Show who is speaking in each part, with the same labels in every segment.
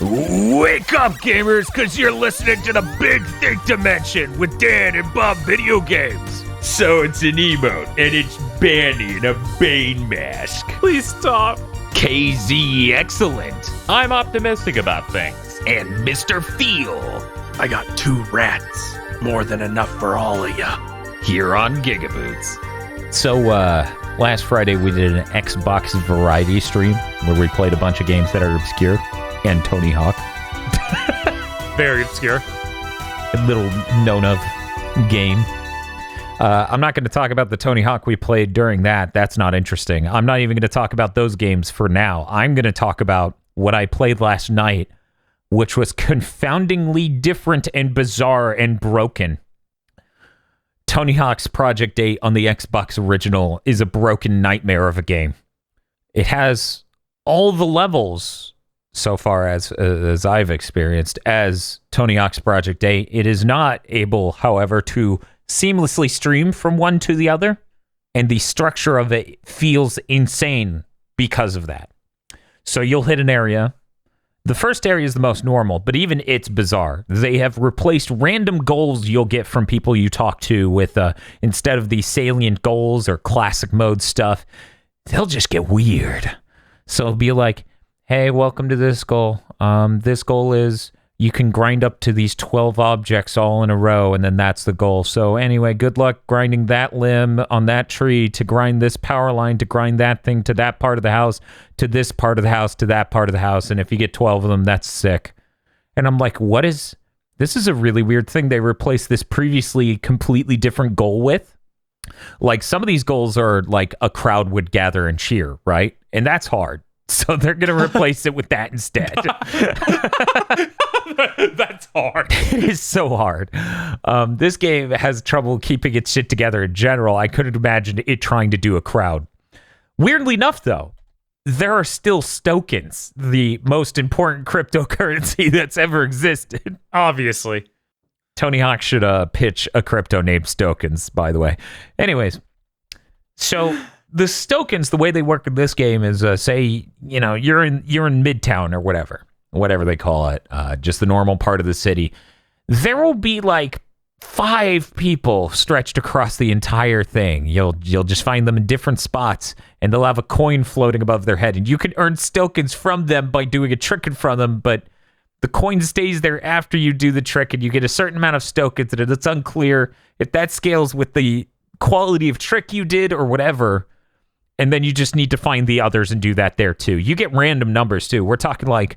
Speaker 1: Wake up, gamers, because you're listening to the Big Think Dimension with Dan and Bob Video Games. So it's an emote, and it's Banny in a Bane mask.
Speaker 2: Please stop.
Speaker 1: KZ Excellent.
Speaker 2: I'm optimistic about things.
Speaker 1: And Mr. Feel.
Speaker 3: I got 2 rats. More than enough for all of ya.
Speaker 1: Here on GigaBoots.
Speaker 2: So, last Friday we did an Xbox variety stream where we played a bunch of games that are obscure. And Tony Hawk.
Speaker 1: Very obscure.
Speaker 2: A little known-of game. I'm not going to talk about the Tony Hawk we played during that. That's not interesting. I'm not even going to talk about those games for now. I'm going to talk about what I played last night, which was confoundingly different and bizarre and broken. Tony Hawk's Project 8 on the Xbox original is a broken nightmare of a game. It has all the levels, so far as I've experienced, as Tony Hawk's Project 8. It is not able, however, to seamlessly stream from one to the other, and the structure of it feels insane because of that. So you'll hit an area. The first area is the most normal, but even it's bizarre. They have replaced random goals you'll get from people you talk to with, instead of the salient goals or classic mode stuff, they'll just get weird. So it'll be like, hey, welcome to this goal. This goal is you can grind up to these 12 objects all in a row, and then that's the goal. So anyway, good luck grinding that limb on that tree to grind this power line, to grind that thing to that part of the house, to this part of the house, to that part of the house. And if you get 12 of them, that's sick. And I'm like, this is a really weird thing they replaced this previously completely different goal with. Like, some of these goals are like a crowd would gather and cheer, right? And that's hard. So they're going to replace it with that instead.
Speaker 1: That's hard.
Speaker 2: It is so hard. This game has trouble keeping its shit together in general. I couldn't imagine it trying to do a crowd. Weirdly enough, though, there are still tokens, the most important cryptocurrency that's ever existed.
Speaker 1: Obviously.
Speaker 2: Tony Hawk should pitch a crypto named Stokens, by the way. Anyways, so the Stokens, the way they work in this game is, say, you know, you're in Midtown or whatever they call it, just the normal part of the city. There will be like 5 people stretched across the entire thing. You'll just find them in different spots, and they'll have a coin floating above their head, and you can earn Stokens from them by doing a trick in front of them, but the coin stays there after you do the trick, and you get a certain amount of Stokens, and it's unclear if that scales with the quality of trick you did or whatever. And then you just need to find the others and do that there too. You get random numbers too. We're talking like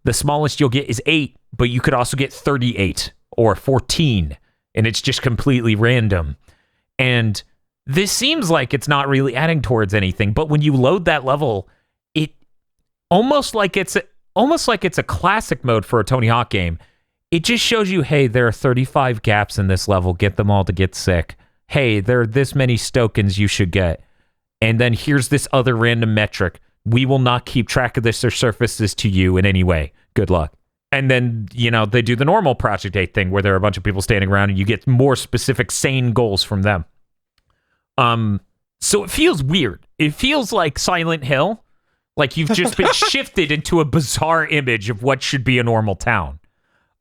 Speaker 2: the smallest you'll get is 8, but you could also get 38 or 14, and it's just completely random. And this seems like it's not really adding towards anything, but when you load that level, it almost like it's a classic mode for a Tony Hawk game. It just shows you, hey, there are 35 gaps in this level. Get them all to get sick. Hey, there are this many Stokens you should get. And then here's this other random metric. We will not keep track of this or surface this to you in any way. Good luck. And then, you know, they do the normal Project 8 thing where there are a bunch of people standing around and you get more specific sane goals from them. So it feels weird. It feels like Silent Hill. Like you've just been shifted into a bizarre image of what should be a normal town.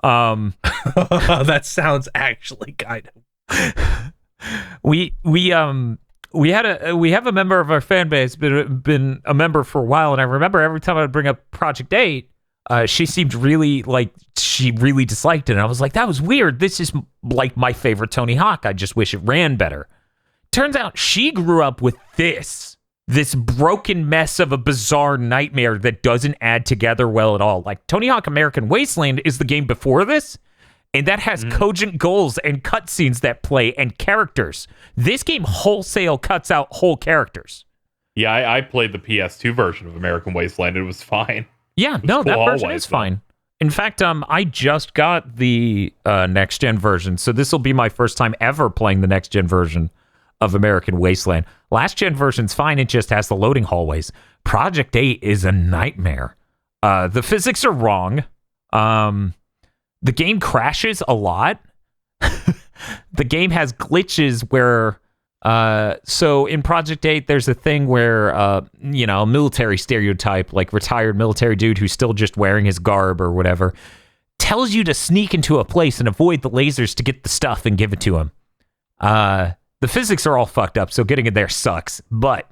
Speaker 3: That sounds actually kind of...
Speaker 2: We have a member of our fan base, been a member for a while, and I remember every time I would bring up Project 8, she seemed really like she really disliked it. And I was like, that was weird. This is like my favorite Tony Hawk. I just wish it ran better. Turns out she grew up with this broken mess of a bizarre nightmare that doesn't add together well at all. Like Tony Hawk American Wasteland is the game before this, and that has cogent goals and cutscenes that play and characters. This game wholesale cuts out whole characters.
Speaker 4: Yeah, I played the PS2 version of American Wasteland. It was fine.
Speaker 2: Yeah, no, that version is fine. In fact, I just got the next-gen version, so this will be my first time ever playing the next-gen version of American Wasteland. Last-gen version's fine, it just has the loading hallways. Project 8 is a nightmare. The physics are wrong. The game crashes a lot. The game has glitches where So in Project 8, there's a thing where, a military stereotype, like retired military dude who's still just wearing his garb or whatever, tells you to sneak into a place and avoid the lasers to get the stuff and give it to him. The physics are all fucked up, so getting in there sucks. But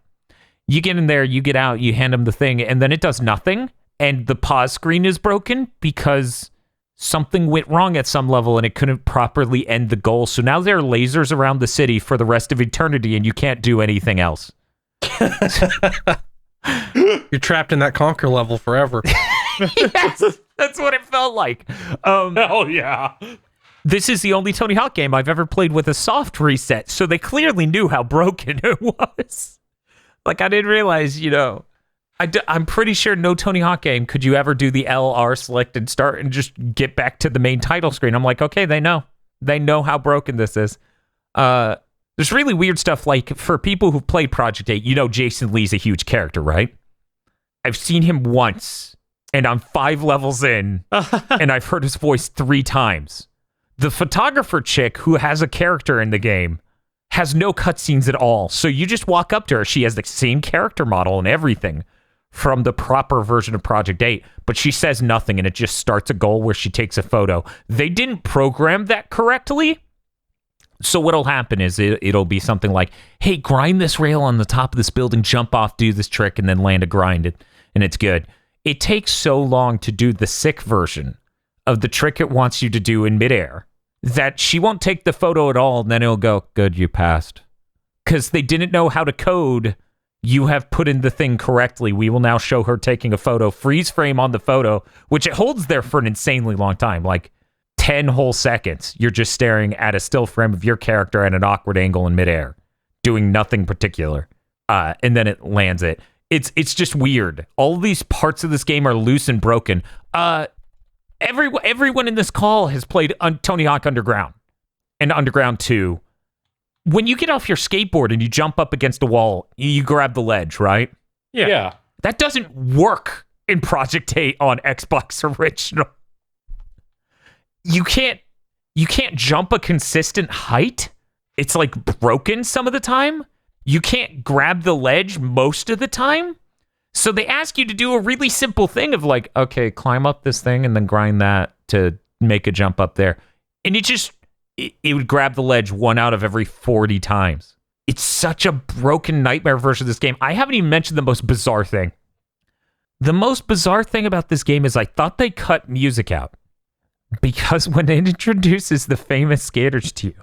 Speaker 2: you get in there, you get out, you hand him the thing, and then it does nothing, and the pause screen is broken because something went wrong at some level and it couldn't properly end the goal. So now there are lasers around the city for the rest of eternity and you can't do anything else.
Speaker 5: You're trapped in that Conquer level forever.
Speaker 2: Yes, that's what it felt like.
Speaker 4: Hell yeah.
Speaker 2: This is the only Tony Hawk game I've ever played with a soft reset, so they clearly knew how broken it was. Like, I didn't realize, I'm pretty sure no Tony Hawk game could you ever do the LR select and start and just get back to the main title screen. I'm like, okay, they know. They know how broken this is. There's really weird stuff, like, for people who've played Project 8, Jason Lee's a huge character, right? I've seen him once, and I'm 5 levels in, and I've heard his voice 3 times. The photographer chick who has a character in the game has no cutscenes at all. So you just walk up to her. She has the same character model and everything from the proper version of Project 8, but she says nothing, and it just starts a goal where she takes a photo. They didn't program that correctly. So what'll happen is it'll be something like, hey, grind this rail on the top of this building, jump off, do this trick, and then land a grind, and it's good. It takes so long to do the sick version of the trick it wants you to do in midair that she won't take the photo at all, and then it'll go, good, you passed. Because they didn't know how to code, you have put in the thing correctly. We will now show her taking a photo, freeze frame on the photo, which it holds there for an insanely long time, like 10 whole seconds. You're just staring at a still frame of your character at an awkward angle in midair, doing nothing particular. And then it lands it. It's just weird. All these parts of this game are loose and broken. Everyone in this call has played Tony Hawk Underground and Underground 2. When you get off your skateboard and you jump up against a wall, you grab the ledge, right?
Speaker 4: Yeah.
Speaker 2: That doesn't work in Project 8 on Xbox Original. You can't jump a consistent height. It's like broken some of the time. You can't grab the ledge most of the time. So they ask you to do a really simple thing of like, okay, climb up this thing and then grind that to make a jump up there. And it would grab the ledge 1 out of every 40 times. It's such a broken nightmare version of this game. I haven't even mentioned the most bizarre thing. The most bizarre thing about this game is I thought they cut music out. Because when it introduces the famous skaters to you,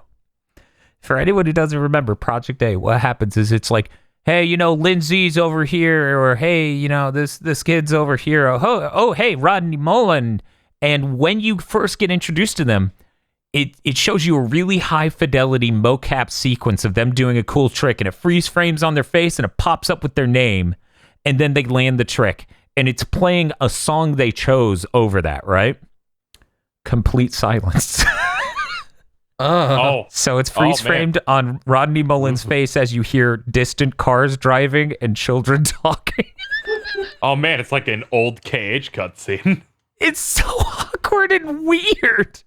Speaker 2: for anyone who doesn't remember Project A, what happens is it's like, hey, Lindsay's over here, or hey, this kid's over here. Oh, hey, Rodney Mullen. And when you first get introduced to them, it shows you a really high fidelity mocap sequence of them doing a cool trick, and it freeze frames on their face and it pops up with their name, and then they land the trick. And it's playing a song they chose over that, right? Complete silence. So it's freeze framed on Rodney Mullen's face as you hear distant cars driving and children talking.
Speaker 4: Oh man, it's like an old KH cutscene.
Speaker 2: It's so awkward and weird.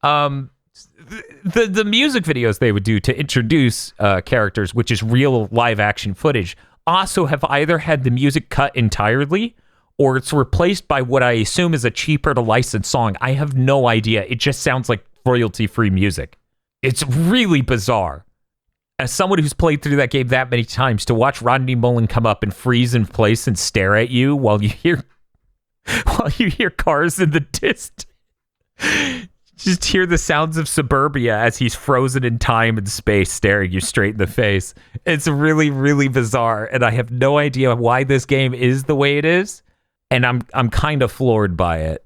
Speaker 2: The music videos they would do to introduce characters, which is real live action footage, also have either had the music cut entirely or it's replaced by what I assume is a cheaper to license song. I have no idea. It just sounds like royalty-free music. It's really bizarre. As someone who's played through that game that many times, to watch Rodney Mullen come up and freeze in place and stare at you while you hear cars in the distance. Just hear the sounds of suburbia as he's frozen in time and space staring you straight in the face. It's really, really bizarre, and I have no idea why this game is the way it is, and I'm kind of floored by it.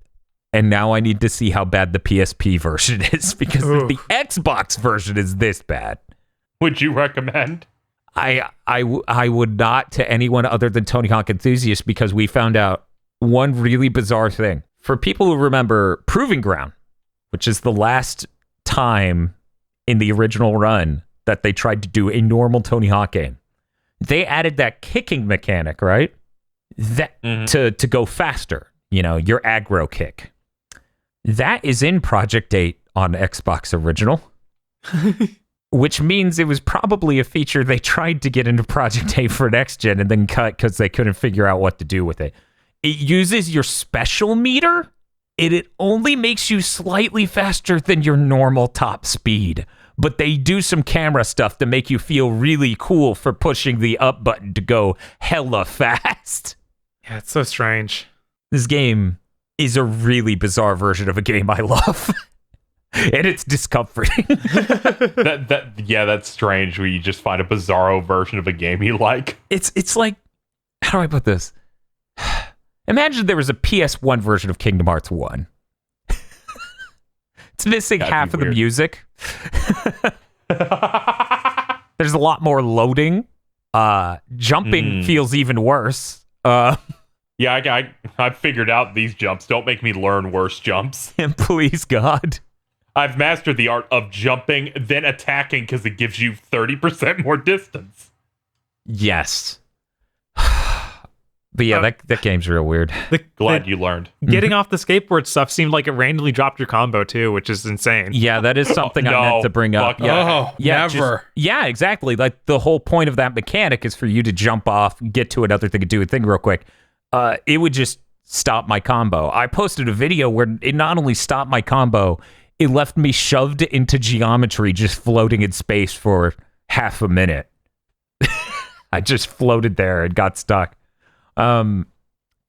Speaker 2: And now I need to see how bad the PSP version is, because if the Xbox version is this bad.
Speaker 4: Would you recommend?
Speaker 2: I would not to anyone other than Tony Hawk enthusiasts, because we found out one really bizarre thing. For people who remember Proving Ground, which is the last time in the original run that they tried to do a normal Tony Hawk game, they added that kicking mechanic, right? That to go faster, your aggro kick. That is in Project 8 on Xbox Original. which means it was probably a feature they tried to get into Project A for next gen and then cut because they couldn't figure out what to do with it. It uses your special meter, and it only makes you slightly faster than your normal top speed. But they do some camera stuff to make you feel really cool for pushing the up button to go hella fast.
Speaker 6: Yeah, it's so strange.
Speaker 2: This game is a really bizarre version of a game I love. And it's discomforting.
Speaker 4: That's strange where you just find a bizarro version of a game you like.
Speaker 2: It's like, how do I put this? Imagine there was a PS1 version of Kingdom Hearts 1. It's missing
Speaker 4: That'd
Speaker 2: half
Speaker 4: be
Speaker 2: of the
Speaker 4: weird.
Speaker 2: music. There's a lot more loading. Jumping feels even worse.
Speaker 4: Yeah, I figured out these jumps don't make me learn worse jumps.
Speaker 2: And please, God.
Speaker 4: I've mastered the art of jumping, then attacking because it gives you 30% more distance.
Speaker 2: Yes. But yeah, that game's real weird.
Speaker 4: Glad you learned.
Speaker 6: Getting off the skateboard stuff seemed like it randomly dropped your combo too, which is insane.
Speaker 2: Yeah, that is something I meant to bring up.
Speaker 4: fuck
Speaker 2: Yeah.
Speaker 5: Oh,
Speaker 2: Yeah,
Speaker 5: never.
Speaker 2: Yeah, exactly. Like the whole point of that mechanic is for you to jump off, get to another thing, and do a thing real quick. It would just stop my combo. I posted a video where it not only stopped my combo, it left me shoved into geometry, just floating in space for half a minute. I just floated there and got stuck. But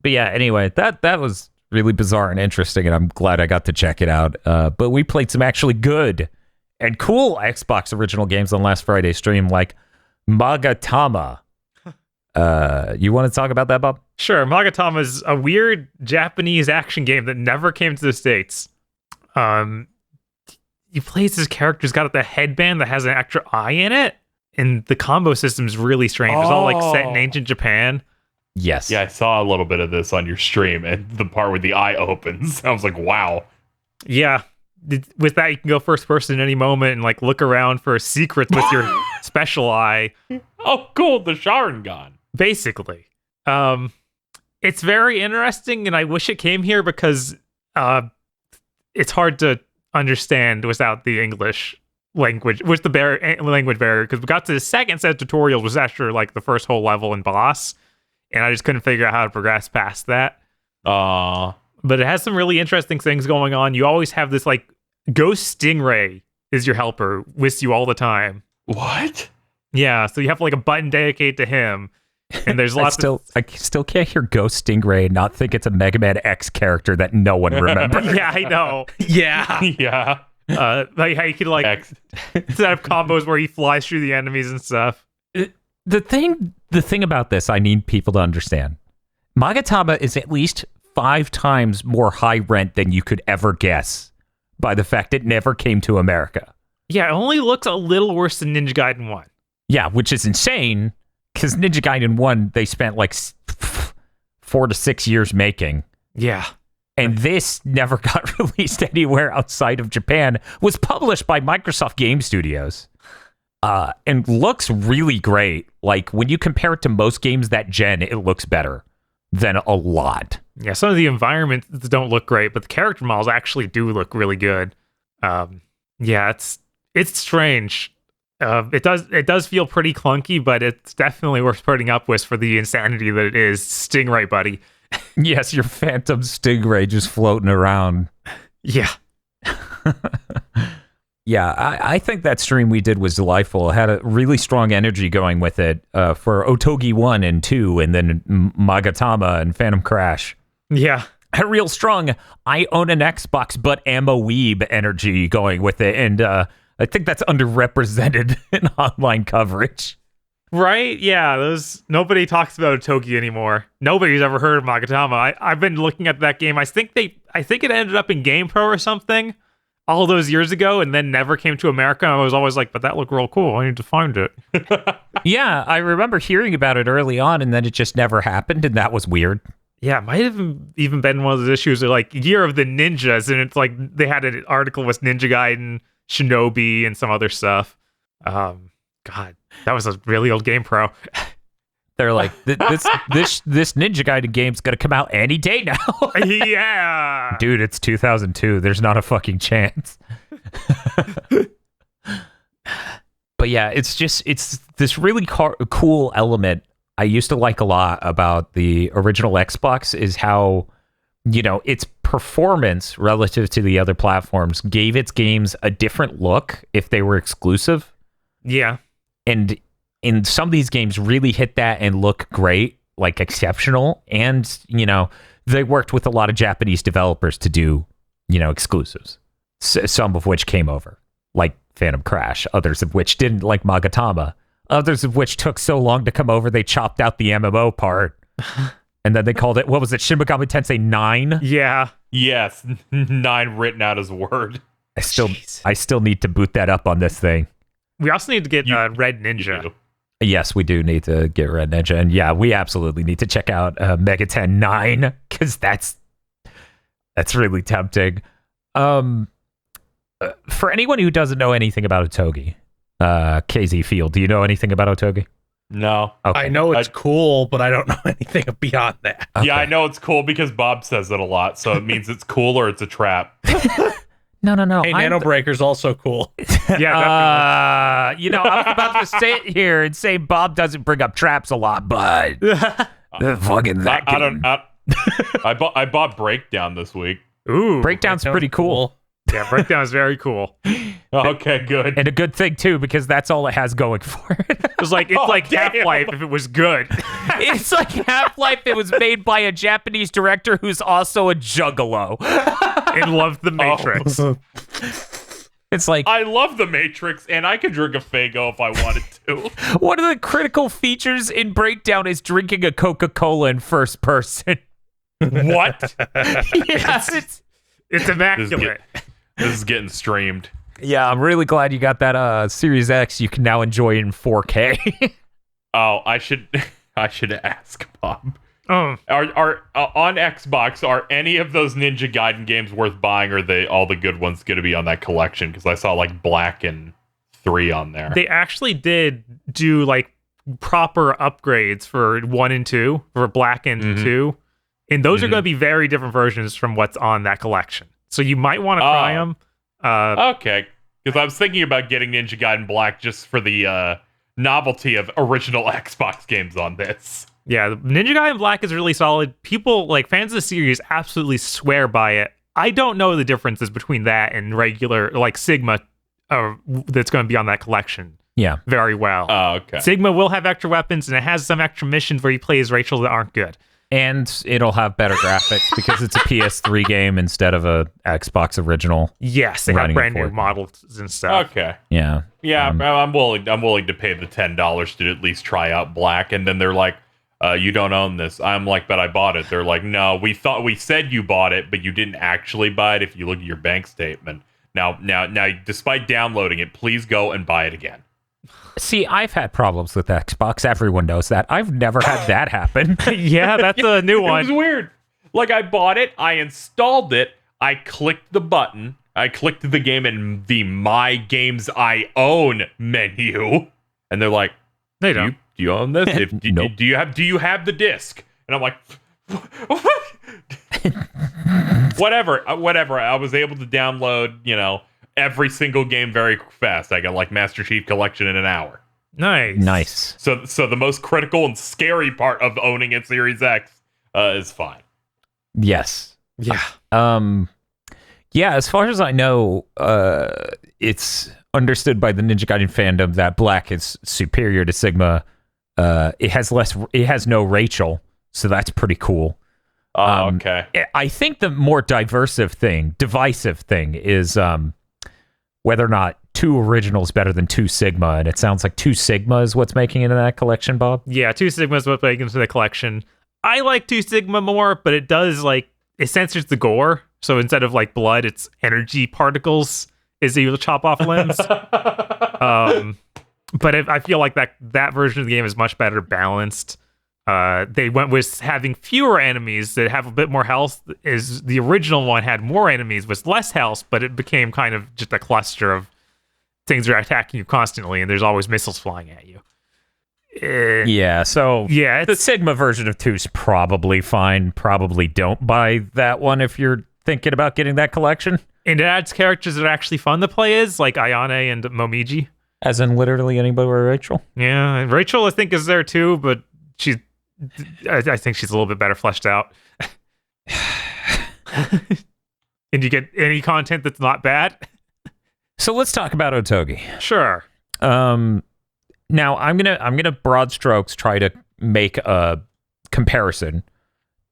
Speaker 2: yeah, anyway, that was really bizarre and interesting, and I'm glad I got to check it out. But we played some actually good and cool Xbox original games on last Friday's stream, like Magatama. You want to talk about that, Bob?
Speaker 6: Sure, Magatama is a weird Japanese action game that never came to the States. You play as this character who's got the headband that has an extra eye in it, and the combo system's really strange. It's all like set in ancient Japan.
Speaker 2: Yes.
Speaker 4: Yeah, I saw a little bit of this on your stream, and the part where the eye opens, I was like, wow.
Speaker 6: Yeah. With that, you can go first person at any moment and like look around for secrets with your special eye.
Speaker 4: Oh, cool, the Sharingan.
Speaker 6: Basically. It's very interesting, and I wish it came here because it's hard to understand without the English language, with the language barrier, because we got to the second set of tutorials, was after like the first whole level and boss, and I just couldn't figure out how to progress past that. But it has some really interesting things going on. You always have this like ghost stingray is your helper with you all the time.
Speaker 4: What?
Speaker 6: Yeah, so you have like a button dedicated to him. And there's lots
Speaker 2: I still can't hear Ghost Stingray and not think it's a Mega Man X character that no one remembers.
Speaker 6: Yeah, I know.
Speaker 5: Yeah.
Speaker 4: Yeah.
Speaker 6: Like how you can like set up combos where he flies through the enemies and stuff.
Speaker 2: The thing about this I need people to understand. Magatama is at least 5 times more high rent than you could ever guess by the fact it never came to America.
Speaker 6: Yeah, it only looks a little worse than Ninja Gaiden 1.
Speaker 2: Yeah, which is insane, because Ninja Gaiden 1, they spent like 4 to 6 years making.
Speaker 6: Yeah.
Speaker 2: And this never got released anywhere outside of Japan, was published by Microsoft Game Studios, and looks really great. Like, when you compare it to most games that gen, it looks better than a lot.
Speaker 6: Yeah, some of the environments don't look great, but the character models actually do look really good. Yeah, it's strange. It does feel pretty clunky, but it's definitely worth putting up with for the insanity that it is. Stingray, buddy.
Speaker 2: Yes, your Phantom Stingray just floating around.
Speaker 6: Yeah.
Speaker 2: Yeah, I think that stream we did was delightful. It had a really strong energy going with it for Otogi 1 and 2, and then Magatama and Phantom Crash.
Speaker 6: Yeah.
Speaker 2: A real strong, I own an Xbox, but am a weeb energy going with it, and I think that's underrepresented in online coverage.
Speaker 6: Right? Yeah, nobody talks about Otogi anymore. Nobody's ever heard of Magatama. I've been looking at that game. I think it ended up in GamePro or something all those years ago, and then never came to America. I was always like, but that looked real cool. I need to find it.
Speaker 2: Yeah, I remember hearing about it early on, and then it just never happened, and that was weird.
Speaker 6: Yeah, it might have even been one of those issues of like Year of the Ninjas, and it's like they had an article with Ninja Gaiden, Shinobi, and some other stuff. God, that was a really old GamePro.
Speaker 2: They're like, this Ninja Gaiden game's gonna come out any day now.
Speaker 6: Yeah,
Speaker 2: dude, it's 2002. There's not a fucking chance. But yeah, it's this really cool element I used to like a lot about the original Xbox is how, its performance relative to the other platforms gave its games a different look if they were exclusive.
Speaker 6: Yeah.
Speaker 2: And in some of these games really hit that and look great, like exceptional. And, they worked with a lot of Japanese developers to do, exclusives, some of which came over, like Phantom Crash, others of which didn't, like Magatama, others of which took so long to come over they chopped out the MMO part. And then they called it, what was it, Shin Megami Tensei 9?
Speaker 6: Yeah.
Speaker 4: Yes, 9 written out as Word.
Speaker 2: I still need to boot that up on this thing.
Speaker 6: We also need to get Red Ninja.
Speaker 4: You.
Speaker 2: Yes, we do need to get Red Ninja. And yeah, we absolutely need to check out Megaten 9, because that's really tempting. For anyone who doesn't know anything about Otogi, KZ Field, do you know anything about Otogi?
Speaker 4: No.
Speaker 2: Okay.
Speaker 5: I know it's cool, but I don't know anything beyond that.
Speaker 2: Okay.
Speaker 4: Yeah, I know it's cool because Bob says it a lot, so it means it's cool or it's a trap.
Speaker 2: No.
Speaker 5: Hey, Nano Breaker's also cool.
Speaker 6: Yeah,
Speaker 2: I was about to sit here and say Bob doesn't bring up traps a lot, but fucking that game.
Speaker 4: I bought Breakdown this week.
Speaker 6: Ooh.
Speaker 2: Breakdown's pretty cool.
Speaker 6: Yeah, Breakdown is very cool.
Speaker 4: Okay, good.
Speaker 2: And a good thing too, because that's all it has going for it.
Speaker 6: It's like
Speaker 4: damn.
Speaker 6: Half-Life if it was good.
Speaker 2: It's like Half-Life that was made by a Japanese director who's also a juggalo.
Speaker 6: And loved The Matrix.
Speaker 2: It's like,
Speaker 4: I love The Matrix, and I could drink a Faygo if I wanted to.
Speaker 2: one of the critical features in Breakdown is drinking a Coca-Cola in first person.
Speaker 4: What?
Speaker 2: Yes,
Speaker 6: It's immaculate.
Speaker 4: This is getting streamed.
Speaker 2: yeah, I'm really glad you got that Series X. You can now enjoy it in 4K.
Speaker 4: Oh, I should ask Bob.
Speaker 6: Oh.
Speaker 4: Are on Xbox, are any of those Ninja Gaiden games worth buying, or are they all the good ones going to be on that collection? Because I saw like Black and 3 on there.
Speaker 6: They actually did do like proper upgrades for 1 and 2, for Black and 2. And those are going to be very different versions from what's on that collection. So you might want to try them.
Speaker 4: Okay. Because I was thinking about getting Ninja Gaiden Black just for the novelty of original Xbox games on this.
Speaker 6: Yeah, Ninja Gaiden Black is really solid. People, like fans of the series, absolutely swear by it. I don't know the differences between that and regular, like Sigma, that's going to be on that collection.
Speaker 2: Yeah.
Speaker 6: Very well.
Speaker 4: Oh, okay.
Speaker 6: Sigma will have extra weapons, and it has some extra missions where you play as Rachel that aren't good.
Speaker 2: And it'll have better graphics because it's a PS3 game instead of a Xbox original.
Speaker 6: Yes, they have
Speaker 2: Running
Speaker 6: brand new
Speaker 2: forward.
Speaker 6: models and stuff.
Speaker 4: Okay.
Speaker 2: Yeah.
Speaker 4: Yeah, I'm willing to pay the $10 to at least try out Black, and then they're like, you don't own this. I'm like, but I bought it. They're like, no, we said you bought it, but you didn't actually buy it if you look at your bank statement. Now, despite downloading it, please go and buy it again.
Speaker 2: See, I've had problems with Xbox. Everyone knows that. I've never had that happen.
Speaker 6: Yeah, that's a new
Speaker 4: It was
Speaker 6: one.
Speaker 4: weird. Like, I bought it, I installed it, I clicked the button, I clicked the game in the My Games I Own menu, and they're like,
Speaker 6: They don't.
Speaker 4: Do you own this?
Speaker 2: Nope.
Speaker 4: Do you have the disc? And I'm like, whatever. I was able to download, every single game very fast. I got like Master Chief Collection in an hour.
Speaker 6: Nice.
Speaker 4: So the most critical and scary part of owning a Series X is fine.
Speaker 2: Yes.
Speaker 6: Yeah.
Speaker 2: Yeah, as far as I know, it's understood by the Ninja Gaiden fandom that Black is superior to Sigma. It has no Rachel, so that's pretty cool.
Speaker 4: Okay.
Speaker 2: I think the more divisive thing is whether or not 2 original is better than 2 Sigma, and it sounds like 2 Sigma is what's making it in that collection, Bob.
Speaker 6: Yeah, 2 Sigma's what making into the collection. I like 2 Sigma more, but it does it censors the gore. So instead of like blood, it's energy particles as you chop off limbs. But I feel like that version of the game is much better balanced. They went with having fewer enemies that have a bit more health. Is the original one had more enemies with less health, but it became kind of just a cluster of things that are attacking you constantly, and there's always missiles flying at you.
Speaker 2: Yeah, so
Speaker 6: Yeah,
Speaker 2: the Sigma version of 2 is probably fine. Probably don't buy that one if you're thinking about getting that collection.
Speaker 6: and it adds characters that are actually fun to play as, like Ayane and Momiji.
Speaker 2: As in literally anybody but Rachel?
Speaker 6: Yeah, and Rachel I think is there too, but I think she's a little bit better fleshed out. And you get any content that's not bad?
Speaker 2: So let's talk about Otogi.
Speaker 6: Sure.
Speaker 2: Now I'm gonna broad strokes try to make a comparison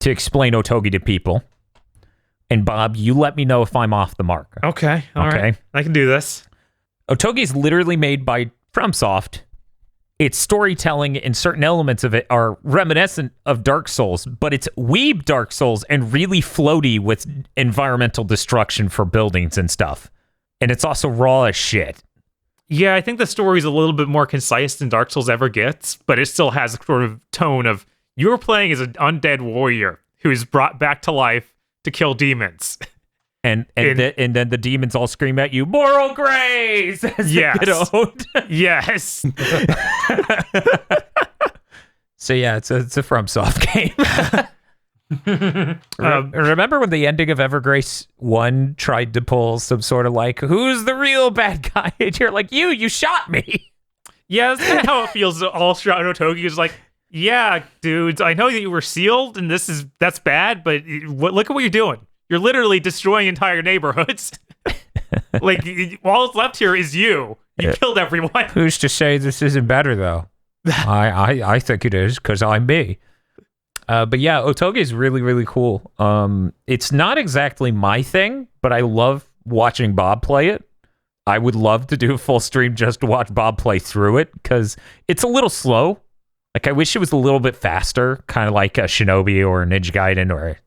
Speaker 2: to explain Otogi to people. And Bob, you let me know if I'm off the mark.
Speaker 6: Okay. All right. I can do this.
Speaker 2: Otogi is literally made by FromSoft. Its storytelling and certain elements of it are reminiscent of Dark Souls, but it's weeb Dark Souls and really floaty with environmental destruction for buildings and stuff. And it's also raw as shit.
Speaker 6: Yeah, I think the story's a little bit more concise than Dark Souls ever gets, but it still has a sort of tone of you're playing as an undead warrior who's brought back to life to kill demons. And then the demons all scream at you, moral grace! As yes.
Speaker 2: they get owned.
Speaker 6: Yes.
Speaker 2: So yeah, it's a FromSoft game. Remember when the ending of Evergrace 1 tried to pull some sort of like, who's the real bad guy? And you're like, you shot me.
Speaker 6: Yeah, that's kind of how it feels all throughout Otogi. Is like, yeah, dudes, I know that you were sealed and that's bad, but look at what you're doing. You're literally destroying entire neighborhoods. Like, all that's left here is you. You killed everyone.
Speaker 2: Who's to say this isn't better, though? I think it is, because I'm me. But yeah, Otogi is really, really cool. It's not exactly my thing, but I love watching Bob play it. I would love to do a full stream just to watch Bob play through it, because it's a little slow. Like, I wish it was a little bit faster, kind of like a Shinobi or a Ninja Gaiden or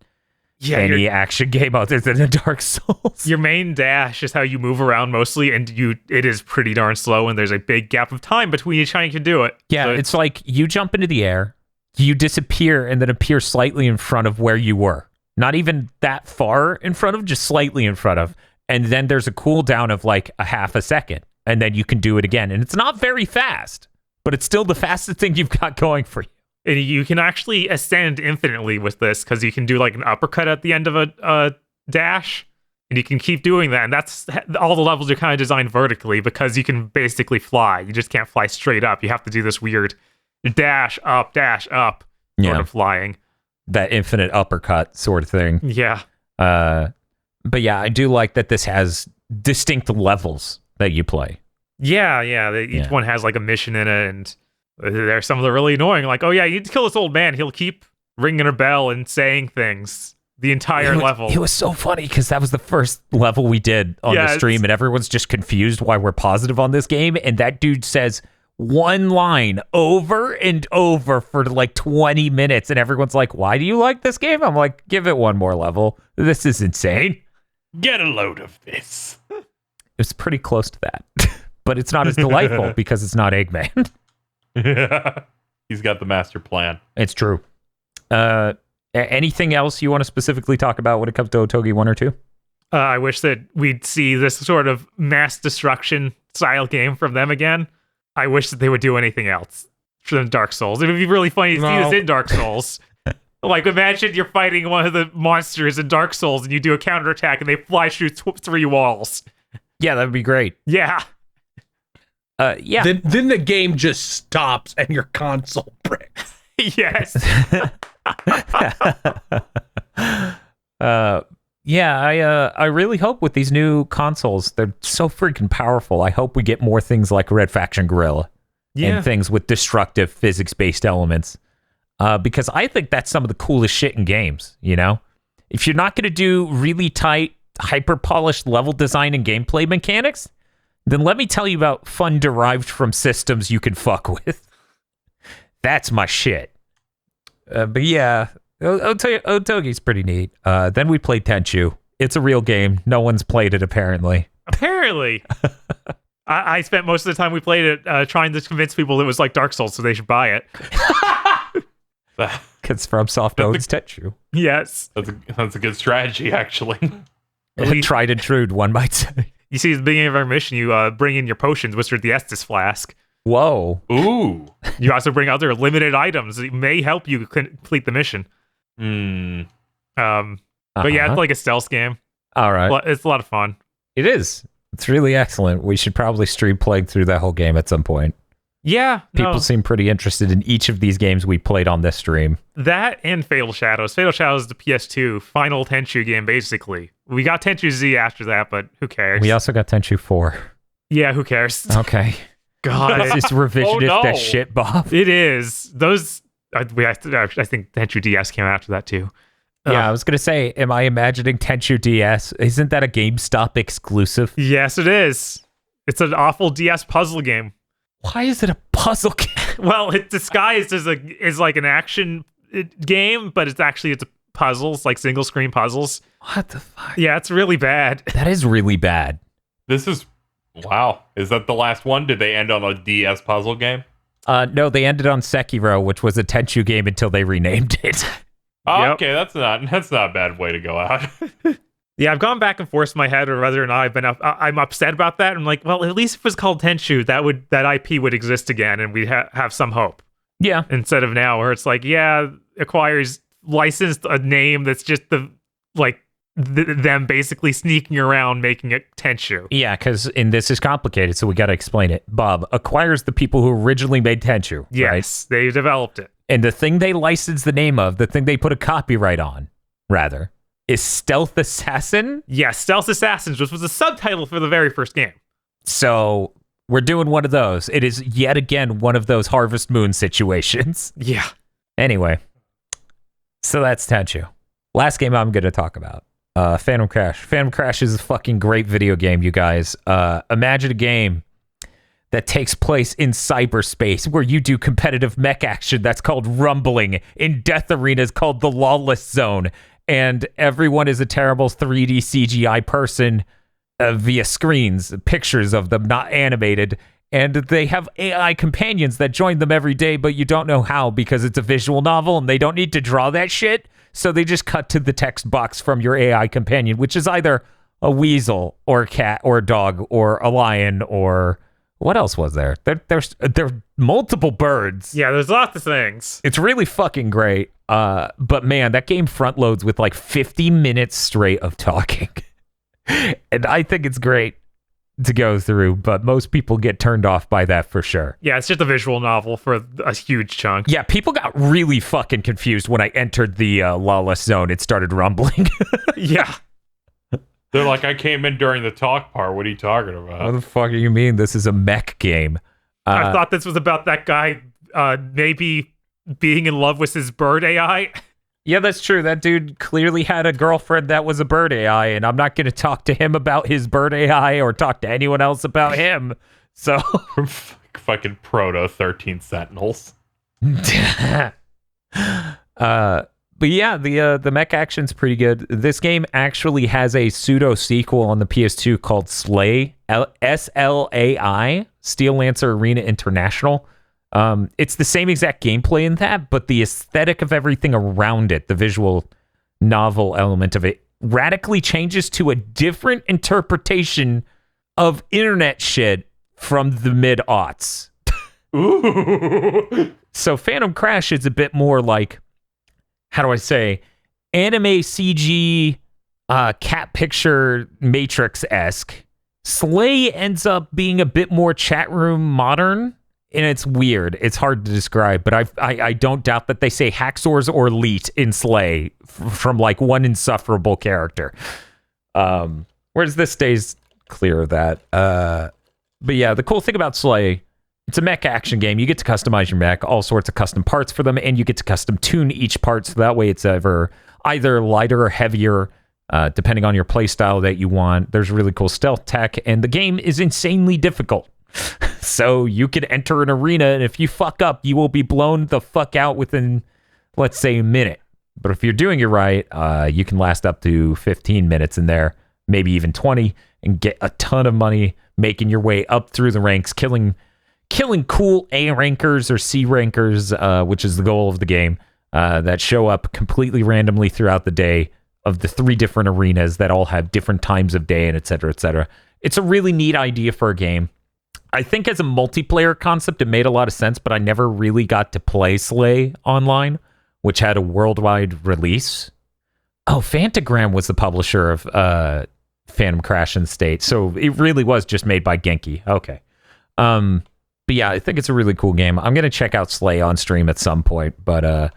Speaker 2: any action game other than a Dark Souls.
Speaker 6: Your main dash is how you move around mostly, and it is pretty darn slow, and there's a big gap of time between you trying to do it.
Speaker 2: Yeah, so it's like you jump into the air, you disappear, and then appear slightly in front of where you were. Not even that far in front of, just slightly in front of. And then there's a cooldown of like a half a second, and then you can do it again. And it's not very fast, but it's still the fastest thing you've got going for you.
Speaker 6: And you can actually ascend infinitely with this, because you can do like an uppercut at the end of a dash, and you can keep doing that. And that's all the levels are kind of designed vertically, because you can basically fly. You just can't fly straight up. You have to do this weird dash up sort of flying.
Speaker 2: That infinite uppercut sort of thing.
Speaker 6: Yeah.
Speaker 2: But yeah, I do like that this has distinct levels that you play.
Speaker 6: Yeah. Each one has like a mission in it, and there's some of the really annoying, like, oh yeah, you need to kill this old man. He'll keep ringing a bell and saying things the entire level.
Speaker 2: It was so funny, because that was the first level we did on the stream, and everyone's just confused why we're positive on this game, and that dude says one line over and over for like 20 minutes, and everyone's like, why do you like this game? I'm like, give it one more level. This is insane.
Speaker 4: Get a load of this.
Speaker 2: It's pretty close to that, but it's not as delightful because it's not Eggman.
Speaker 4: He's got the master plan.
Speaker 2: It's true. Anything else you want to specifically talk about when it comes to Otogi 1 or 2?
Speaker 6: I wish that we'd see this sort of mass destruction style game from them again. I wish that they would do anything else than Dark Souls. It would be really funny to see this in Dark Souls. Like, imagine you're fighting one of the monsters in Dark Souls, and you do a counterattack, and they fly through 3 walls.
Speaker 2: Yeah, that would be great.
Speaker 6: Yeah.
Speaker 2: Yeah.
Speaker 5: Then the game just stops and your console breaks.
Speaker 6: Yes.
Speaker 2: I really hope with these new consoles, they're so freaking powerful. I hope we get more things like Red Faction Guerrilla and things with destructive physics-based elements. Because I think that's some of the coolest shit in games, you know? If you're not going to do really tight, hyper-polished level design and gameplay mechanics, then let me tell you about fun derived from systems you can fuck with. That's my shit. But yeah, Otogi's pretty neat. Then we played Tenchu. It's a real game. No one's played it, apparently.
Speaker 6: Apparently. I spent most of the time we played it trying to convince people it was like Dark Souls, so they should buy it.
Speaker 2: Because FromSoft owns Tenchu.
Speaker 6: Yes.
Speaker 4: That's a good strategy, actually.
Speaker 2: Tried and true, one might say.
Speaker 6: You see, at the beginning of our mission, you bring in your potions, which are the Estus flask.
Speaker 2: Whoa.
Speaker 4: Ooh.
Speaker 6: You also bring other limited items that may help you complete the mission. But yeah, it's like a stealth game.
Speaker 2: All right.
Speaker 6: It's a lot of fun.
Speaker 2: It is. It's really excellent. We should probably stream playing through that whole game at some point.
Speaker 6: Yeah,
Speaker 2: People seem pretty interested in each of these games we played on this stream.
Speaker 6: that and Fatal Shadows. Fatal Shadows is the PS2 final Tenchu game, basically. We got Tenchu Z after that, but who cares?
Speaker 2: We also got Tenchu 4.
Speaker 6: Yeah, who cares?
Speaker 2: Okay.
Speaker 6: God,
Speaker 2: It's just revisionist
Speaker 4: Oh, no.
Speaker 2: as shit, Bob.
Speaker 6: it is. Those, I think Tenchu DS came out after that too.
Speaker 2: Yeah, I was going to say, am I imagining Tenchu DS? Isn't that a GameStop exclusive?
Speaker 6: Yes, it is. It's an awful DS puzzle game.
Speaker 2: Why is it a puzzle game?
Speaker 6: Well, it's disguised as like an action game, but it's puzzles, like single screen puzzles.
Speaker 2: What the fuck?
Speaker 6: Yeah, it's really bad.
Speaker 2: That is really bad.
Speaker 4: This is wow. Is that the last one? Did they end on a DS puzzle game?
Speaker 2: No, they ended on Sekiro, which was a Tenchu game until they renamed it.
Speaker 4: Oh,
Speaker 6: Yep.
Speaker 4: okay, that's not a bad way to go out.
Speaker 6: Yeah, I've gone back and forth in my head, or whether or not I'm upset about that. I'm like, well, at least if it was called Tenchu, that IP would exist again, and we'd have some hope.
Speaker 2: Yeah.
Speaker 6: Instead of now, where it's like, yeah, acquires licensed a name that's just them basically sneaking around making it Tenchu.
Speaker 2: Yeah, because this is complicated, so we got to explain it. Bob acquires the people who originally made Tenchu.
Speaker 6: Yes,
Speaker 2: Right?
Speaker 6: they developed it.
Speaker 2: And the thing they licensed the name of, the thing they put a copyright on, rather, is Stealth Assassin.
Speaker 6: Yes, Stealth Assassins, which was the subtitle for the very first game.
Speaker 2: So we're doing one of those. It is yet again one of those Harvest Moon situations.
Speaker 6: Yeah.
Speaker 2: Anyway, so that's Tenchu. Last game I'm going to talk about. Phantom Crash. Phantom Crash is a fucking great video game, you guys. Imagine a game that takes place in cyberspace where you do competitive mech action that's called rumbling, in death arenas called the Lawless Zone, and everyone is a terrible 3D CGI person via screens, pictures of them, not animated, and they have AI companions that join them every day, but you don't know how because it's a visual novel and they don't need to draw that shit, so they just cut to the text box from your AI companion, which is either a weasel or a cat or a dog or a lion or... What else was there? There's multiple birds.
Speaker 6: Yeah, there's lots of things.
Speaker 2: It's really fucking great. But man, that game front loads with like 50 minutes straight of talking. And I think it's great to go through, but most people get turned off by that for sure.
Speaker 6: Yeah, it's just a visual novel for a huge chunk.
Speaker 2: Yeah, people got really fucking confused when I entered the Lawless Zone. It started rumbling.
Speaker 6: Yeah.
Speaker 4: They're like, I came in during the talk part. What are you talking
Speaker 2: What
Speaker 4: about?
Speaker 2: the fuck do you mean? This is a mech game.
Speaker 6: I thought this was about that guy maybe being in love with his bird AI.
Speaker 2: Yeah, that's true. That dude clearly had a girlfriend that was a bird AI, and I'm not going to talk to him about his bird AI or talk to anyone else about him. So,
Speaker 4: Fucking proto 13 Sentinels.
Speaker 2: but yeah, the mech action's pretty good. This game actually has a pseudo sequel on the PS2 called Slay, SLAI, Steel Lancer Arena International. It's the same exact gameplay in that, but the aesthetic of everything around it, the visual novel element of it, radically changes to a different interpretation of internet shit from the mid-aughts.
Speaker 4: Ooh.
Speaker 2: So Phantom Crash is a bit more like, how do I say, anime CG, cat picture Matrix-esque. Slay ends up being a bit more chat room modern, and it's weird. It's hard to describe, but I don't doubt that they say hacksaws or leet in Slay from like one insufferable character. Whereas this stays clear of that. But yeah, the cool thing about Slay, it's a mech action game. You get to customize your mech, all sorts of custom parts for them, and you get to custom tune each part so that way it's either lighter or heavier, depending on your play style that you want. There's really cool stealth tech, and the game is insanely difficult. So you can enter an arena, and if you fuck up, you will be blown the fuck out within, let's say, a minute. But if you're doing it right, you can last up to 15 minutes in there, maybe even 20, and get a ton of money making your way up through the ranks, killing cool A rankers or C rankers, which is the goal of the game, that show up completely randomly throughout the day of the 3 different arenas that all have different times of day and et cetera, et cetera. It's a really neat idea for a game. I think as a multiplayer concept, it made a lot of sense, but I never really got to play Slay online, which had a worldwide release. Oh, Fantagram was the publisher of Phantom Crashing State. So it really was just made by Genki. Okay. But yeah, I think it's a really cool game. I'm going to check out Slay on stream at some point, but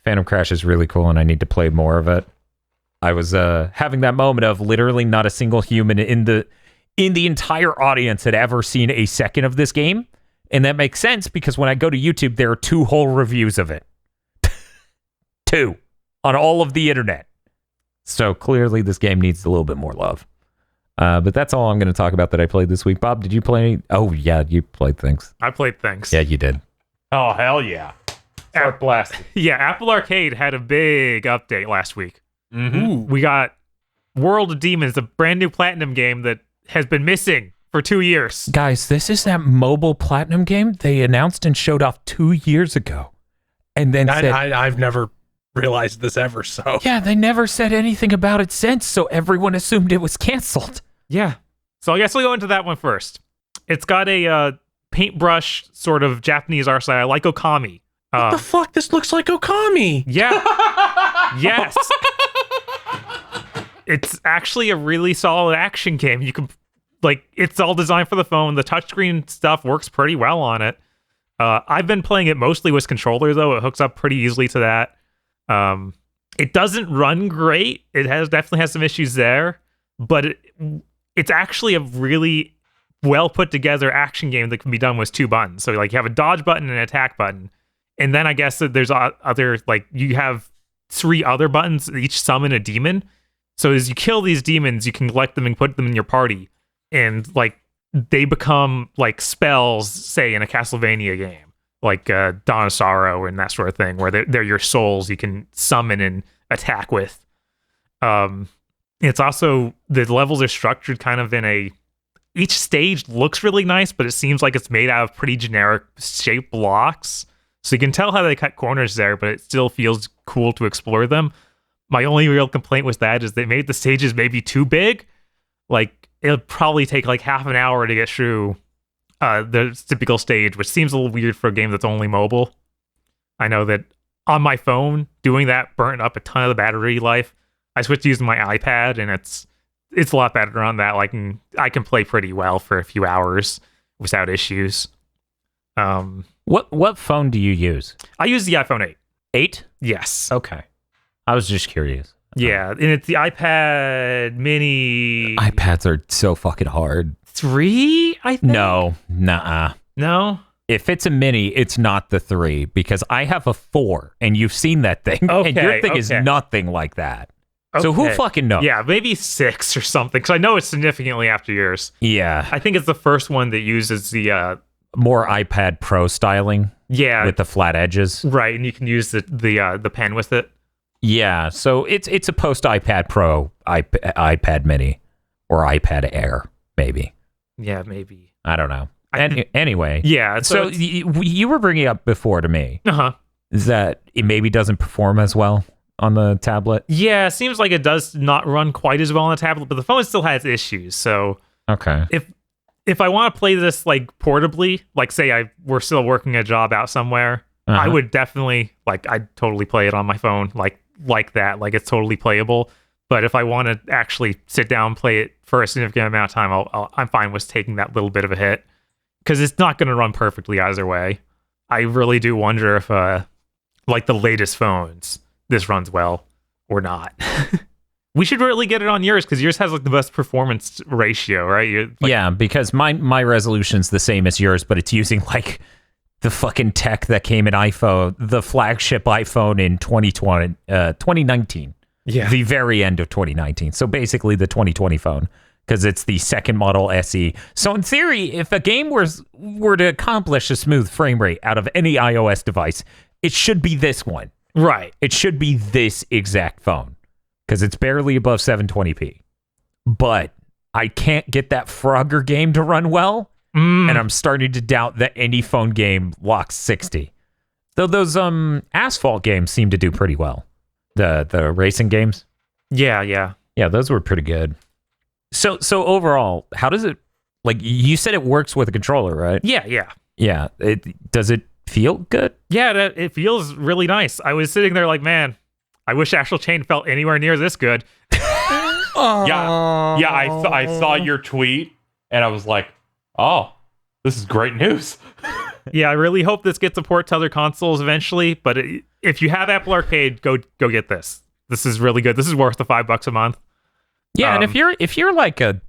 Speaker 2: Phantom Crash is really cool and I need to play more of it. I was having that moment of literally not a single human in the entire audience had ever seen a second of this game. And that makes sense because when I go to YouTube, there are 2 whole reviews of it. 2 on all of the internet. So clearly this game needs a little bit more love. But that's all I'm going to talk about that I played this week. Bob, did you play any? Oh, yeah, you played things.
Speaker 6: I played things.
Speaker 2: Yeah, you did.
Speaker 4: Oh, hell yeah.
Speaker 6: Start blasting. Yeah, Apple Arcade had a big update last week.
Speaker 4: Mm-hmm.
Speaker 6: We got World of Demons, a brand new Platinum game that has been missing for 2 years.
Speaker 2: Guys, this is that mobile Platinum game they announced and showed off 2 years ago. And then said...
Speaker 5: I've never realized this ever, so...
Speaker 2: Yeah, they never said anything about it since, so everyone assumed it was canceled.
Speaker 6: Yeah. So I guess we'll go into that one first. It's got a paintbrush sort of Japanese art style, like Okami.
Speaker 5: What the fuck? This looks like Okami.
Speaker 6: Yeah. Yes. It's actually a really solid action game. You can, it's all designed for the phone. The touchscreen stuff works pretty well on it. I've been playing it mostly with controller, though. It hooks up pretty easily to that. It doesn't run great. It definitely has some issues there, but it's actually a really well put together action game that can be done with 2 buttons. So you have a dodge button and an attack button. And then I guess that there's other, you have 3 other buttons that each summon a demon. So as you kill these demons, you can collect them and put them in your party. And they become spells, say in a Castlevania game, Dawn of Sorrow and that sort of thing, where they're your souls you can summon and attack with. It's also, the levels are structured kind of each stage looks really nice, but it seems like it's made out of pretty generic shaped blocks. So you can tell how they cut corners there, but it still feels cool to explore them. My only real complaint with that is they made the stages maybe too big. It'll probably take half an hour to get through the typical stage, which seems a little weird for a game that's only mobile. I know that on my phone, doing that burnt up a ton of the battery life. I switched to using my iPad, and it's a lot better on that. I can play pretty well for a few hours without issues.
Speaker 2: What phone do you use?
Speaker 6: I use the iPhone 8.
Speaker 2: 8?
Speaker 6: Yes.
Speaker 2: Okay. I was just curious.
Speaker 6: Yeah, and it's the iPad mini.
Speaker 2: iPads are so fucking hard.
Speaker 6: 3, I think?
Speaker 2: No, nuh-uh.
Speaker 6: No?
Speaker 2: If it's a mini, it's not the 3, because I have a 4, and you've seen that thing, and your thing is nothing like that. Okay. So who fucking knows?
Speaker 6: Yeah, maybe 6 or something, because I know it's significantly after yours.
Speaker 2: Yeah.
Speaker 6: I think it's the first one that uses the...
Speaker 2: more iPad Pro styling.
Speaker 6: Yeah.
Speaker 2: With the flat edges.
Speaker 6: Right, and you can use the pen with it.
Speaker 2: Yeah, so it's a post iPad Pro, iPad Mini, or iPad Air, maybe.
Speaker 6: Yeah, maybe.
Speaker 2: I don't know. Anyway.
Speaker 6: Yeah.
Speaker 2: So you were bringing up before to me.
Speaker 6: Uh-huh.
Speaker 2: Is that it maybe doesn't perform as well on the tablet?
Speaker 6: Yeah, it seems like it does not run quite as well on the tablet, but the phone still has issues. So
Speaker 2: okay.
Speaker 6: If I want to play this portably, say we're still working a job out somewhere, I would definitely I'd totally play it on my phone like that. It's totally playable. But if I want to actually sit down and play it for a significant amount of time, I'm fine with taking that little bit of a hit, because it's not going to run perfectly either way. I really do wonder if the latest phones, this runs well or not. We should really get it on yours, because yours has the best performance ratio, right?
Speaker 2: Yeah, because my resolution's the same as yours, but it's using the fucking tech that came in iPhone, the flagship iPhone in 2019.
Speaker 6: Yeah.
Speaker 2: The very end of 2019. So basically the 2020 phone, because it's the second model SE. So in theory, if a game were to accomplish a smooth frame rate out of any iOS device, it should be this one.
Speaker 6: Right.
Speaker 2: It should be this exact phone, because it's barely above 720p. But I can't get that Frogger game to run well, and I'm starting to doubt that any phone game locks 60. Though those Asphalt games seem to do pretty well. The racing games.
Speaker 6: Yeah.
Speaker 2: Yeah, those were pretty good. So overall, how does it, you said it works with a controller, right?
Speaker 6: Yeah.
Speaker 2: Yeah. Does it feel good?
Speaker 6: Yeah, it feels really nice. I was sitting there man, I wish Astral Chain felt anywhere near this good.
Speaker 4: Yeah, I saw your tweet and I was like, oh, this is great news.
Speaker 6: Yeah, I really hope this gets a port to other consoles eventually. But if you have Apple Arcade, go get this. This is really good. This is worth the $5 a month.
Speaker 2: Yeah, and if you're like a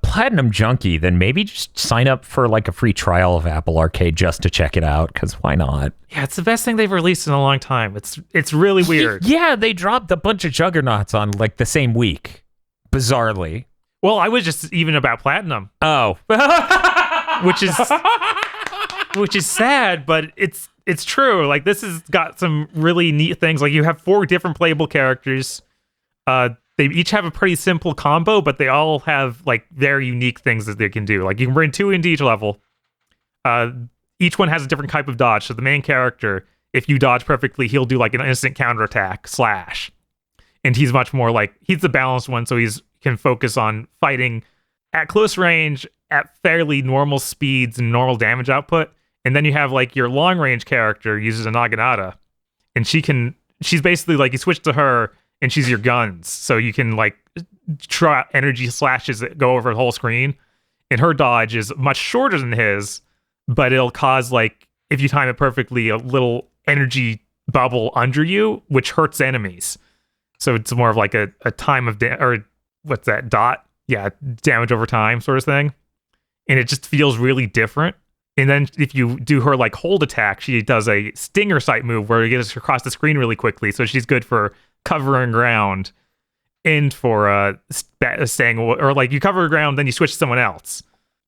Speaker 2: platinum junkie, then maybe just sign up for like a free trial of Apple Arcade just to check it out, because why not?
Speaker 6: Yeah, it's the best thing they've released in a long time. It's really weird.
Speaker 2: Yeah, they dropped a bunch of juggernauts on like the same week, bizarrely.
Speaker 6: Well, I was just even about platinum.
Speaker 2: Oh,
Speaker 6: which is sad, but it's true. Like, this has got some really neat things. Like, you have 4 different playable characters. They each have a pretty simple combo, but they all have like very unique things that they can do. Like, you can bring 2 into each level. Each one has a different type of dodge. So the main character, if you dodge perfectly, he'll do like an instant counterattack slash. And he's much more like, he's the balanced one, so he's can focus on fighting at close range at fairly normal speeds and normal damage output. And then you have like your long range character uses a Naginata, and she's basically like, you switch to her and she's your guns. So you can like try energy slashes that go over the whole screen. And her dodge is much shorter than his, but it'll cause like, if you time it perfectly, a little energy bubble under you, which hurts enemies. So it's more of like a time of or what's that, dot? Yeah, damage over time sort of thing. And it just feels really different. And then if you do her like hold attack, she does a stinger sight move where it gets across the screen really quickly. So she's good for covering ground and for staying, or like you cover ground, then you switch to someone else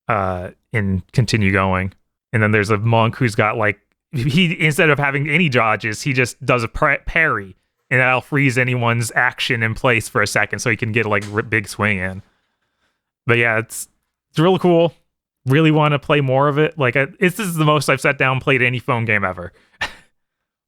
Speaker 6: and continue going. And then there's a monk who's got like, he instead of having any dodges, he just does a parry, and that'll freeze anyone's action in place for a second so he can get like a big swing in. But yeah, it's really cool. Really want to play more of it. Like, this is the most I've sat down and played any phone game ever.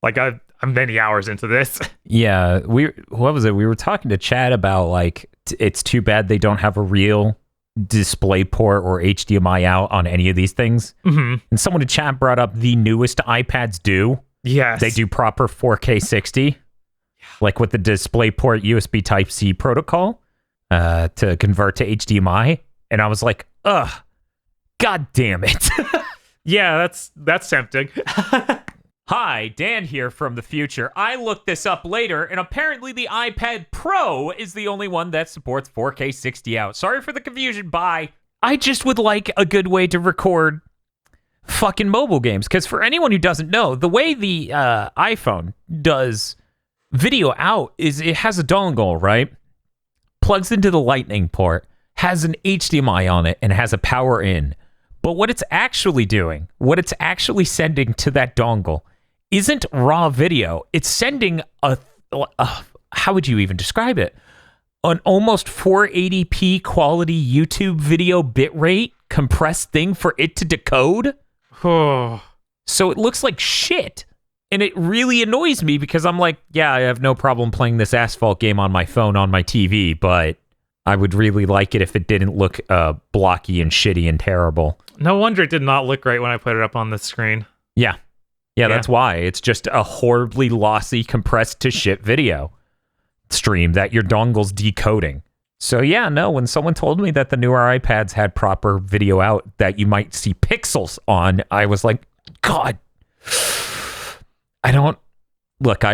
Speaker 6: Like, I'm many hours into this.
Speaker 2: Yeah, what was it? We were talking to Chad about like, it's too bad they don't have a real display port or HDMI out on any of these things.
Speaker 6: Mm-hmm.
Speaker 2: And someone in chat brought up the newest iPads do.
Speaker 6: Yes.
Speaker 2: They do proper 4K 60, like with the DisplayPort USB Type-C protocol to convert to HDMI. And I was like, ugh, god damn it.
Speaker 6: Yeah, that's tempting.
Speaker 2: Hi, Dan here from the future. I looked this up later, and apparently the iPad Pro is the only one that supports 4K 60 out. Sorry for the confusion, bye. I just would like a good way to record fucking mobile games, because for anyone who doesn't know, the way the iPhone does video out is it has a dongle, right? Plugs into the lightning port, has an HDMI on it, and has a power in. But what it's actually doing, what it's actually sending to that dongle, isn't raw video. It's sending a how would you even describe it? An almost 480p quality YouTube video bitrate compressed thing for it to decode.
Speaker 6: Oh.
Speaker 2: So it looks like shit. And it really annoys me because I'm like, yeah, I have no problem playing this Asphalt game on my phone, on my TV, but I would really like it if it didn't look blocky and shitty and terrible.
Speaker 6: No wonder it did not look great when I put it up on the screen.
Speaker 2: Yeah, that's why. It's just a horribly lossy, compressed to shit video stream that your dongle's decoding. So yeah, no, when someone told me that the newer iPads had proper video out that you might see pixels on, I was like, God, I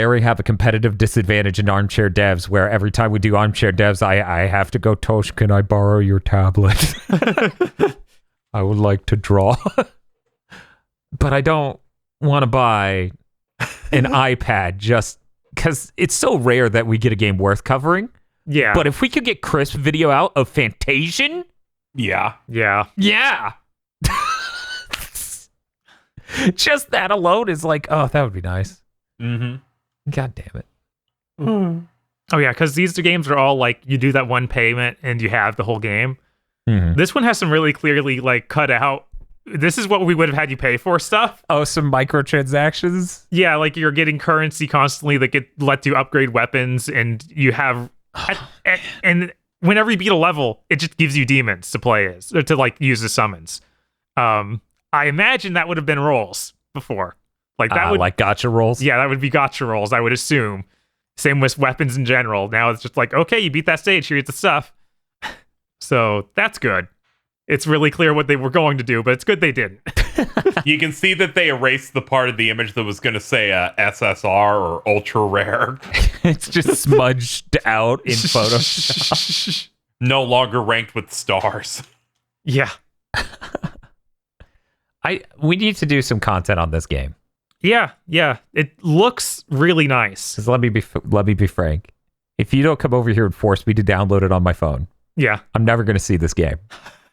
Speaker 2: already have a competitive disadvantage in Armchair Devs where every time we do Armchair Devs, I have to go, Tosh, can I borrow your tablet? I would like to draw. But I don't want to buy an iPad just because it's so rare that we get a game worth covering.
Speaker 6: Yeah.
Speaker 2: But if we could get crisp video out of Fantasian,
Speaker 4: Yeah.
Speaker 2: just that alone is like, oh, that would be nice.
Speaker 4: Mm-hmm.
Speaker 2: God damn it.
Speaker 6: Oh yeah, because these two games are all like, you do that one payment and you have the whole game.
Speaker 2: Mm-hmm.
Speaker 6: This one has some really clearly like cut out, this is what we would have had you pay for stuff.
Speaker 2: Oh, some microtransactions?
Speaker 6: Yeah, like you're getting currency constantly that lets you upgrade weapons, and you have and whenever you beat a level, it just gives you demons to play as, or to like use as summons. I imagine that would have been rolls before. Like that would
Speaker 2: like gacha rolls?
Speaker 6: Yeah, that would be gacha rolls, I would assume. Same with weapons in general. Now it's just like, okay, you beat that stage, here's the stuff. So that's good. It's really clear what they were going to do, but it's good they didn't.
Speaker 4: You can see that they erased the part of the image that was going to say SSR or ultra rare.
Speaker 2: It's just smudged out in Photoshop.
Speaker 4: No longer ranked with stars.
Speaker 6: Yeah.
Speaker 2: We need to do some content on this game.
Speaker 6: Yeah. It looks really nice.
Speaker 2: 'Cause let me be frank. If you don't come over here and force me to download it on my phone,
Speaker 6: Yeah.
Speaker 2: I'm never going to see this game.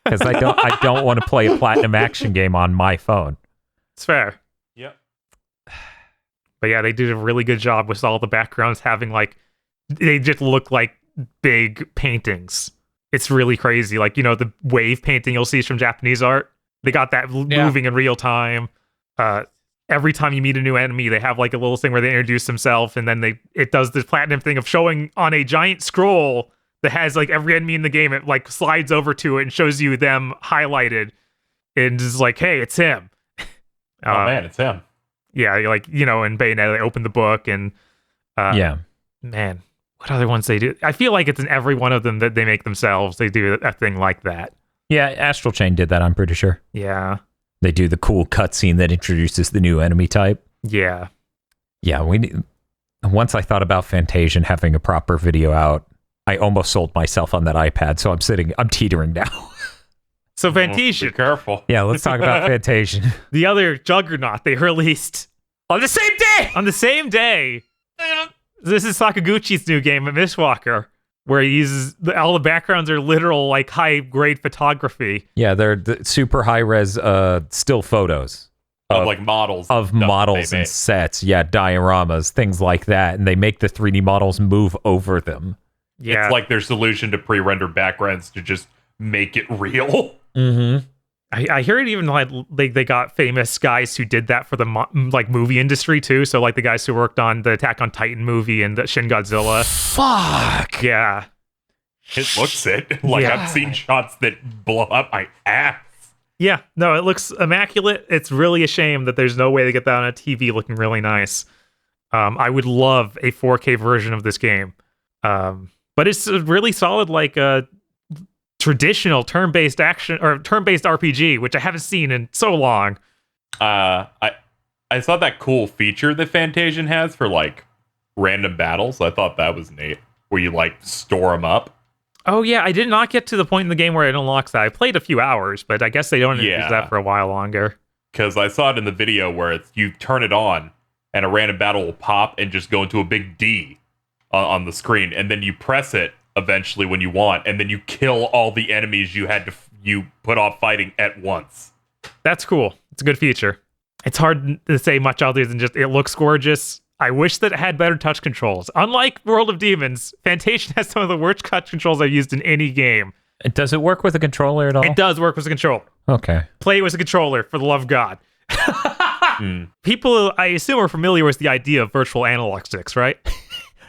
Speaker 2: Because I don't want to play a platinum action game on my phone.
Speaker 6: It's fair.
Speaker 4: Yep.
Speaker 6: But yeah, they did a really good job with all the backgrounds having they just look like big paintings. It's really crazy. Like, the wave painting you'll see from Japanese art. They got that moving in real time. Every time you meet a new enemy, they have like a little thing where they introduce themselves, and then it does this platinum thing of showing on a giant scroll that has like every enemy in the game. It like slides over to it and shows you them highlighted, and is like, hey, it's him.
Speaker 4: Oh man, it's him.
Speaker 6: Yeah, like, in Bayonetta, they open the book, and man, what other ones they do? I feel like it's in every one of them that they make themselves. They do a thing like that.
Speaker 2: Yeah, Astral Chain did that, I'm pretty sure.
Speaker 6: Yeah.
Speaker 2: They do the cool cutscene that introduces the new enemy type.
Speaker 6: Yeah.
Speaker 2: Yeah, once I thought about Fantasian having a proper video out, I almost sold myself on that iPad, so I'm teetering now.
Speaker 6: So
Speaker 4: Be
Speaker 6: Fantasian,
Speaker 4: careful.
Speaker 2: Yeah, let's talk about Fantasian.
Speaker 6: the other juggernaut they released
Speaker 2: On the same day!
Speaker 6: on the same day. This is Sakaguchi's new game at Mishwalker, where he uses all the backgrounds are literal, like, high-grade photography.
Speaker 2: Yeah, they're the super high-res still photos.
Speaker 4: Of like models.
Speaker 2: Of
Speaker 4: stuff
Speaker 2: models
Speaker 4: they
Speaker 2: and
Speaker 4: make.
Speaker 2: sets. Yeah, dioramas, things like that. And they make the 3D models move over them.
Speaker 6: Yeah.
Speaker 4: It's like their solution to pre-rendered backgrounds to just make it real.
Speaker 2: Mm-hmm.
Speaker 6: I hear it even like they got famous guys who did that for the movie industry too. So like the guys who worked on the Attack on Titan movie and the Shin Godzilla.
Speaker 2: Fuck!
Speaker 6: Yeah.
Speaker 4: It looks it. Like,
Speaker 6: Yeah.
Speaker 4: I've seen shots that blow up my ass.
Speaker 6: Yeah, no, it looks immaculate. It's really a shame that there's no way to get that on a TV looking really nice. I would love a 4K version of this game. But it's a really solid, like, traditional turn-based action or turn-based RPG, which I haven't seen in so long.
Speaker 4: I saw that cool feature that Fantasian has for like random battles. I thought that was neat, where you like store them up.
Speaker 6: Oh yeah, I did not get to the point in the game where it unlocks that. I played a few hours, but I guess they don't use that for a while longer.
Speaker 4: Because I saw it in the video where you turn it on and a random battle will pop and just go into a big D on the screen, and then you press it eventually when you want, and then you kill all the enemies you put off fighting at once.
Speaker 6: That's cool. It's a good feature. It's hard to say much other than just it looks gorgeous. I wish that it had better touch controls. Unlike World of Demons, Fantasian has some of the worst touch controls I've used in any game.
Speaker 2: Does it work with a controller at all?
Speaker 6: It does work with a controller.
Speaker 2: Okay.
Speaker 6: Play it with a controller, for the love of God. People, I assume, are familiar with the idea of virtual analog sticks, right?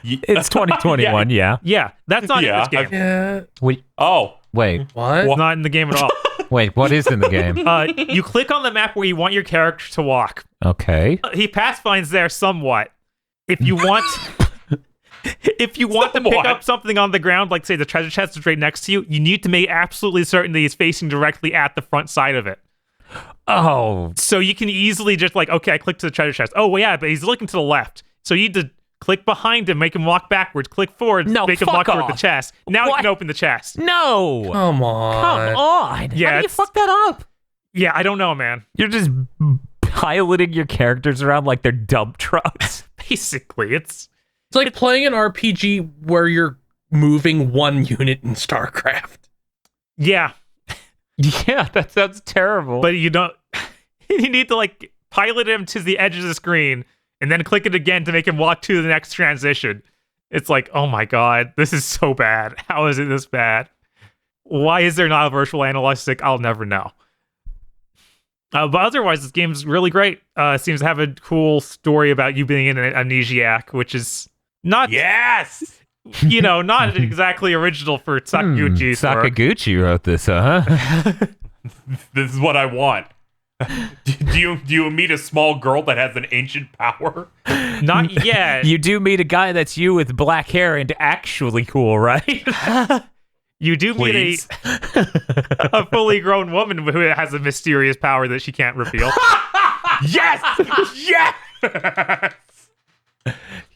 Speaker 2: It's 2021, yeah.
Speaker 6: Yeah, that's not in this game.
Speaker 5: Yeah.
Speaker 2: Wait,
Speaker 4: Oh,
Speaker 5: What?
Speaker 6: It's not in the game at all.
Speaker 2: wait, what is in the game?
Speaker 6: You click on the map where you want your character to walk.
Speaker 2: Okay.
Speaker 6: He pathfinds there somewhat. If you want, to pick up something on the ground, like say the treasure chest is right next to you, you need to make absolutely certain that he's facing directly at the front side of it.
Speaker 2: Oh,
Speaker 6: So you can easily just like, okay, I clicked to the treasure chest. Oh, well, yeah, but he's looking to the left. So you need to click behind him, make him walk backwards, click forward,
Speaker 2: No,
Speaker 6: make him
Speaker 2: fuck
Speaker 6: walk toward
Speaker 2: off.
Speaker 6: the chest. Now you
Speaker 2: What?
Speaker 6: can open the chest.
Speaker 2: no.
Speaker 5: Come on.
Speaker 2: Come on.
Speaker 6: Yeah,
Speaker 2: How do you
Speaker 6: it's-
Speaker 2: fuck that up?
Speaker 6: Yeah, I don't know, man.
Speaker 2: You're just piloting your characters around like they're dump trucks.
Speaker 6: Basically, it's
Speaker 5: like playing an RPG where you're moving one unit in StarCraft.
Speaker 6: yeah,
Speaker 2: Yeah, that sounds terrible.
Speaker 6: but you don't. You need to like pilot him to the edge of the screen and then click it again to make him walk to the next transition. It's like, oh my god, this is so bad. How is it this bad? Why is there not a virtual analog stick? I'll never know. But otherwise, this game's really great. Seems to have a cool story about you being an amnesiac, which is not,
Speaker 4: yes!
Speaker 6: not exactly original for Sakaguchi's work.
Speaker 2: Sakaguchi wrote this, huh?
Speaker 4: This is what I want. Do you meet a small girl that has an ancient power?
Speaker 6: Not yet.
Speaker 2: You do meet a guy that's you with black hair and actually cool, right?
Speaker 6: You do meet
Speaker 4: Please.
Speaker 6: a fully grown woman who has a mysterious power that she can't reveal.
Speaker 4: Yes! Yes!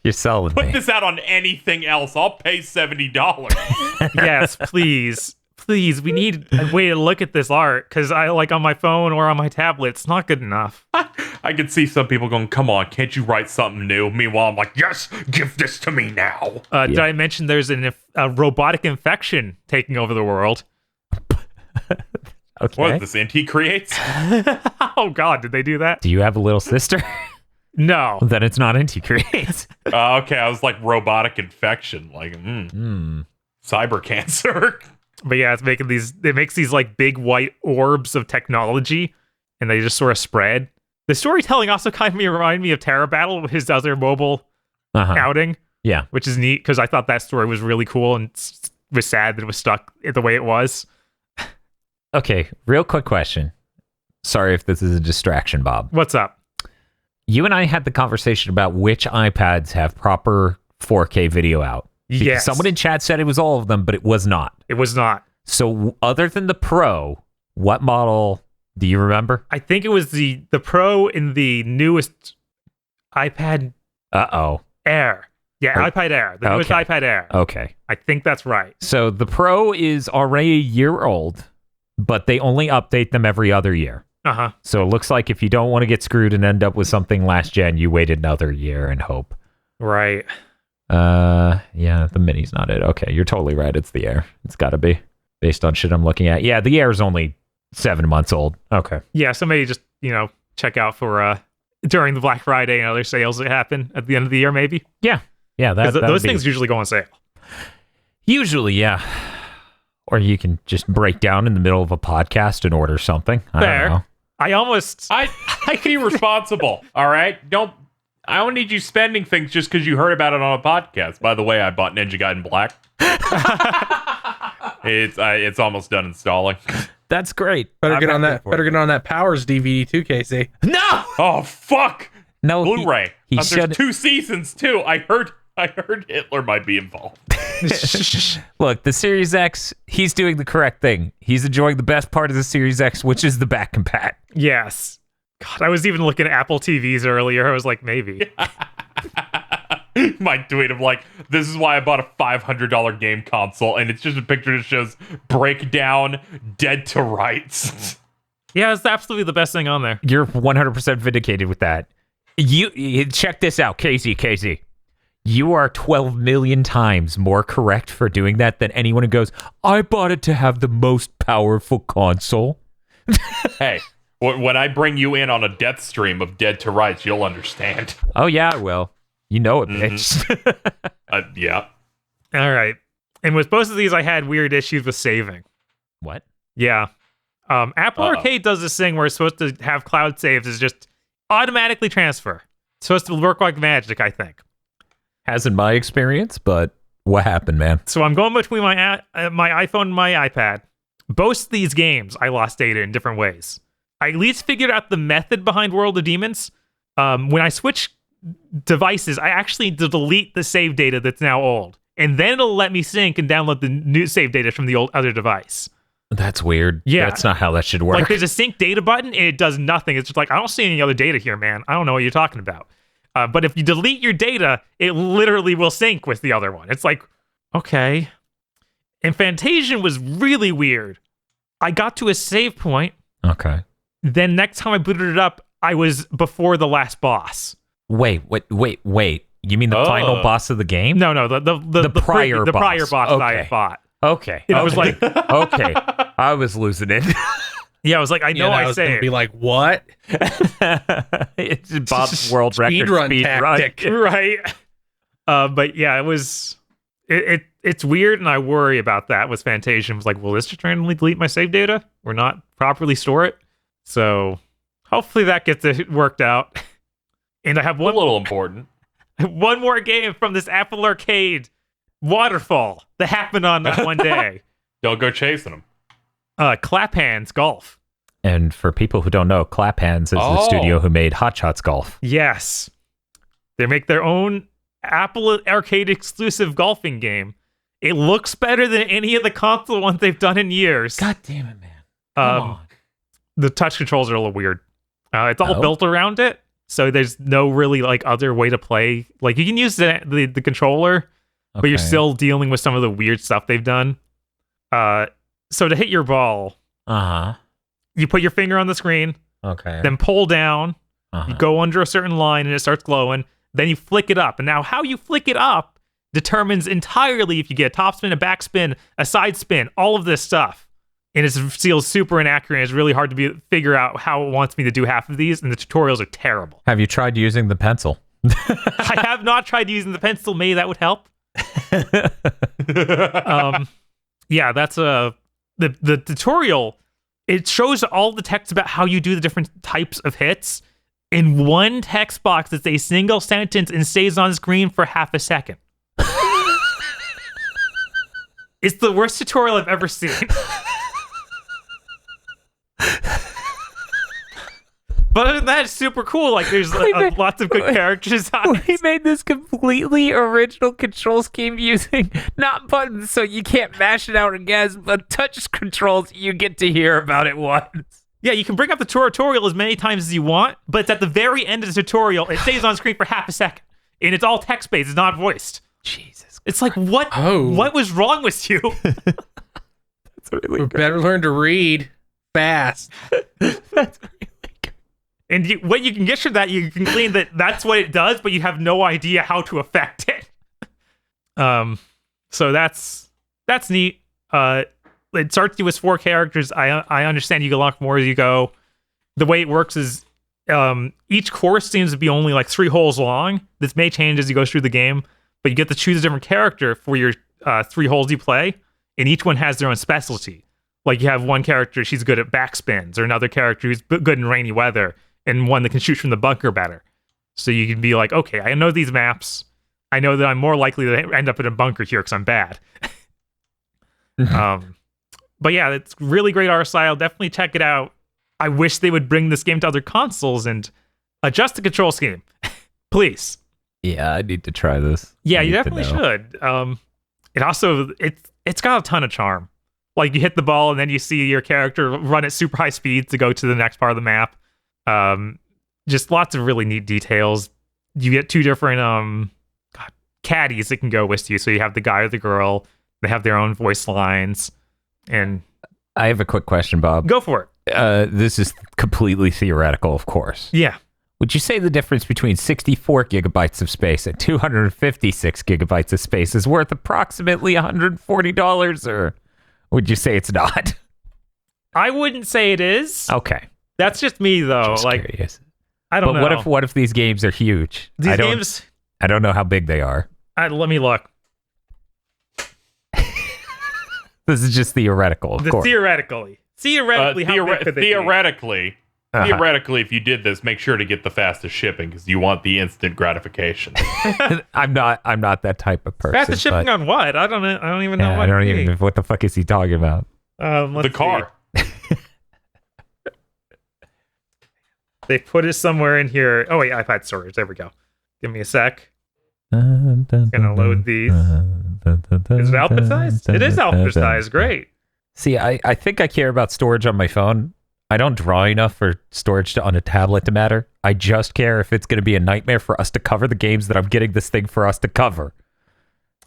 Speaker 2: You're selling
Speaker 4: Put
Speaker 2: me.
Speaker 4: this out on anything else. I'll pay $70.
Speaker 6: Yes, please. Please, we need a way to look at this art because I like on my phone or on my tablet, it's not good enough.
Speaker 4: I can see some people going, come on, can't you write something new? Meanwhile, I'm like, yes, give this to me now.
Speaker 6: Did I mention there's a robotic infection taking over the world?
Speaker 2: Okay.
Speaker 4: What is this, Inti creates?
Speaker 6: Oh, God, did they do that?
Speaker 2: Do you have a little sister?
Speaker 6: No.
Speaker 2: Then it's not Inti Creates.
Speaker 4: Okay, I was like, robotic infection. Like, cyber cancer.
Speaker 6: But yeah, it makes these like big white orbs of technology and they just sort of spread. The storytelling also kind of reminded me of Terra Battle, his other mobile outing.
Speaker 2: Yeah.
Speaker 6: Which is neat because I thought that story was really cool and was sad that it was stuck the way it was.
Speaker 2: Okay, real quick question. Sorry if this is a distraction, Bob.
Speaker 6: What's up?
Speaker 2: You and I had the conversation about which iPads have proper 4K video out. Because
Speaker 6: Yes.
Speaker 2: someone in chat said it was all of them, but it was not.
Speaker 6: It was not.
Speaker 2: So other than the Pro, what model do you remember?
Speaker 6: I think it was the Pro in the newest iPad
Speaker 2: Uh-oh.
Speaker 6: Air. Yeah,
Speaker 2: Are-
Speaker 6: iPad Air. The newest
Speaker 2: Okay.
Speaker 6: iPad Air.
Speaker 2: Okay.
Speaker 6: I think that's right.
Speaker 2: So the Pro is already a year old, but they only update them every other year.
Speaker 6: Uh-huh.
Speaker 2: So it looks like if you don't want to get screwed and end up with something last gen, you wait another year and hope.
Speaker 6: Right.
Speaker 2: Yeah, the Mini's not it. Okay, you're totally right. It's the Air. It's got to be based on shit I'm looking at. Yeah, the Air is only 7 months old. Okay.
Speaker 6: Yeah, somebody just, check out for during the Black Friday and other sales that happen at the end of the year, maybe.
Speaker 2: Yeah,
Speaker 6: Those things usually go on sale.
Speaker 2: Usually, yeah. Or you can just break down in the middle of a podcast and order something. I
Speaker 6: Fair.
Speaker 2: don't know.
Speaker 4: I be responsible, all right? I don't need you spending things just because you heard about it on a podcast. By the way, I bought Ninja Gaiden Black. It's almost done installing.
Speaker 2: That's great.
Speaker 5: Better
Speaker 2: I'm
Speaker 5: get on
Speaker 2: happy
Speaker 5: that.
Speaker 2: for
Speaker 5: Better
Speaker 2: it.
Speaker 5: get on that Powers DVD too, Casey.
Speaker 2: No!
Speaker 4: Oh fuck!
Speaker 2: No,
Speaker 4: Blu-ray.
Speaker 2: He
Speaker 4: There's
Speaker 2: should
Speaker 4: 2 seasons too. I heard Hitler might be involved.
Speaker 2: Look, the Series X, he's doing the correct thing. He's enjoying the best part of the Series X, which is the back compat.
Speaker 6: Yes. God, I was even looking at Apple TVs earlier. I was like, maybe.
Speaker 4: My tweet of like, this is why I bought a $500 game console, and it's just a picture that shows breakdown, dead to rights.
Speaker 6: Yeah, it's absolutely the best thing on there.
Speaker 2: You're 100% vindicated with that. You check this out, Casey. You are 12 million times more correct for doing that than anyone who goes, I bought it to have the most powerful console.
Speaker 4: Hey, when I bring you in on a death stream of dead to rights, you'll understand.
Speaker 2: Oh, yeah, I will. You know it, bitch.
Speaker 4: Yeah.
Speaker 6: All right. And with both of these, I had weird issues with saving.
Speaker 2: What?
Speaker 6: Yeah. Apple Arcade does this thing where it's supposed to have cloud saves is just automatically transfer. It's supposed to work like magic, I think.
Speaker 2: Hasn't my experience, but what happened, man?
Speaker 6: So I'm going between my iPhone and my iPad. Both these games, I lost data in different ways. I at least figured out the method behind World of Demons. When I switch devices, I actually need to delete the save data that's now old. And then it'll let me sync and download the new save data from the old other device.
Speaker 2: That's weird.
Speaker 6: Yeah.
Speaker 2: That's not how that should work.
Speaker 6: Like there's a sync data button and it does nothing. It's just like, I don't see any other data here, man. I don't know what you're talking about. But if you delete your data, it literally will sync with the other one. It's like, okay. And Fantasian was really weird. I got to a save point.
Speaker 2: Okay.
Speaker 6: Then next time I booted it up, I was before the last boss.
Speaker 2: Wait. You mean the final boss of the game?
Speaker 6: No, the
Speaker 2: prior boss.
Speaker 6: Prior boss that I had fought.
Speaker 2: Okay.
Speaker 6: It was like,
Speaker 2: okay. I was losing it.
Speaker 6: yeah, I was like, I know I
Speaker 5: was gonna
Speaker 6: saved.
Speaker 5: be like, what?
Speaker 2: It's Bob's world record
Speaker 5: Speedrun tactic.
Speaker 6: Right. But yeah, it was it's weird, and I worry about that with Fantasian. I was like, will this just randomly delete my save data or not properly store it? So hopefully that gets it worked out. And I have
Speaker 4: A little important.
Speaker 6: one more game from this Apple Arcade waterfall that happened on that one day.
Speaker 4: Don't go chasing them.
Speaker 6: Claphams Golf.
Speaker 2: And for people who don't know, Claphams is the studio who made Hot Shots Golf.
Speaker 6: Yes. They make their own Apple Arcade exclusive golfing game. It looks better than any of the console ones they've done in years.
Speaker 2: God damn it, man. Come on.
Speaker 6: The touch controls are a little weird. It's all built around it, so there's no really like other way to play. Like you can use the controller, but you're still dealing with some of the weird stuff they've done. So to hit your ball, you put your finger on the screen, then pull down, you go under a certain line and it starts glowing, then you flick it up. And now how you flick it up determines entirely if you get a topspin, a backspin, a side spin, all of this stuff. And it's still super inaccurate. It's really hard to figure out how it wants me to do half of these, and the tutorials are terrible.
Speaker 2: Have you tried using the pencil?
Speaker 6: I have not tried using the pencil. Maybe that would help. Yeah, that's the tutorial. It shows all the text about how you do the different types of hits in one text box that's a single sentence and stays on screen for half a second. It's the worst tutorial I've ever seen. But other than that, it's super cool. Like, there's lots of good character designs.
Speaker 2: We made this completely original control scheme using not buttons, so you can't mash it out again, but touch controls you get to hear about it once.
Speaker 6: Yeah, you can bring up the tutorial as many times as you want, but it's at the very end of the tutorial. It stays on screen for half a second, and it's all text-based. It's not voiced.
Speaker 2: Jesus.
Speaker 6: It's like, what?
Speaker 5: Oh.
Speaker 6: What was wrong with you?
Speaker 2: That's really
Speaker 5: We better learn to read fast.
Speaker 2: That's really good.
Speaker 6: And what you can get from that, you can glean that that's what it does, but you have no idea how to affect it. So that's neat. It starts you with 4 characters. I understand you can unlock more as you go. The way it works is each course seems to be only like 3 holes long. This may change as you go through the game, but you get to choose a different character for your 3 holes you play, and each one has their own specialty. Like you have one character, she's good at backspins, or another character who's good in rainy weather, and one that can shoot from the bunker better. So you can be like, okay, I know these maps. I know that I'm more likely to end up in a bunker here because I'm bad. But yeah, it's really great art style. Definitely check it out. I wish they would bring this game to other consoles and adjust the control scheme. Please.
Speaker 2: Yeah, I need to try this.
Speaker 6: Yeah, you definitely should. It's got a ton of charm. Like you hit the ball and then you see your character run at super high speeds to go to the next part of the map. Just lots of really neat details. You get 2 different caddies that can go with you. So you have the guy or the girl. They have their own voice lines. And
Speaker 2: I have a quick question, Bob.
Speaker 6: Go for it.
Speaker 2: This is completely theoretical, of course.
Speaker 6: Yeah.
Speaker 2: Would you say the difference between 64 gigabytes of space and 256 gigabytes of space is worth approximately $140, or would you say it's not?
Speaker 6: I wouldn't say it is.
Speaker 2: Okay.
Speaker 6: That's just me, though.
Speaker 2: Just
Speaker 6: like,
Speaker 2: curious.
Speaker 6: I don't know.
Speaker 2: What if these games are huge?
Speaker 6: These games...
Speaker 2: I don't know how big they are.
Speaker 6: Let me look.
Speaker 2: This is just theoretical, of course.
Speaker 6: Theoretically, how big could they be?
Speaker 4: Theoretically, if you did this, make sure to get the fastest shipping because you want the instant gratification.
Speaker 2: I'm not that type of person.
Speaker 6: Fastest shipping on what? I don't even know.
Speaker 2: I don't even know what the fuck is he talking about.
Speaker 4: The car.
Speaker 6: They put it somewhere in here. Oh wait, iPad storage. There we go. Give me a sec. Gonna load these. Is it alphabetized? It is alphabetized. Great.
Speaker 2: See, I think I care about storage on my phone. I don't draw enough for storage on a tablet to matter. I just care if it's going to be a nightmare for us to cover the games that I'm getting this thing for us to cover.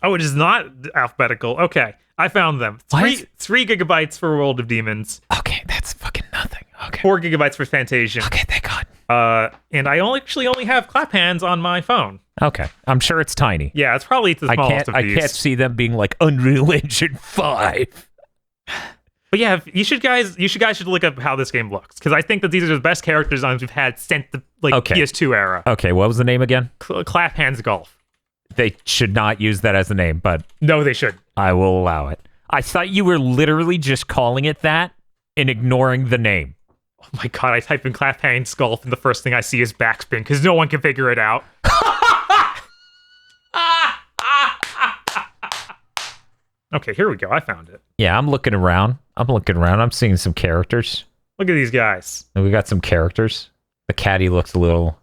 Speaker 6: Oh, it is not alphabetical. Okay, I found them. 3 gigabytes for World of Demons.
Speaker 2: Okay, that's fucking nothing. Okay.
Speaker 6: 4 gigabytes for Fantasia.
Speaker 2: Okay, thank God.
Speaker 6: And I only have Claphams on my phone.
Speaker 2: Okay, I'm sure it's tiny.
Speaker 6: Yeah, it's probably the smallest of these.
Speaker 2: I can't see them being like Unreal Engine 5.
Speaker 6: But yeah, you guys should look up how this game looks, because I think that these are the best character designs we've had since the PS2 era.
Speaker 2: Okay, what was the name again?
Speaker 6: Claphams Golf.
Speaker 2: They should not use that as a name, but
Speaker 6: no, they should.
Speaker 2: I will allow it. I thought you were literally just calling it that and ignoring the name.
Speaker 6: Oh my God, I type in Claphams Golf and the first thing I see is backspin because no one can figure it out. Okay, here we go. I found it.
Speaker 2: Yeah, I'm looking around. I'm seeing some characters.
Speaker 6: Look at these guys.
Speaker 2: And we got some characters. The caddy looks a little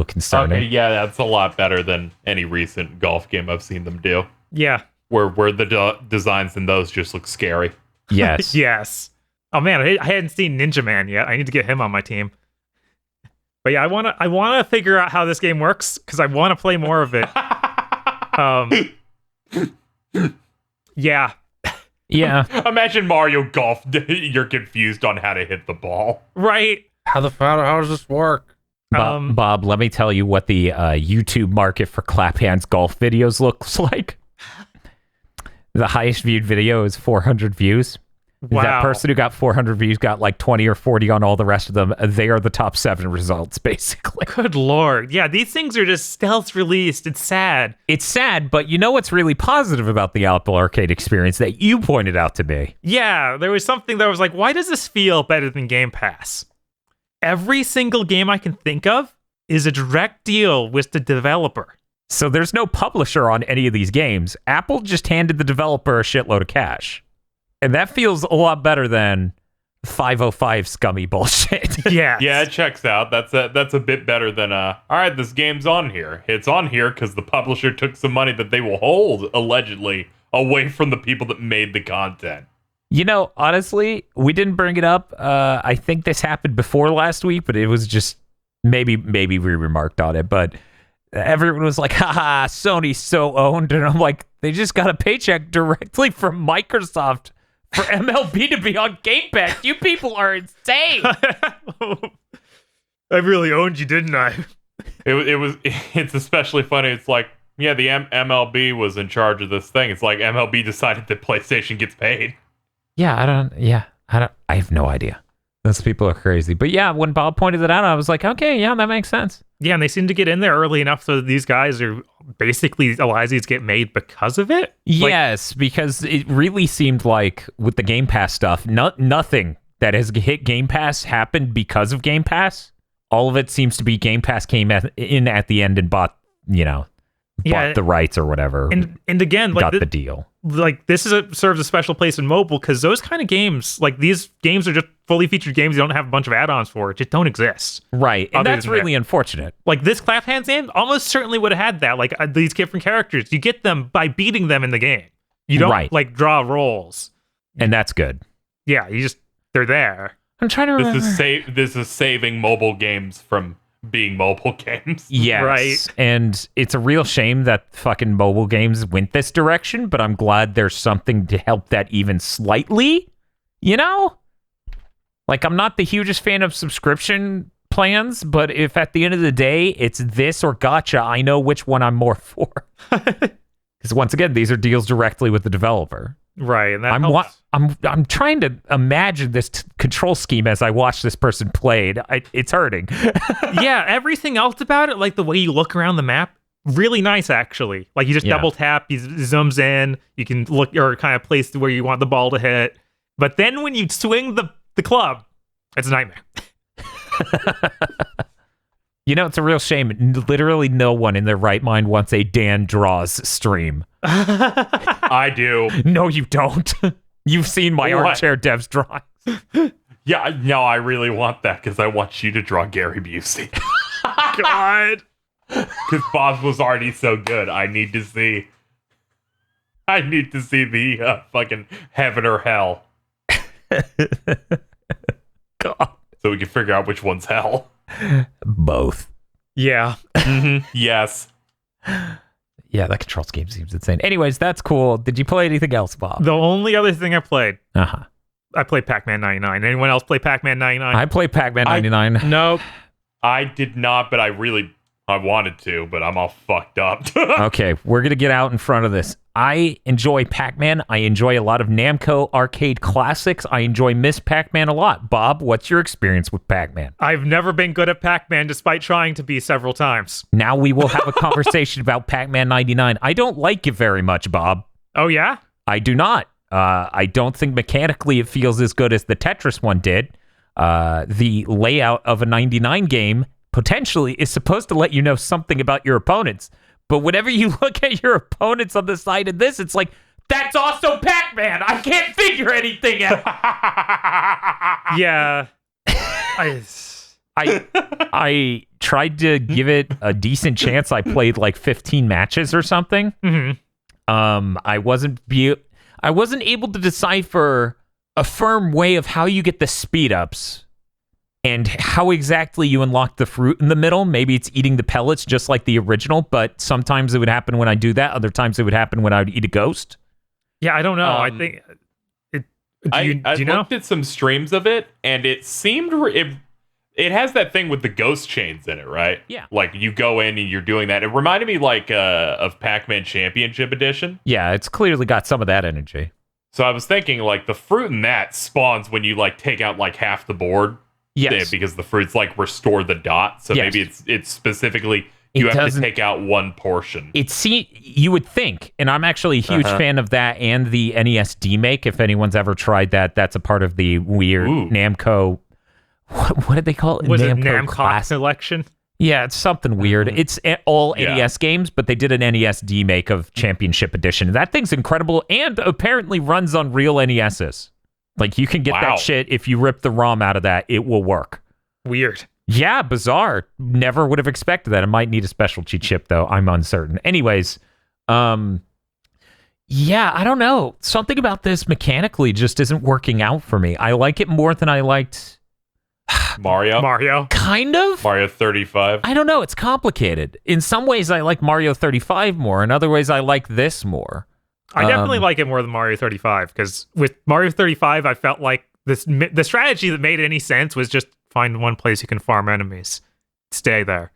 Speaker 2: concerning.
Speaker 4: Okay, yeah, that's a lot better than any recent golf game I've seen them do.
Speaker 6: Yeah,
Speaker 4: where the designs in those just look scary.
Speaker 2: Yes.
Speaker 6: Yes. Oh man, I hadn't seen Ninja Man yet. I need to get him on my team. But yeah, I wanna figure out how this game works because I want to play more of it. Yeah.
Speaker 2: Yeah.
Speaker 4: Imagine Mario Golf. You're confused on how to hit the ball.
Speaker 6: Right.
Speaker 5: How does this work?
Speaker 2: Bob, let me tell you what the YouTube market for Claphams Golf videos looks like. The highest viewed video is 400 views.
Speaker 6: Wow.
Speaker 2: That person who got 400 views got like 20 or 40 on all the rest of them. They are the top 7 results, basically.
Speaker 6: Good lord. Yeah, these things are just stealth released. It's sad.
Speaker 2: It's sad, but you know what's really positive about the Apple Arcade experience that you pointed out to me?
Speaker 6: Yeah, there was something that was like, why does this feel better than Game Pass? Every single game I can think of is a direct deal with the developer.
Speaker 2: So there's no publisher on any of these games. Apple just handed the developer a shitload of cash. And that feels a lot better than 505 scummy bullshit.
Speaker 6: Yeah.
Speaker 4: Yeah, it checks out. That's a bit better than all right, this game's on here. It's on here because the publisher took some money that they will hold, allegedly, away from the people that made the content.
Speaker 2: You know, honestly, we didn't bring it up. I think this happened before last week, but it was just maybe we remarked on it. But everyone was like, haha, Sony's so owned. And I'm like, they just got a paycheck directly from Microsoft for MLB to be on Game Pass. You people are insane.
Speaker 6: I really owned you, didn't I?
Speaker 4: It's especially funny. It's like, yeah, the MLB was in charge of this thing. It's like MLB decided that PlayStation gets paid.
Speaker 2: I have no idea. Those people are crazy. But yeah, when Bob pointed it out, I was like, okay, yeah, that makes sense.
Speaker 6: Yeah, and they seem to get in there early enough so that these guys are basically, a lot of these get made because of it.
Speaker 2: Yes, because it really seemed like with the Game Pass stuff, nothing that has hit Game Pass happened because of Game Pass. All of it seems to be Game Pass came in at the end and bought the rights or whatever.
Speaker 6: And again, like
Speaker 2: got the deal.
Speaker 6: Like this serves a special place in mobile because those kind of games, like these games are just fully featured games you don't have a bunch of add-ons for. Just don't exist.
Speaker 2: Right. And that's really unfortunate.
Speaker 6: Like this Claphams game almost certainly would have had that. Like these different characters, you get them by beating them in the game. You don't like draw rolls.
Speaker 2: And that's good.
Speaker 6: Yeah, they're there.
Speaker 2: I'm trying to remember.
Speaker 4: This is saving mobile games from being mobile games.
Speaker 2: Yes.
Speaker 6: Right.
Speaker 2: And it's a real shame that fucking mobile games went this direction, but I'm glad there's something to help that even slightly, you know? Like, I'm not the hugest fan of subscription plans, but if at the end of the day it's this or gotcha, I know which one I'm more for. Because once again, these are deals directly with the developer.
Speaker 6: Right, and that helps.
Speaker 2: I'm trying to imagine this control scheme as I watch this person played. It's hurting.
Speaker 6: Yeah, everything else about it, like the way you look around the map, really nice actually. Like you just double tap, he zooms in, you can look or kind of place where you want the ball to hit. But then when you swing the club, it's a nightmare.
Speaker 2: You know, it's a real shame. Literally no one in their right mind wants a Dan Draws stream.
Speaker 4: I do.
Speaker 2: No, you don't. You've seen my armchair devs drawings.
Speaker 4: Yeah, no, I really want that because I want you to draw Gary Busey.
Speaker 6: God.
Speaker 4: Because Bob's was already so good. I need to see the fucking heaven or hell.
Speaker 2: God.
Speaker 4: So we can figure out which one's hell.
Speaker 2: Both.
Speaker 6: Yeah.
Speaker 4: Mm-hmm. Yes.
Speaker 2: Yeah, that control scheme seems insane. Anyways, that's cool. Did you play anything else, Bob?
Speaker 6: The only other thing I played,
Speaker 2: Uh-huh.
Speaker 6: I played Pac-Man 99. Anyone else play Pac-Man 99?
Speaker 2: I played Pac-Man 99.
Speaker 6: Nope.
Speaker 4: I did not, but I wanted to, but I'm all fucked up.
Speaker 2: Okay, we're going to get out in front of this. I enjoy Pac-Man. I enjoy a lot of Namco arcade classics. I enjoy Miss Pac-Man a lot. Bob, what's your experience with Pac-Man?
Speaker 6: I've never been good at Pac-Man despite trying to be several times.
Speaker 2: Now we will have a conversation about Pac-Man 99. I don't like it very much, Bob.
Speaker 6: Oh, yeah?
Speaker 2: I do not. I don't think mechanically it feels as good as the Tetris one did. The layout of a 99 game potentially is supposed to let you know something about your opponents. But whenever you look at your opponents on the side of this, it's like, that's also Pac-Man. I can't figure anything out.
Speaker 6: Yeah.
Speaker 2: I tried to give it a decent chance. I played like 15 matches or something.
Speaker 6: Mm-hmm.
Speaker 2: I wasn't able to decipher a firm way of how you get the speed ups and how exactly you unlock the fruit in the middle. Maybe it's eating the pellets just like the original, but sometimes it would happen when I do that. Other times it would happen when I would eat a ghost.
Speaker 6: Yeah, I don't know. I think
Speaker 4: I
Speaker 6: do you know?
Speaker 4: looked at some streams of it, and it seemed it has that thing with the ghost chains in it, right?
Speaker 2: Yeah.
Speaker 4: Like you go in and you're doing that. It reminded me like of Pac-Man Championship Edition.
Speaker 2: Yeah, it's clearly got some of that energy.
Speaker 4: So I was thinking like the fruit in that spawns when you like take out like half the board.
Speaker 2: Yes.
Speaker 4: Because the fruits like restore the dot. So
Speaker 2: Yes.
Speaker 4: maybe it's specifically you have to
Speaker 2: doesn't-
Speaker 4: take out one portion.
Speaker 2: You would think, and I'm actually a huge fan of that and the NES D-Make. If anyone's ever tried that, that's a part of the weird Namco. What did they call it?
Speaker 6: Was it Namco
Speaker 2: Class?
Speaker 6: Collection?
Speaker 2: Yeah, it's something weird. It's all
Speaker 4: Yeah.
Speaker 2: NES games, but they did an NES D-Make of Championship Edition. That thing's incredible and apparently runs on real NESs. Like, you can get
Speaker 4: Wow.
Speaker 2: that shit. If you rip the ROM out of that, it will work.
Speaker 6: Weird.
Speaker 2: Yeah, bizarre. Never would have expected that. It might need a specialty chip, though. I'm uncertain. Anyways, yeah, I don't know. Something about this mechanically just isn't working out for me. I like it more than I liked...
Speaker 4: Mario
Speaker 2: Kind of?
Speaker 4: Mario 35.
Speaker 2: I don't know. It's complicated. In some ways, I like Mario 35 more. In other ways, I like this more.
Speaker 6: I definitely like it more than Mario 35 because with Mario 35, I felt like the strategy that made any sense was just find one place you can farm enemies, stay there,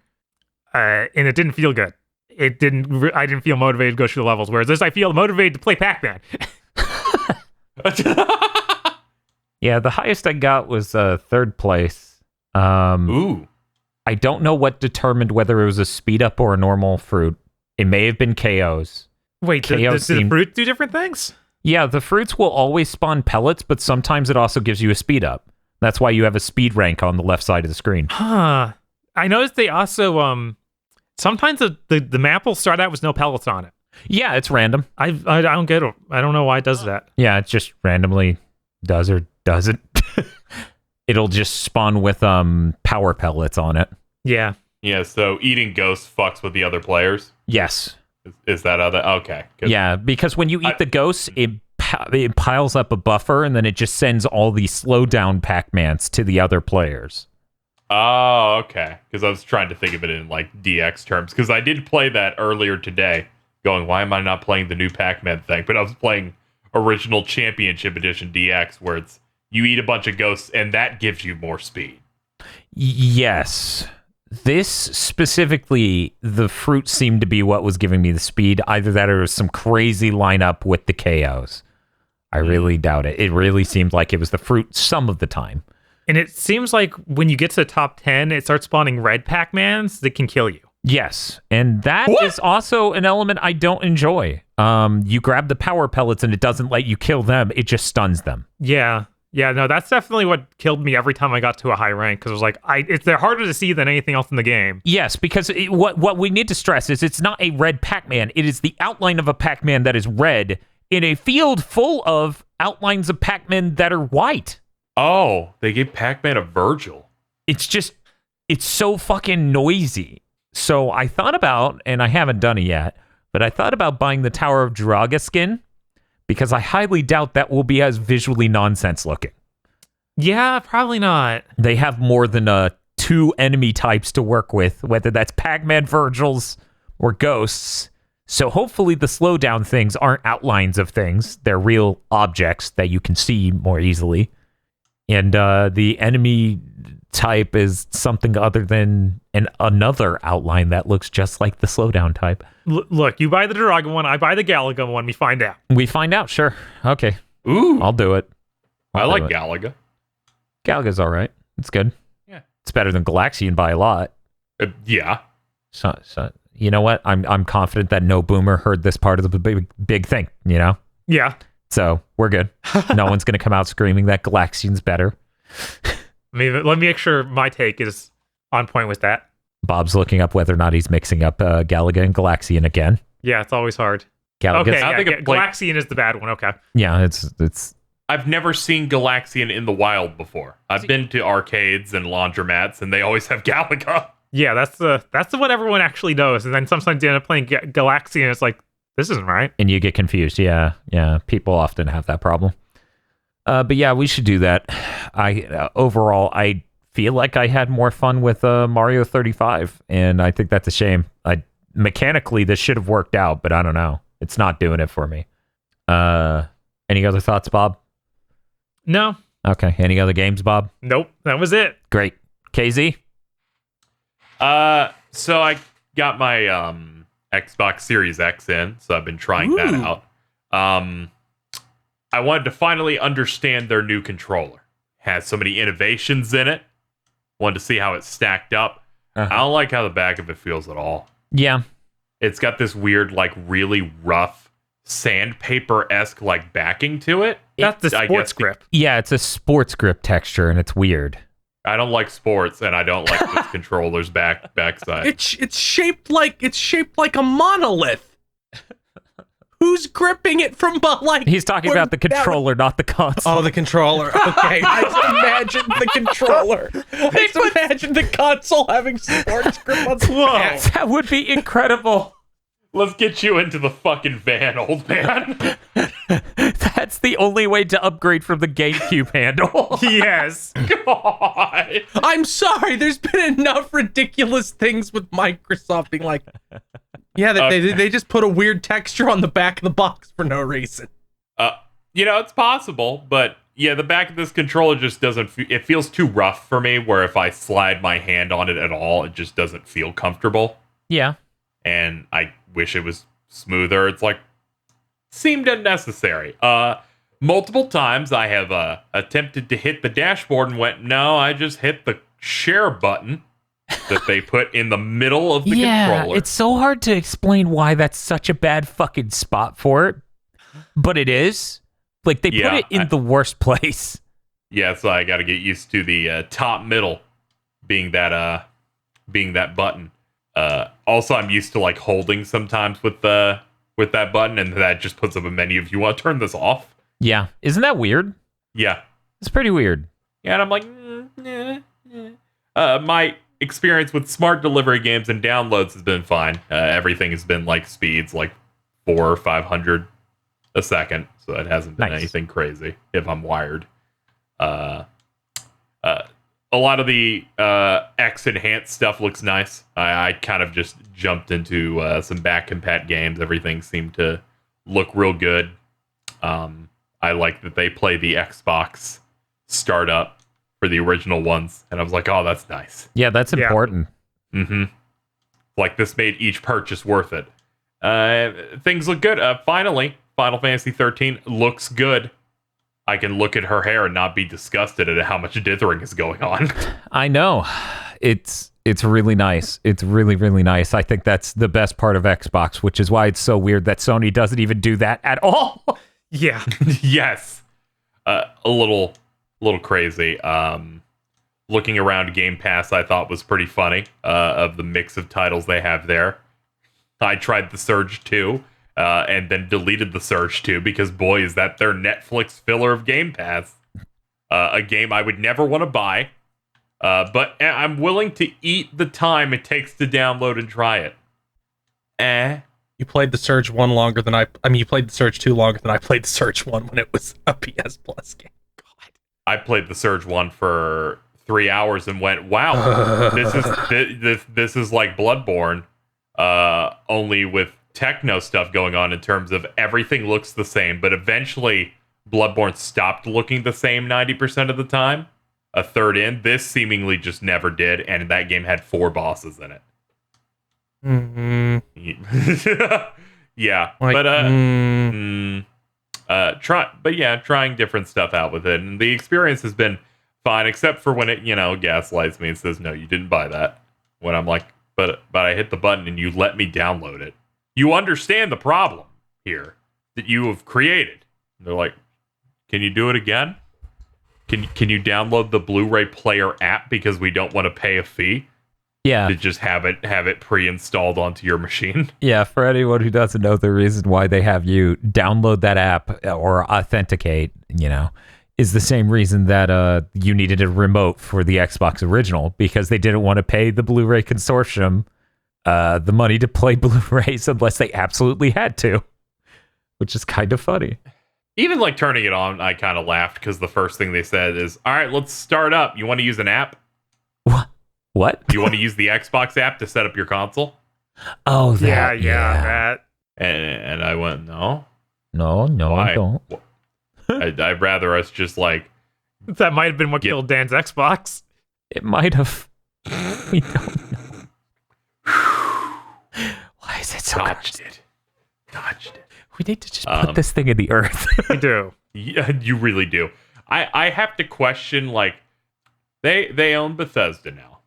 Speaker 6: and it didn't feel good. I didn't feel motivated to go through the levels. Whereas this, I feel motivated to play Pac-Man.
Speaker 2: Yeah, the highest I got was third place.
Speaker 4: Ooh.
Speaker 2: I don't know what determined whether it was a speed up or a normal fruit. It may have been KOs.
Speaker 6: Wait, does the fruit do different things?
Speaker 2: Yeah, the fruits will always spawn pellets, but sometimes it also gives you a speed up. That's why you have a speed rank on the left side of the screen.
Speaker 6: Huh. I noticed they also sometimes the map will start out with no pellets on it.
Speaker 2: Yeah, it's random.
Speaker 6: I don't get it. I don't know why it does that.
Speaker 2: Yeah, it just randomly does or doesn't. It'll just spawn with power pellets on it.
Speaker 6: Yeah.
Speaker 4: Yeah, so eating ghosts fucks with the other players.
Speaker 2: Yes.
Speaker 4: Is that other? Okay. Good.
Speaker 2: Yeah, because when you eat the ghosts, it piles up a buffer, and then it just sends all these slowdown Pac-Mans to the other players.
Speaker 4: Oh, okay. Because I was trying to think of it in like DX terms. Because I did play that earlier today, going, why am I not playing the new Pac-Man thing? But I was playing original Championship Edition DX, where it's you eat a bunch of ghosts, and that gives you more speed.
Speaker 2: Yes. This specifically, the fruit seemed to be what was giving me the speed. Either that or it was some crazy lineup with the KOs. I really doubt it. It really seemed like it was the fruit some of the time.
Speaker 6: And it seems like when you get to the top 10, it starts spawning red Pac-Mans that can kill you.
Speaker 2: Yes, and that is also an element I don't enjoy. You grab the power pellets and it doesn't let you kill them. It just stuns them.
Speaker 6: Yeah. Yeah, no, that's definitely what killed me every time I got to a high rank because it was like, they're harder to see than anything else in the game.
Speaker 2: Yes, because what we need to stress is it's not a red Pac-Man. It is the outline of a Pac-Man that is red in a field full of outlines of Pac-Man that are white.
Speaker 4: Oh, they gave Pac-Man a Virgil.
Speaker 2: It's so fucking noisy. So I thought about, and I haven't done it yet, but I thought about buying the Tower of Draga skin because I highly doubt that will be as visually nonsense looking.
Speaker 6: Yeah, probably not.
Speaker 2: They have more than 2 enemy types to work with, whether that's Pac-Man Virgils or ghosts. So hopefully the slowdown things aren't outlines of things. They're real objects that you can see more easily. And the enemy type is something other than another outline that looks just like the slowdown type.
Speaker 6: Look, you buy the Dragon one, I buy the Galaga one, we find out.
Speaker 2: We find out, sure. Okay.
Speaker 4: Ooh.
Speaker 2: I'll do it.
Speaker 4: I like Galaga.
Speaker 2: Galaga's all right. It's good.
Speaker 4: Yeah.
Speaker 2: It's better than Galaxian by a lot.
Speaker 4: Yeah.
Speaker 2: So you know what? I'm confident that no boomer heard this part of the big thing, you know?
Speaker 6: Yeah.
Speaker 2: So we're good. No one's going to come out screaming that Galaxian's better.
Speaker 6: I mean, let me make sure my take is on point with that.
Speaker 2: Bob's looking up whether or not he's mixing up Galaga and Galaxian again.
Speaker 6: Yeah, it's always hard.
Speaker 2: Galaga's,
Speaker 6: Okay,
Speaker 4: I think
Speaker 6: yeah, Galaxian is the bad one. Okay.
Speaker 2: yeah, it's.
Speaker 4: I've never seen Galaxian in the wild before. I've been to arcades and laundromats, and they always have Galaga.
Speaker 6: Yeah, that's the what everyone actually knows. And then sometimes you end up playing Galaxian, and it's like, this isn't right.
Speaker 2: And you get confused. Yeah. People often have that problem. But yeah, we should do that. Overall, I feel like I had more fun with Mario 35, and I think that's a shame. Mechanically, this should have worked out, but I don't know. It's not doing it for me. Any other thoughts, Bob?
Speaker 6: No.
Speaker 2: Okay. Any other games, Bob?
Speaker 6: Nope. That was it.
Speaker 2: Great. KZ?
Speaker 4: So I got my Xbox Series X in, so I've been trying that out. I wanted to finally understand their new controller. Has so many innovations in it. Wanted to see how it stacked up. I don't like how the back of it feels at all.
Speaker 2: Yeah.
Speaker 4: It's got this weird, like, really rough sandpaper-esque, like, backing to it.
Speaker 6: That's the sports grip.
Speaker 2: Yeah, it's a sports grip texture, and it's weird.
Speaker 4: I don't like sports, and I don't like this controller's backside.
Speaker 5: It's shaped like a monolith. Who's gripping it from behind?
Speaker 2: He's talking about the controller, not the console.
Speaker 5: Oh, the controller. Okay, I just imagined the controller. I just imagined the console having sports grip on the back.
Speaker 2: That would be incredible.
Speaker 4: Let's get you into the fucking van, old man.
Speaker 2: That's the only way to upgrade from the GameCube handle.
Speaker 6: Yes.
Speaker 4: God.
Speaker 5: I'm sorry, there's been enough ridiculous things with Microsoft being like, yeah, they just put a weird texture on the back of the box for no reason.
Speaker 4: It's possible, but yeah, the back of this controller just doesn't. It feels too rough for me. Where if I slide my hand on it at all, it just doesn't feel comfortable.
Speaker 2: Yeah,
Speaker 4: and I wish it was smoother. It's like seemed unnecessary. Multiple times I have attempted to hit the dashboard and went, no, I just hit the share button that they put in the middle of the controller.
Speaker 2: It's so hard to explain why that's such a bad fucking spot for it, but it is. Like, they put it in the worst place.
Speaker 4: Yeah, so I got to get used to the top middle being that button. Also, I'm used to like holding sometimes with that button, and that just puts up a menu if you want to turn this off.
Speaker 2: Yeah, isn't that weird?
Speaker 4: Yeah,
Speaker 2: it's pretty weird.
Speaker 4: Yeah, and I'm like, my experience with smart delivery games and downloads has been fine. Everything has been like speeds like 400 or 500 a second, so it hasn't been anything crazy if I'm wired. A lot of the X enhanced stuff looks nice. I kind of just jumped into some back compat games. Everything seemed to look real good. I like that they play the Xbox startup for the original ones, and I was like, oh, that's nice.
Speaker 2: Yeah, that's important.
Speaker 4: Mm-hmm. Like, this made each purchase worth it. Things look good. Finally, Final Fantasy 13 looks good. I can look at her hair and not be disgusted at how much dithering is going on.
Speaker 2: I know. It's really nice. It's really, really nice. I think that's the best part of Xbox, which is why it's so weird that Sony doesn't even do that at all.
Speaker 6: Yeah.
Speaker 4: Yes. A little crazy. Looking around Game Pass, I thought was pretty funny, of the mix of titles they have there. I tried The Surge 2. And then deleted The Surge 2 because, boy, is that their Netflix filler of Game Pass. A game I would never want to buy, but I'm willing to eat the time it takes to download and try it.
Speaker 5: You played The Surge 1 longer than you played The Surge 2 longer than I played The Surge 1 when it was a PS Plus game. God.
Speaker 4: I played The Surge 1 for 3 hours and went, wow, this is like Bloodborne, only with techno stuff going on in terms of everything looks the same, but eventually Bloodborne stopped looking the same 90% of the time. A third in, this seemingly just never did, and that game had 4 bosses in it.
Speaker 5: Mm-hmm.
Speaker 4: Yeah, trying different stuff out with it, and the experience has been fine, except for when it, gaslights me and says, no, you didn't buy that. When I'm like, but I hit the button and you let me download it. You understand the problem here that you have created. And they're like, can you do it again? Can you download the Blu-ray player app because we don't want to pay a fee?
Speaker 2: Yeah.
Speaker 4: To just have it pre-installed onto your machine.
Speaker 2: Yeah, for anyone who doesn't know, the reason why they have you download that app or authenticate, is the same reason that you needed a remote for the Xbox original, because they didn't want to pay the Blu-ray consortium the money to play Blu-rays unless they absolutely had to, which is kind of funny.
Speaker 4: Even like turning it on, I kind of laughed because the first thing they said is, "All right, let's start up. You want to use an app?
Speaker 2: What?
Speaker 4: You want to use the Xbox app to set up your console?"
Speaker 2: Oh,
Speaker 6: Yeah,
Speaker 2: that.
Speaker 6: that.
Speaker 4: And I went, "No,
Speaker 2: No,
Speaker 4: why?
Speaker 2: I don't.
Speaker 4: I'd rather us just like
Speaker 6: That might have been what killed Dan's Xbox.
Speaker 2: It might have. We don't know. Why is it so
Speaker 4: dodged
Speaker 2: cursed?
Speaker 4: it.
Speaker 2: We need to just put this thing in the earth.
Speaker 6: We do.
Speaker 4: Yeah, you really do. I have to question, like, they own Bethesda now.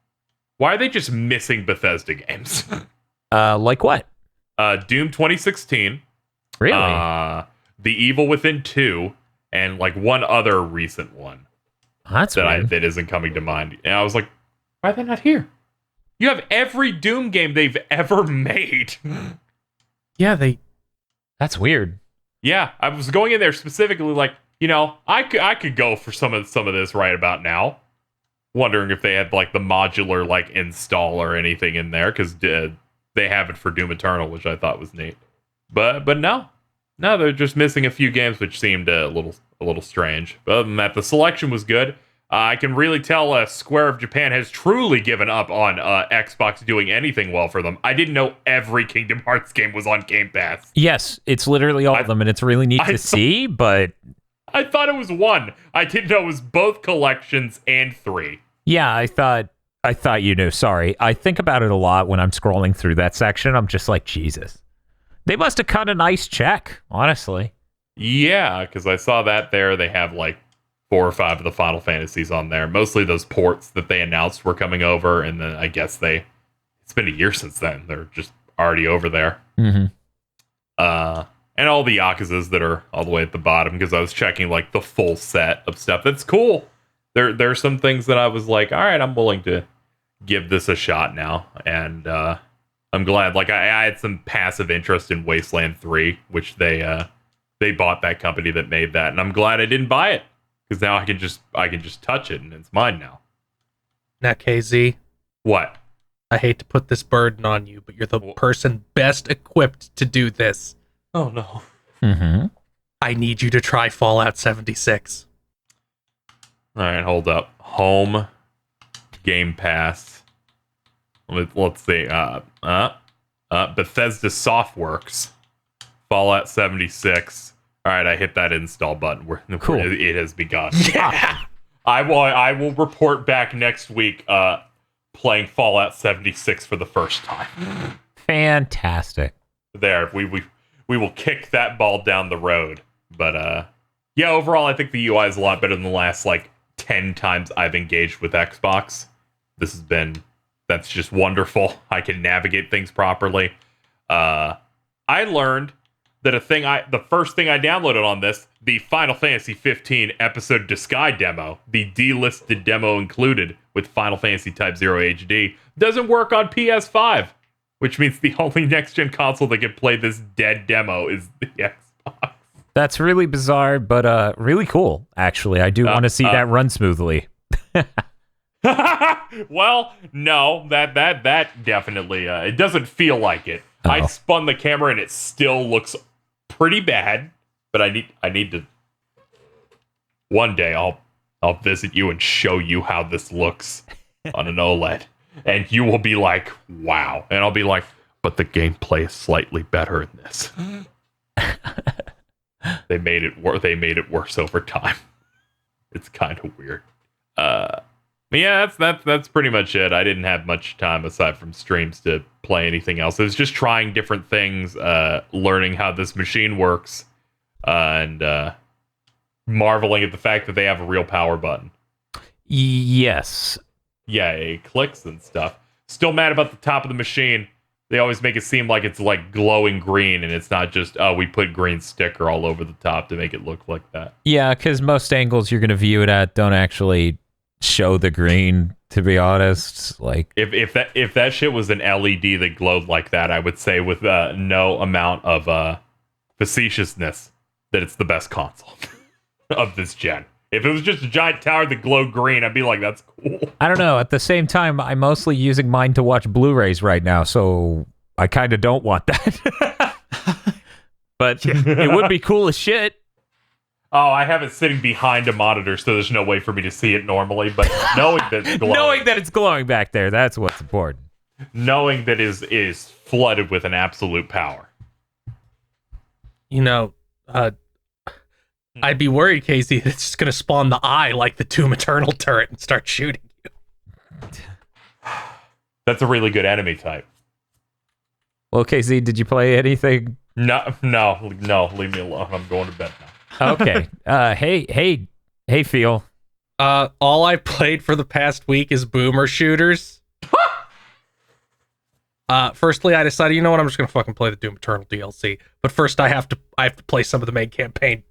Speaker 4: Why are they just missing Bethesda games?
Speaker 2: Like what?
Speaker 4: Doom 2016.
Speaker 2: Really?
Speaker 4: The Evil Within 2, and like one other recent one
Speaker 2: That's weird.
Speaker 4: that isn't coming to mind. And I was like, why are they not here? You have every Doom game they've ever made.
Speaker 5: Yeah,
Speaker 2: That's weird.
Speaker 4: Yeah, I was going in there specifically like, you know, I could go for some of this right about now. Wondering if they had like the modular like install or anything in there, because they have it for Doom Eternal, which I thought was neat. But no, they're just missing a few games, which seemed a little strange. But other than that, the selection was good. I can really tell Square of Japan has truly given up on Xbox doing anything well for them. I didn't know every Kingdom Hearts game was on Game Pass.
Speaker 2: Yes, it's literally all of them, and it's really neat to see, but...
Speaker 4: I thought it was one. I didn't know it was both collections and 3.
Speaker 2: Yeah, I thought you knew. Sorry. I think about it a lot when I'm scrolling through that section. I'm just like, Jesus. They must have cut a nice check, honestly.
Speaker 4: Yeah, because I saw that there. They have like 4 or 5 of the Final Fantasies on there. Mostly those ports that they announced were coming over, and then I guess it's been a year since then. They're just already over there.
Speaker 2: Mm-hmm.
Speaker 4: And all the Yakuzas that are all the way at the bottom, because I was checking like the full set of stuff. That's cool. There's some things that I was like, all right, I'm willing to give this a shot now. And I'm glad. Like I had some passive interest in Wasteland 3, which they bought that company that made that, and I'm glad I didn't buy it, because now I can just touch it and it's mine now.
Speaker 5: now KZ,
Speaker 4: What?
Speaker 5: I hate to put this burden on you, but you're the person best equipped to do this.
Speaker 4: Oh no.
Speaker 2: Mm-hmm.
Speaker 5: I need you to try Fallout 76.
Speaker 4: All right, hold up. Home, Game Pass. Let's see. Bethesda Softworks, Fallout 76. All right, I hit that install button.
Speaker 2: Cool.
Speaker 4: It has begun.
Speaker 5: Yeah.
Speaker 4: I will report back next week. Playing Fallout 76 for the first time.
Speaker 2: Fantastic.
Speaker 4: There, we will kick that ball down the road. But yeah, overall, I think the UI is a lot better than the last like 10 times I've engaged with Xbox. That's just wonderful. I can navigate things properly. I learned that the first thing I downloaded on this, the Final Fantasy 15 episode Disguise demo, the delisted demo included with Final Fantasy Type 0 HD, doesn't work on PS5, which means the only next-gen console that can play this dead demo is the Xbox.
Speaker 2: That's really bizarre, but really cool, actually. I do want to see that run smoothly.
Speaker 4: Well, no, that definitely it doesn't feel like it. I spun the camera and it still looks pretty bad, but I need to one day I'll visit you and show you how this looks on an OLED, and you will be like, wow, and I'll be like, but the gameplay is slightly better in this. They made it worse over time. It's kind of weird. Yeah, that's pretty much it. I didn't have much time aside from streams to play anything else. I was just trying different things, learning how this machine works, and marveling at the fact that they have a real power button.
Speaker 2: Yes.
Speaker 4: Yeah, it clicks and stuff. Still mad about the top of the machine. They always make it seem like it's like glowing green, and it's not just, we put green sticker all over the top to make it look like that.
Speaker 2: Yeah, because most angles you're going to view it at don't actually show the green, to be honest. Like
Speaker 4: if that shit was an LED that glowed like that, I would say with no amount of facetiousness that it's the best console of this gen. If it was just a giant tower that glowed green, I'd be like, that's cool.
Speaker 2: I don't know. At the same time, I'm mostly using mine to watch Blu-rays right now, so I kind of don't want that. But it would be cool as shit.
Speaker 4: Oh, I have it sitting behind a monitor, so there's no way for me to see it normally, but knowing that it's glowing,
Speaker 2: Knowing that it's glowing back there, that's what's important.
Speaker 4: knowing that is flooded with an absolute power.
Speaker 5: You know, I'd be worried, Casey, that it's just going to spawn the eye like the Doom Eternal turret and start shooting you.
Speaker 4: That's a really good enemy type.
Speaker 2: Well, Casey, did you play anything?
Speaker 4: No, leave me alone. I'm going to bed now.
Speaker 2: Okay. Hey, Phil.
Speaker 5: All I played for the past week is boomer shooters. Firstly, I decided, you know what, I'm just gonna fucking play the Doom Eternal DLC. But first, I have to play some of the main campaign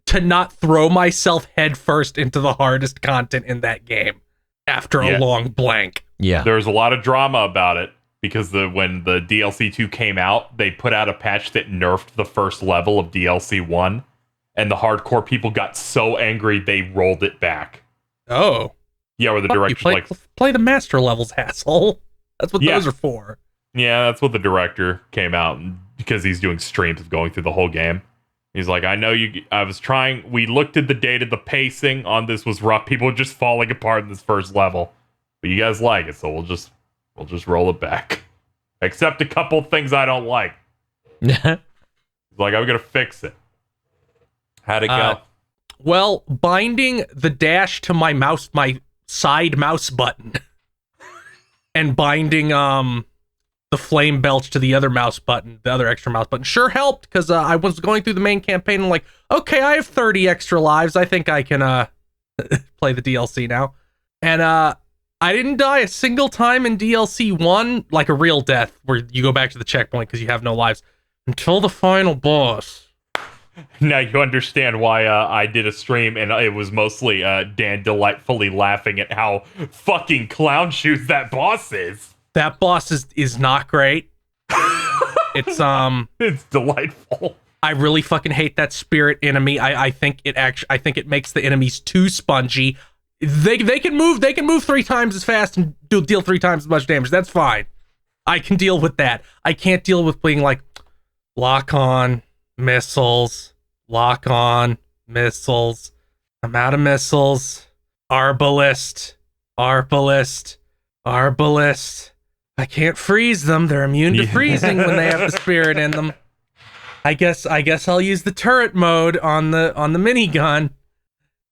Speaker 5: to not throw myself headfirst into the hardest content in that game after a long blank.
Speaker 2: Yeah.
Speaker 4: There's a lot of drama about it because when the DLC 2 came out, they put out a patch that nerfed the first level of DLC 1, and the hardcore people got so angry they rolled it back.
Speaker 5: Oh.
Speaker 4: Yeah, where the director's like,
Speaker 5: play the master levels, asshole. That's what those are for.
Speaker 4: Yeah, that's what the director came out because he's doing streams of going through the whole game. He's like, we looked at the data, the pacing on this was rough. People were just falling apart in this first level. But you guys like it, so we'll just roll it back. Except a couple things I don't like. He's like, I'm gonna fix it. How'd it go?
Speaker 5: Well, binding the dash to my side mouse button and binding the flame belch to the other mouse button, the other extra mouse button, sure helped because I was going through the main campaign and like, okay, I have 30 extra lives. I think I can play the DLC now. And I didn't die a single time in DLC 1, like a real death where you go back to the checkpoint because you have no lives until the final boss.
Speaker 4: Now you understand why I did a stream and it was mostly Dan delightfully laughing at how fucking clown shoes that boss is.
Speaker 5: That boss is not great.
Speaker 4: It's delightful.
Speaker 5: I really fucking hate that spirit enemy. I think it makes the enemies too spongy. They can move 3 times as fast and deal 3 times as much damage. That's fine. I can deal with that. I can't deal with being like lock on missiles, lock on missiles. I'm out of missiles. Arbalist. I can't freeze them. They're immune to freezing when they have the spirit in them. I guess I'll use the turret mode on the minigun.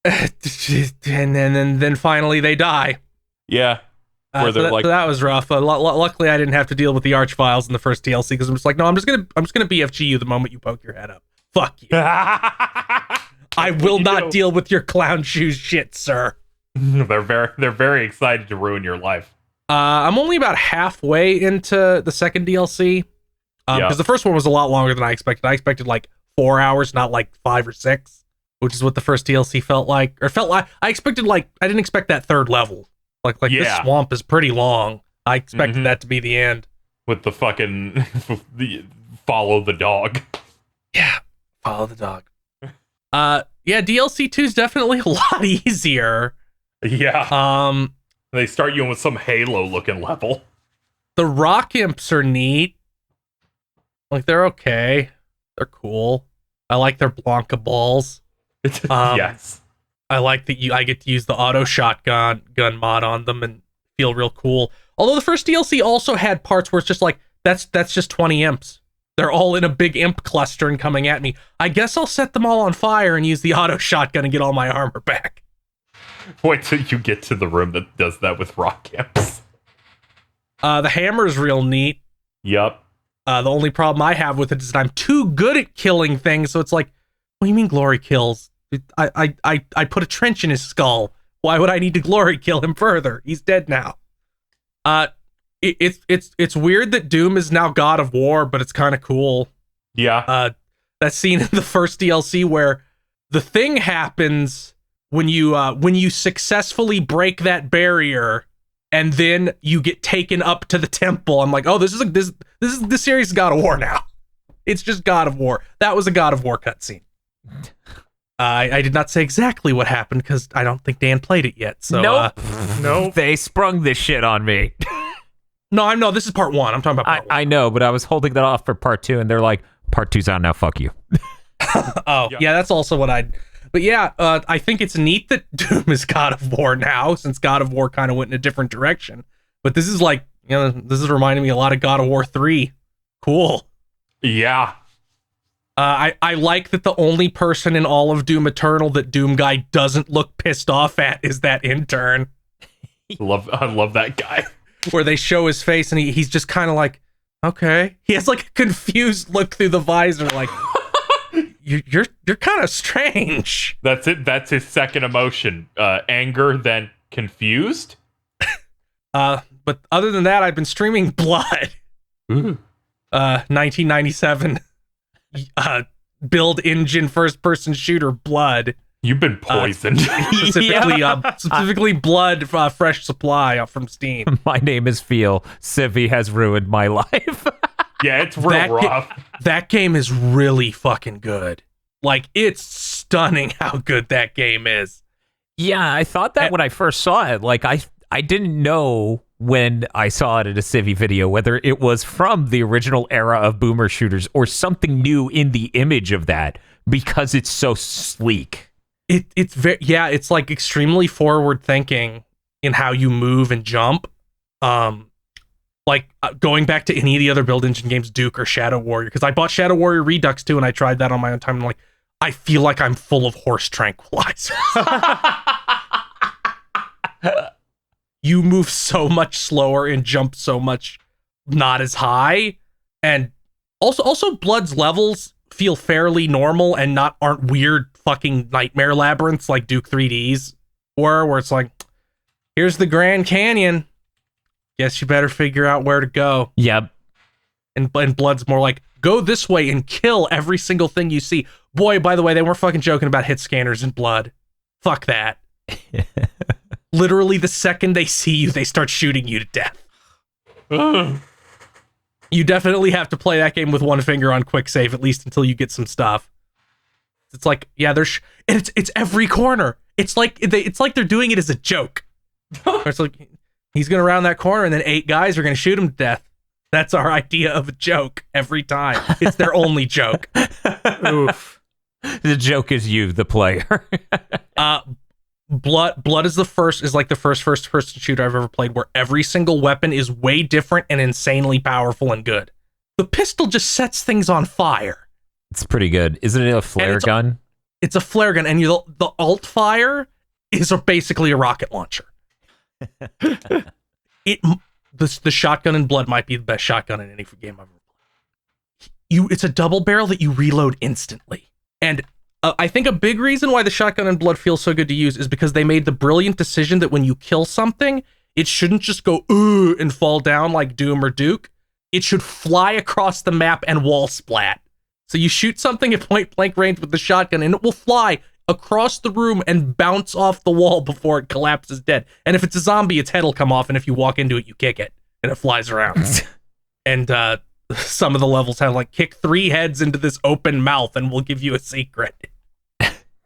Speaker 5: And then finally they die.
Speaker 4: Yeah. Where they're
Speaker 5: so that was rough. Luckily I didn't have to deal with the Archviles in the first DLC because I'm just like, no, I'm just gonna BFG you the moment you poke your head up. Fuck you. I will not deal with your clown shoes shit, sir.
Speaker 4: They're very excited to ruin your life.
Speaker 5: I'm only about halfway into the second DLC. Because the first one was a lot longer than I expected. I expected like 4 hours, not like 5 or 6, which is what the first DLC felt like. I expected I didn't expect that third level. This swamp is pretty long. I expected that to be the end.
Speaker 4: With the fucking follow the dog.
Speaker 5: Yeah, follow the dog. DLC 2 is definitely a lot easier.
Speaker 4: Yeah. They start you in with some Halo looking level.
Speaker 5: The rock imps are neat. Like, they're okay. They're cool. I like their Blanca balls.
Speaker 4: Yes.
Speaker 5: I like that I get to use the auto shotgun mod on them and feel real cool. Although the first DLC also had parts where it's just like, that's just 20 imps. They're all in a big imp cluster and coming at me. I guess I'll set them all on fire and use the auto shotgun and get all my armor back.
Speaker 4: Wait till you get to the room that does that with rock imps.
Speaker 5: The hammer is real neat.
Speaker 4: Yep.
Speaker 5: The only problem I have with it is that I'm too good at killing things, so it's like, what do you mean glory kills? I put a trench in his skull. Why would I need to glory kill him further? He's dead now. It's weird that Doom is now God of War, but it's kind of cool.
Speaker 4: Yeah.
Speaker 5: That scene in the first DLC where the thing happens when you successfully break that barrier and then you get taken up to the temple. I'm like, oh, this is the series God of War now. It's just God of War. That was a God of War cutscene. I did not say exactly what happened because I don't think Dan played it yet. So
Speaker 2: Nope. Nope. They sprung this shit on me.
Speaker 5: No, this is part 1. I'm talking about part 1.
Speaker 2: I know, but I was holding that off for part 2, and they're like, part 2's out now, fuck you.
Speaker 5: Oh, yeah, that's also what I'd... But yeah, I think it's neat that Doom is God of War now, since God of War kind of went in a different direction. But this is like, this is reminding me a lot of God of War 3. Cool.
Speaker 4: Yeah.
Speaker 5: I like that the only person in all of Doom Eternal that Doom Guy doesn't look pissed off at is that intern.
Speaker 4: I love that guy.
Speaker 5: Where they show his face and he's just kind of like, okay. He has like a confused look through the visor, like, you're kind of strange.
Speaker 4: That's it. That's his second emotion. Anger, then confused.
Speaker 5: But other than that, I've been streaming Blood.
Speaker 4: Ooh.
Speaker 5: 1997 build engine first person shooter Blood.
Speaker 4: You've been poisoned.
Speaker 5: Specifically Blood Fresh Supply from Steam.
Speaker 2: My name is Feel. Civi has ruined my life.
Speaker 4: Yeah, it's real rough.
Speaker 5: That game is really fucking good. Like, it's stunning how good that game is.
Speaker 2: Yeah, I thought that when I first saw it. Like, I didn't know when I saw it in a Civi video whether it was from the original era of boomer shooters or something new in the image of that, because it's so sleek.
Speaker 5: It's like extremely forward thinking in how you move and jump. Going back to any of the other build engine games, Duke or Shadow Warrior, because I bought Shadow Warrior Redux too, and I tried that on my own time. And I'm like, I feel like I'm full of horse tranquilizers. You move so much slower and jump so much not as high, and also Blood's levels feel fairly normal and aren't weird fucking nightmare labyrinths like Duke 3Ds where it's like, here's the Grand Canyon. Guess you better figure out where to go.
Speaker 2: Yep.
Speaker 5: And Blood's more like, go this way and kill every single thing you see. Boy, by the way, they weren't fucking joking about hit scanners in Blood. Fuck that. Literally, the second they see you, they start shooting you to death. You definitely have to play that game with one finger on quick save, at least until you get some stuff. It's like, yeah, it's every corner. It's like they're doing it as a joke. It's like, he's gonna round that corner and then 8 guys are gonna shoot him to death. That's our idea of a joke every time. It's their only joke.
Speaker 2: Oof. The joke is you, the player.
Speaker 5: Blood is like the first person shooter I've ever played where every single weapon is way different and insanely powerful and good. The pistol just sets things on fire.
Speaker 2: It's pretty good. Isn't it a flare gun?
Speaker 5: It's a flare gun, and the alt fire is basically a rocket launcher. The shotgun in Blood might be the best shotgun in any game I've ever played. It's a double barrel that you reload instantly. And I think a big reason why the shotgun in Blood feels so good to use is because they made the brilliant decision that when you kill something, it shouldn't just go ooh and fall down like Doom or Duke. It should fly across the map and wall splat. So you shoot something at point blank range with the shotgun and it will fly across the room and bounce off the wall before it collapses dead. And if it's a zombie, its head will come off, and if you walk into it, you kick it and it flies around. And some of the levels have like kick 3 heads into this open mouth and we'll give you a secret.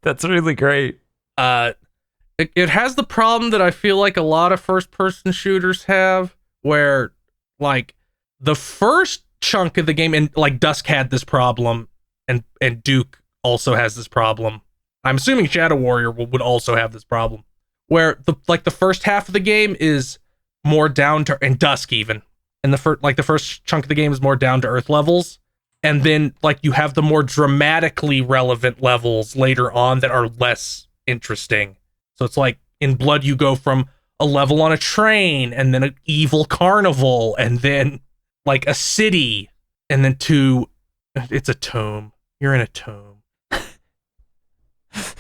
Speaker 2: That's really great.
Speaker 5: It has the problem that I feel like a lot of first-person shooters have, where like the first chunk of the game, and like Dusk had this problem, and Duke also has this problem. I'm assuming Shadow Warrior would also have this problem, where the first half of the game is more down to, and Dusk even, and the first chunk of the game is more down to earth levels. And then, like, you have the more dramatically relevant levels later on that are less interesting. So it's like, in Blood, you go from a level on a train, and then an evil carnival, and then, like, a city, and then it's a tomb. You're in a tomb.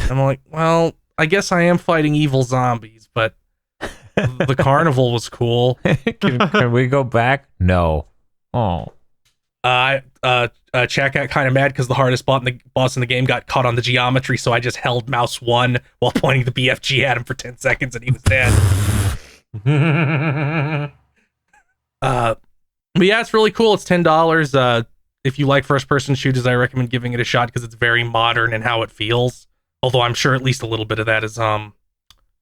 Speaker 5: I'm like, well, I guess I am fighting evil zombies, but the carnival was cool.
Speaker 2: Can we go back? No. Oh.
Speaker 5: Chat got kind of mad because the hardest boss in the game got caught on the geometry, so I just held mouse 1 while pointing the BFG at him for 10 seconds and he was dead. But yeah, it's really cool. It's $10. If you like first-person shooters, I recommend giving it a shot because it's very modern in how it feels. Although I'm sure at least a little bit of that is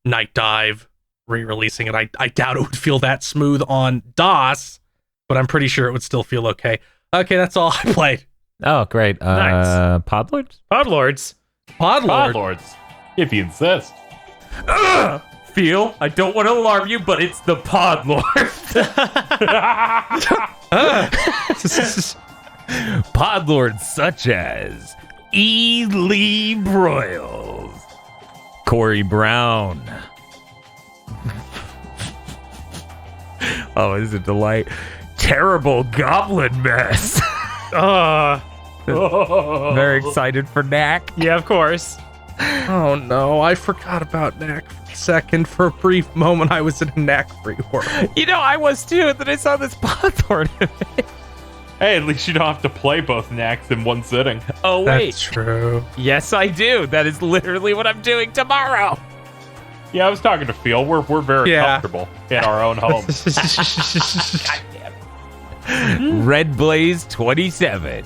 Speaker 5: Night Dive re-releasing it. I doubt it would feel that smooth on DOS, but I'm pretty sure it would still feel okay. Okay, that's all I played.
Speaker 2: Oh, great.
Speaker 6: Nice.
Speaker 2: Podlords?
Speaker 6: Podlords.
Speaker 4: Podlords, if you insist.
Speaker 1: Feel, I don't want to alarm you, but it's the Podlord. Podlords such as E. Lee Broyles, Corey Brown. Oh, it's a delight. Terrible Goblin Mess. Very excited for Knack.
Speaker 6: Yeah, of course.
Speaker 5: Oh no, I forgot about Knack for a second. For a brief moment, I was in a Knack-free world.
Speaker 2: You know, I was too, and then I saw this Podlord.
Speaker 4: Hey, at least you don't have to play both Knacks in one sitting.
Speaker 2: Oh, wait.
Speaker 5: That's true.
Speaker 2: Yes, I do. That is literally what I'm doing tomorrow.
Speaker 4: Yeah, I was talking to Phil. We're very comfortable in our own homes.
Speaker 2: Red Blaze 27.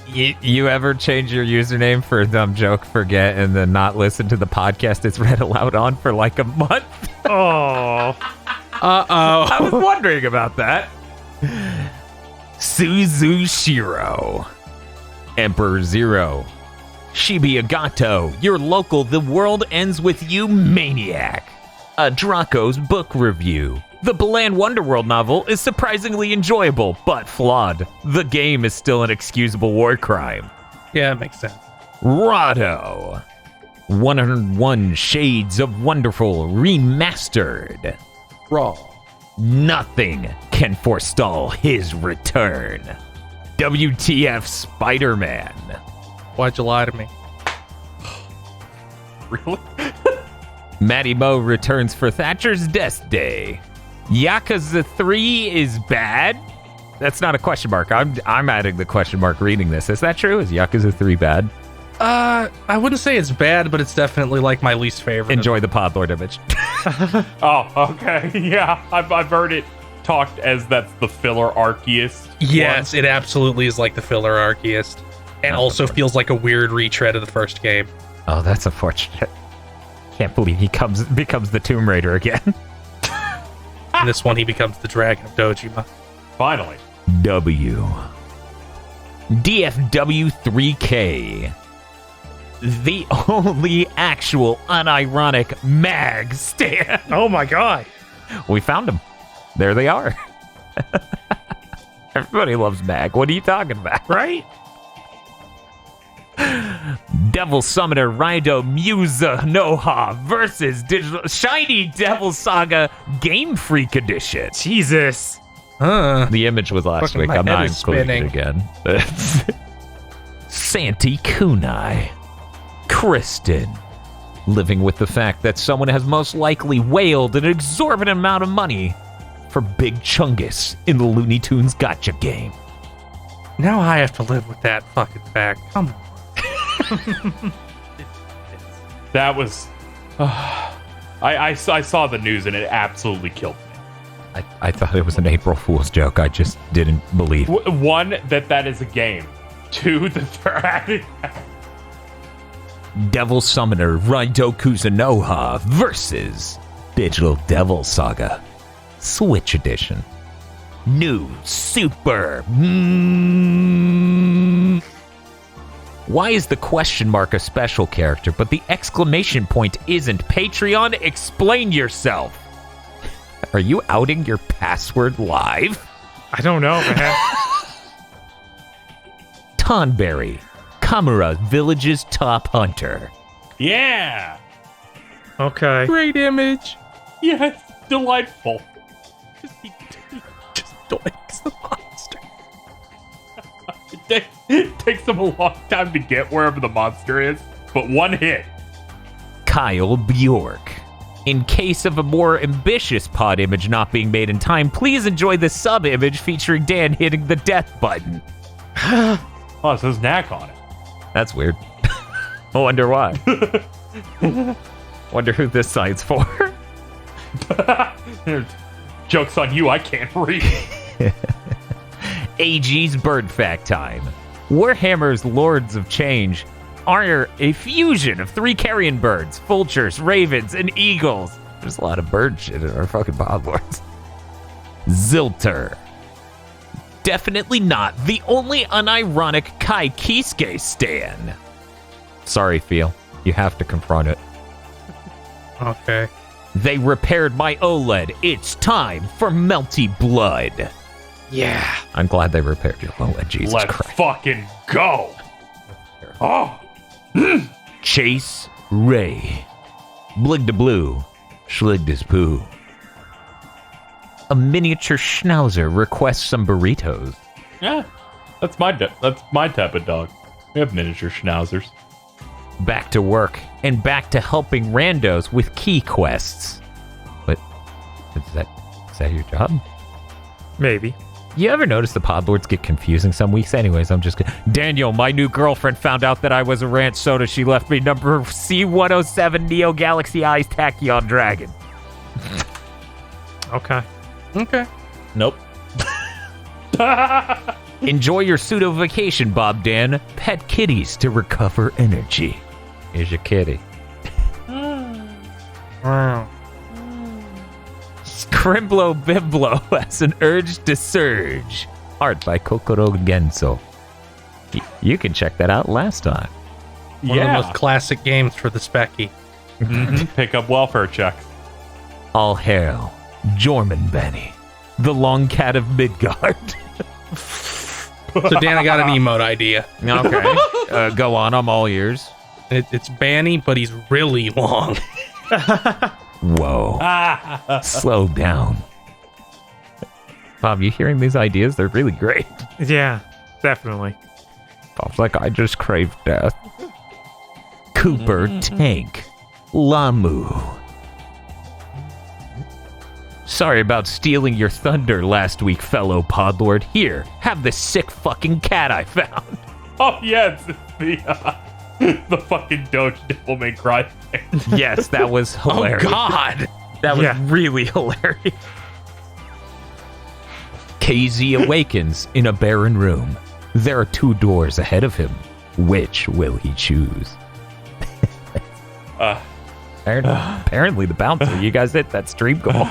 Speaker 2: You ever change your username for a dumb joke, forget, and then not listen to the podcast it's read aloud on for like a month?
Speaker 6: Oh.
Speaker 2: I was wondering about that. Suzu Shiro. Emperor Zero. Shibuya Gato. Your local The World Ends With You Maniac. A Draco's book review. The Balan Wonderworld novel is surprisingly enjoyable, but flawed. The game is still an excusable war crime.
Speaker 5: Yeah, it makes sense.
Speaker 2: Rado. 101 Shades of Wonderful Remastered.
Speaker 5: Raw.
Speaker 2: Nothing can forestall his return. WTF Spider-Man.
Speaker 5: Why'd you lie to me?
Speaker 4: Really?
Speaker 2: Matty Mo returns for Thatcher's Death Day. Yakuza 3 is bad? That's not a question mark. I'm adding the question mark reading this. Is that true? Is Yakuza 3 bad?
Speaker 5: I wouldn't say it's bad, but it's definitely like my least favorite.
Speaker 2: Enjoy the Podlord image.
Speaker 4: Oh, okay. Yeah, I've heard it talked as that's the filler arciest.
Speaker 5: Yes, it absolutely is like the filler arciest. And also feels like a weird retread of the first game.
Speaker 2: Oh, that's unfortunate. Can't believe he becomes the Tomb Raider again.
Speaker 5: In this one, he becomes the Dragon of Dojima.
Speaker 4: Finally.
Speaker 2: W. DFW 3K. The only actual unironic mag stand.
Speaker 6: Oh my god.
Speaker 2: We found them. There they are. Everybody loves mag. What are you talking about?
Speaker 6: Right?
Speaker 2: Devil Summoner Raido Musa Noha versus Digital Shiny Devil Saga Game Freak Edition.
Speaker 6: Jesus.
Speaker 2: The image was last
Speaker 5: Fucking
Speaker 2: week.
Speaker 5: my
Speaker 2: I'm
Speaker 5: head
Speaker 2: not
Speaker 5: is
Speaker 2: including it again. Santi Kunai. Kristen. Living with the fact that someone has most likely whaled an exorbitant amount of money for Big Chungus in the Looney Tunes Gotcha game.
Speaker 5: Now I have to live with that fucking fact. Come on.
Speaker 4: That was... I saw the news and it absolutely killed me.
Speaker 2: I thought it was an April Fool's joke. I just didn't believe.
Speaker 4: One, that is a game. Two, that they're adding...
Speaker 2: Devil Summoner Raido Kuzunoha versus Digital Devil Saga Switch Edition. New Super. Why is the question mark a special character, but the exclamation point isn't? Patreon, explain yourself. Are you outing your password live?
Speaker 6: I don't know, man.
Speaker 2: Tonberry, Kamura Village's top hunter.
Speaker 4: Yeah!
Speaker 6: Okay.
Speaker 5: Great image.
Speaker 4: Yes, delightful.
Speaker 5: Just doinks the monster.
Speaker 4: It takes them a long time to get wherever the monster is, but one hit.
Speaker 2: Kyle Bjork. In case of a more ambitious pod image not being made in time, please enjoy the sub image featuring Dan hitting the death button.
Speaker 4: Oh, it says Knack on it.
Speaker 2: That's weird. I wonder why. Wonder who this sign's for.
Speaker 4: Joke's on you, I can't read.
Speaker 2: AG's Bird Fact Time. Warhammer's Lords of Change are a fusion of 3 carrion birds, vultures, ravens, and eagles. There's a lot of bird shit in our fucking podlords. Zilter. Definitely not the only unironic Kai Kisuke stan. Sorry, Phil. You have to confront it.
Speaker 5: Okay.
Speaker 2: They repaired my OLED. It's time for melty blood.
Speaker 5: Yeah.
Speaker 2: I'm glad they repaired your OLED, Jesus
Speaker 4: Let's
Speaker 2: Christ.
Speaker 4: fucking go. Oh.
Speaker 2: Chase Ray. Blig de blue. Schlig dis poo. A miniature schnauzer requests some burritos.
Speaker 4: Yeah. That's my type of dog. We have miniature schnauzers.
Speaker 2: Back to work and back to helping randos with key quests. But is that your job?
Speaker 6: Maybe.
Speaker 2: You ever notice the podlords get confusing some weeks? Anyways, I'm just Daniel, my new girlfriend found out that I was a ranch soda. She left me number C107 Neo Galaxy Eyes Tachyon Dragon.
Speaker 6: Okay.
Speaker 5: Okay.
Speaker 4: Nope.
Speaker 2: Enjoy your pseudo vacation, Bob Dan. Pet kitties to recover energy. Here's your kitty.
Speaker 5: Wow.
Speaker 2: Scrimblo Biblo has an urge to surge. Art by Kokoro Genso. You can check that out last time.
Speaker 5: One of the most classic games for the Specky.
Speaker 4: Pick up welfare check.
Speaker 2: All hail, Jorman Benny, the long cat of Midgard.
Speaker 5: So Dan, I got an emote idea.
Speaker 2: Okay, go on, I'm all ears.
Speaker 5: It's Banny, but he's really long.
Speaker 2: Whoa. Slow down. Bob, you hearing these ideas? They're really great.
Speaker 6: Yeah, definitely.
Speaker 2: Bob's like, I just craved death. Cooper Tank. Lamu. Sorry about stealing your thunder last week, fellow podlord. Here, have this sick fucking cat I found.
Speaker 4: Oh, yeah, it's the fucking Doge Devil May Cry thing.
Speaker 2: Yes, that was hilarious.
Speaker 5: Oh, God.
Speaker 2: That was
Speaker 6: Yeah.
Speaker 2: really hilarious. KZ awakens in a barren room. There are 2 doors ahead of him. Which will he choose? Apparently the bouncer. You guys hit that stream goal.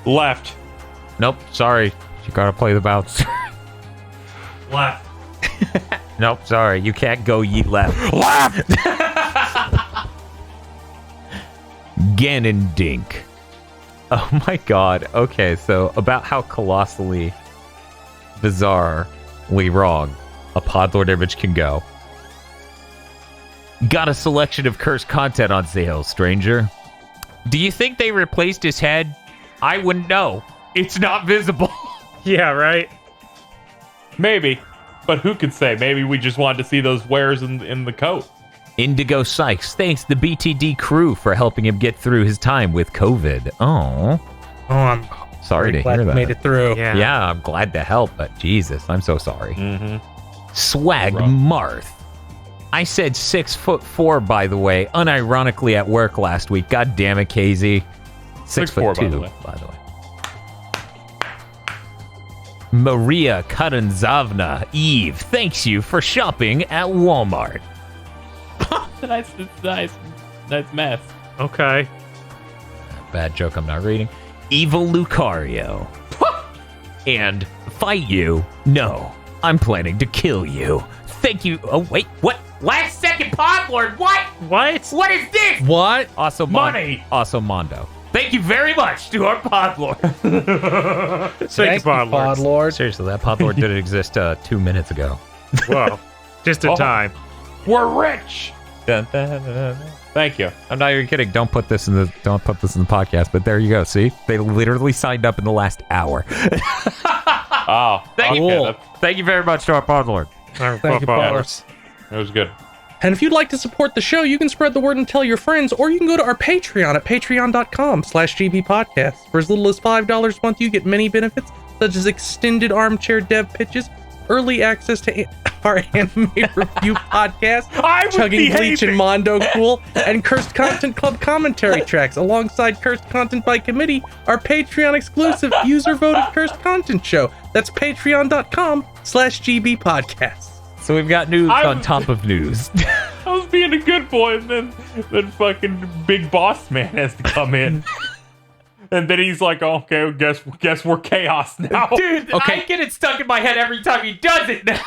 Speaker 4: Left.
Speaker 2: Nope, sorry. You gotta play the bouncer.
Speaker 4: Left.
Speaker 2: Nope, sorry. You can't go ye left.
Speaker 4: Left!
Speaker 2: Ganon Dink. Oh my god. Okay, so about how colossally bizarrely wrong a podlord image can go. Got a selection of cursed content on sale, stranger. Do you think they replaced his head? I wouldn't know. It's not visible.
Speaker 6: Yeah, right?
Speaker 4: Maybe. But who could say? Maybe we just wanted to see those wares in the coat.
Speaker 2: Indigo Sykes thanks the BTD crew for helping him get through his time with COVID. Oh,
Speaker 5: I'm
Speaker 2: sorry to
Speaker 5: glad
Speaker 2: hear
Speaker 5: you
Speaker 2: that.
Speaker 5: made it through.
Speaker 6: Yeah.
Speaker 2: I'm glad to help, but Jesus, I'm so sorry.
Speaker 4: Mm-hmm.
Speaker 2: Swag
Speaker 4: Rough.
Speaker 2: Marth. I said 6'4", by the way, unironically at work last week. God damn it, KZ.
Speaker 4: 6'4",
Speaker 2: 6'2", by the way. Maria Karanzavna Eve thanks you for shopping at Walmart.
Speaker 4: Nice mess.
Speaker 6: Okay.
Speaker 2: Bad joke I'm not reading. Evil Lucario. And fight you? No, I'm planning to kill you. Thank you. Oh, wait, what? Last second podlord, what?
Speaker 6: What?
Speaker 2: What is this?
Speaker 5: What?
Speaker 2: Also,
Speaker 4: Money.
Speaker 2: Also, Mondo. Thank you very much to our podlord.
Speaker 6: Thank you, Podlords.
Speaker 5: Podlord.
Speaker 2: Seriously, that podlord didn't exist 2 minutes ago.
Speaker 6: Whoa. Just in
Speaker 4: Oh.
Speaker 6: time.
Speaker 4: We're rich. Thank you.
Speaker 2: I'm not even kidding. Don't put this in the podcast. But there you go. See, they literally signed up in the last hour.
Speaker 4: Oh,
Speaker 2: Thank you.
Speaker 5: Cool.
Speaker 2: Thank you very much to our podlord.
Speaker 5: Thank you, Podlords.
Speaker 4: It was good.
Speaker 5: And if you'd like to support the show, you can spread the word and tell your friends, or you can go to our Patreon at patreon.com/gbpodcast. For as little as $5 a month, you get many benefits, such as extended armchair dev pitches, early access to our anime review podcast, Chugging Bleach and Mondo Cool, and Cursed Content Club commentary tracks, alongside Cursed Content by Committee, our Patreon exclusive user-voted Cursed Content show. That's patreon.com/gbpodcast.
Speaker 2: So we've got news on top of news.
Speaker 4: just being a good boy, and then fucking big boss man has to come in. And then he's like, oh, okay, guess we're chaos now.
Speaker 2: Dude,
Speaker 5: Okay.
Speaker 2: I get it stuck in my head every time he does it now.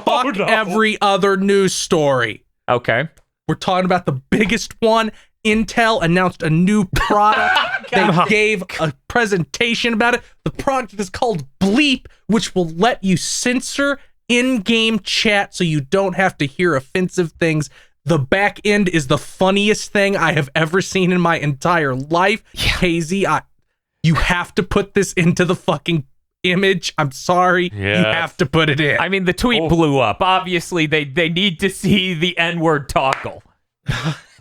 Speaker 4: Oh, no.
Speaker 5: Every other news story.
Speaker 2: Okay.
Speaker 5: We're talking about the biggest one. Intel announced a new product. They gave a presentation about it. The product is called Bleep, which will let you censor in-game chat so you don't have to hear offensive things. The back end is the funniest thing I have ever seen in my entire life. KZ, you have to put this into the fucking image. I'm sorry.
Speaker 4: Yes.
Speaker 5: You have to put it in.
Speaker 2: I mean, the tweet blew up. Obviously, they need to see the N-word toggle.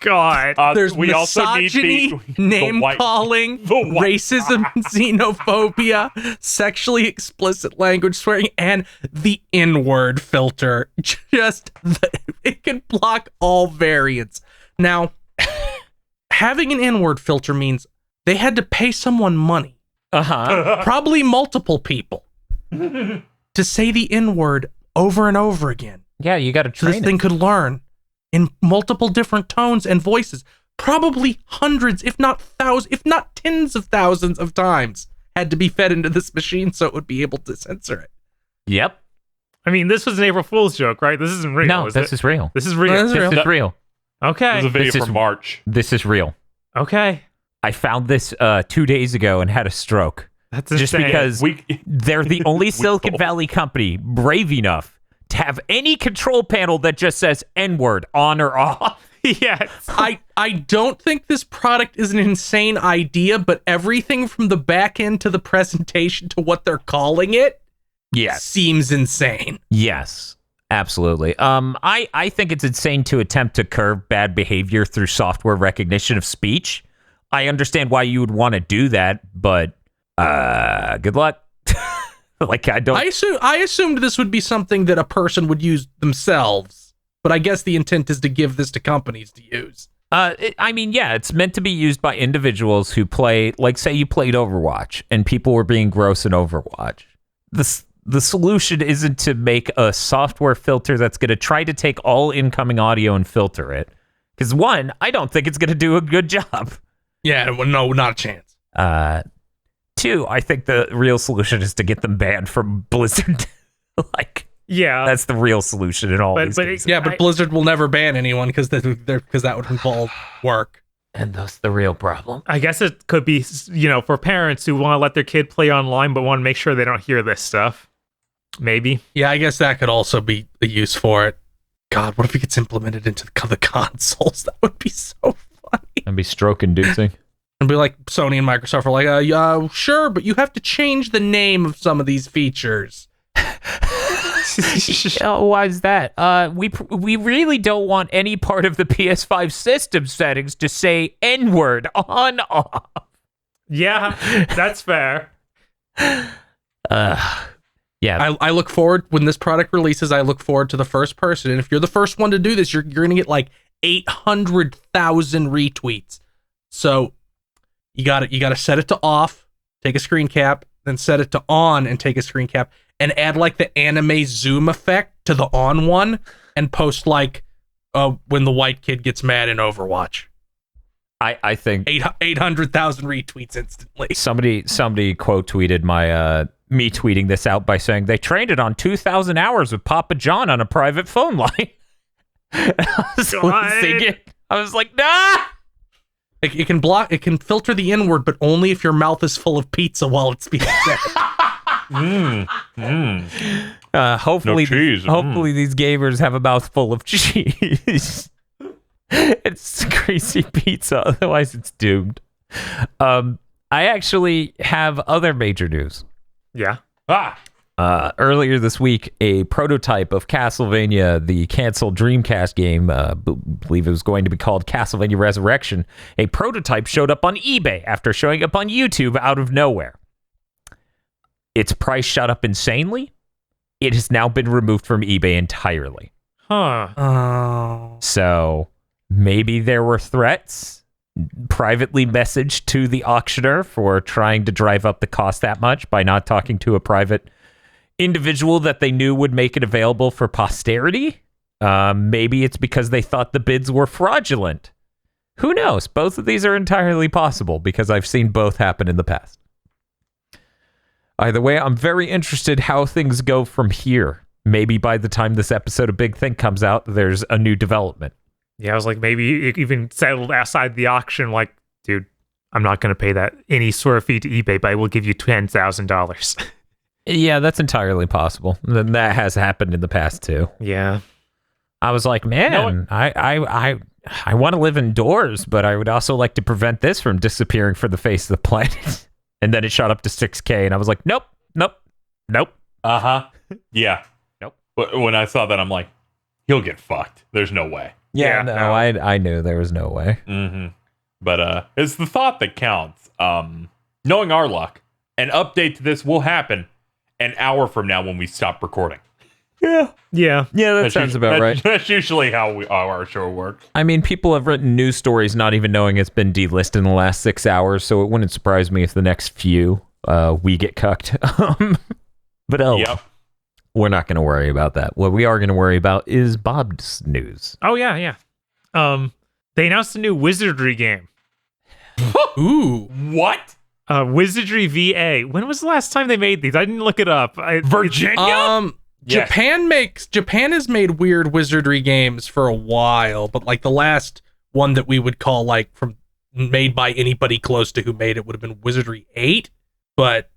Speaker 6: God.
Speaker 5: There's
Speaker 4: we also need
Speaker 5: misogyny,
Speaker 4: the
Speaker 5: name
Speaker 4: white-
Speaker 5: calling,
Speaker 4: the white-
Speaker 5: racism, xenophobia, sexually explicit language swearing, and the N-word filter. It can block all variants. Now, having an N-word filter means they had to pay someone money, probably multiple people, to say the N-word over and over again.
Speaker 2: Yeah, you got to
Speaker 5: So this
Speaker 2: train
Speaker 5: thing
Speaker 2: it.
Speaker 5: could learn in multiple different tones and voices, probably hundreds, if not thousands, if not tens of thousands of times had to be fed into this machine so it would be able to censor it.
Speaker 2: Yep.
Speaker 6: I mean, this was an April Fool's joke, right? This isn't real.
Speaker 2: No,
Speaker 6: is
Speaker 2: this
Speaker 6: it?
Speaker 2: is real.
Speaker 6: This is real.
Speaker 5: This is real.
Speaker 2: This is real.
Speaker 4: It was a
Speaker 6: Okay.
Speaker 4: video
Speaker 2: This is-
Speaker 4: from March.
Speaker 2: This is real.
Speaker 6: Okay.
Speaker 2: I found this 2 days ago and had a stroke.
Speaker 6: That's
Speaker 2: Just
Speaker 6: insane.
Speaker 2: because they're the only Silicon
Speaker 4: both.
Speaker 2: Valley company brave enough to have any control panel that just says N-word on or off.
Speaker 6: Yes.
Speaker 5: I don't think this product is an insane idea, but everything from the back end to the presentation to what they're calling it seems insane.
Speaker 2: Yes, absolutely. I think it's insane to attempt to curb bad behavior through software recognition of speech. I understand why you would want to do that, but good luck. Like
Speaker 5: I assumed this would be something that a person would use themselves, but I guess the intent is to give this to companies to use.
Speaker 2: It's meant to be used by individuals who play, like, say you played Overwatch and people were being gross in Overwatch. The solution isn't to make a software filter that's going to try to take all incoming audio and filter it. Because one, I don't think it's going to do a good job.
Speaker 5: Yeah, well, no, not a chance.
Speaker 2: Two, I think the real solution is to get them banned from Blizzard.
Speaker 6: Yeah.
Speaker 2: That's the real solution in all these cases.
Speaker 5: Yeah, but Blizzard will never ban anyone because that would involve work.
Speaker 2: And that's the real problem.
Speaker 6: I guess it could be, for parents who want to let their kid play online but want to make sure they don't hear this stuff. Maybe.
Speaker 5: Yeah, I guess that could also be a use for it. God, what if it gets implemented into the consoles? That would be so funny.
Speaker 2: That'd be stroke-inducing.
Speaker 5: And be like Sony and Microsoft are like, sure, but you have to change the name of some of these features.
Speaker 2: Oh, why is that? We really don't want any part of the PS5 system settings to say N-word on off.
Speaker 6: Yeah, that's fair.
Speaker 2: Yeah.
Speaker 5: I look forward, when this product releases, I look forward to the first person. And if you're the first one to do this, you're going to get like 800,000 retweets. So you got to set it to off, take a screen cap, then set it to on and take a screen cap, and add like the anime zoom effect to the on one and post like when the white kid gets mad in Overwatch.
Speaker 2: I think
Speaker 5: 800,000 retweets instantly.
Speaker 2: somebody quote tweeted my me tweeting this out by saying they trained it on 2,000 hours with Papa John on a private phone line. I was like, nah.
Speaker 5: It can filter the N-word, but only if your mouth is full of pizza while it's being said.
Speaker 2: Hopefully,
Speaker 4: No cheese.
Speaker 2: hopefully these gamers have a mouthful of cheese. It's greasy pizza, otherwise it's doomed. I actually have other major news.
Speaker 6: Yeah.
Speaker 2: Earlier this week, a prototype of Castlevania, the canceled Dreamcast game, believe it was going to be called Castlevania Resurrection, a prototype showed up on eBay after showing up on YouTube out of nowhere. Its price shot up insanely. It has now been removed from eBay entirely.
Speaker 6: Huh.
Speaker 5: Oh.
Speaker 2: So maybe there were threats privately messaged to the auctioneer for trying to drive up the cost that much by not talking to a private individual that they knew would make it available for posterity. Maybe it's because they thought the bids were fraudulent. Who knows? Both of these are entirely possible because I've seen both happen in the past. Either way, I'm very interested how things go from here. Maybe by the time this episode of Big Think comes out, there's a new development.
Speaker 6: Yeah, I was like, maybe it even settled outside the auction. Like, dude, I'm not going to pay that any sort of fee to eBay, but I will give you $10,000.
Speaker 2: Yeah, that's entirely possible. That has happened in the past too.
Speaker 6: Yeah.
Speaker 2: I was like, man, I want to live indoors, but I would also like to prevent this from disappearing from the face of the planet. And then it shot up to 6K, and I was like, nope.
Speaker 4: Uh-huh. Yeah.
Speaker 2: Nope.
Speaker 4: But when I saw that, I'm like, he'll get fucked. There's no way.
Speaker 2: Yeah, no. I knew there was no way.
Speaker 4: Mm-hmm. But it's the thought that counts. Knowing our luck, an update to this will happen an hour from now when we stop recording.
Speaker 6: Yeah.
Speaker 2: That sounds about right.
Speaker 4: That's usually how our show works.
Speaker 2: I mean, people have written news stories not even knowing it's been delisted in the last 6 hours, so it wouldn't surprise me if the next few we get cucked. But
Speaker 4: yep.
Speaker 2: We're not going to worry about that. What we are going to worry about is Bob's news.
Speaker 6: Oh, yeah. They announced a new Wizardry game.
Speaker 5: Ooh.
Speaker 4: What?
Speaker 6: Wizardry VA. When was the last time they made these? I didn't look it up.
Speaker 4: Virginia?
Speaker 5: Yes. Japan has made weird wizardry games for a while, but like the last one that we would call like from made by anybody close to who made it would have been Wizardry 8. But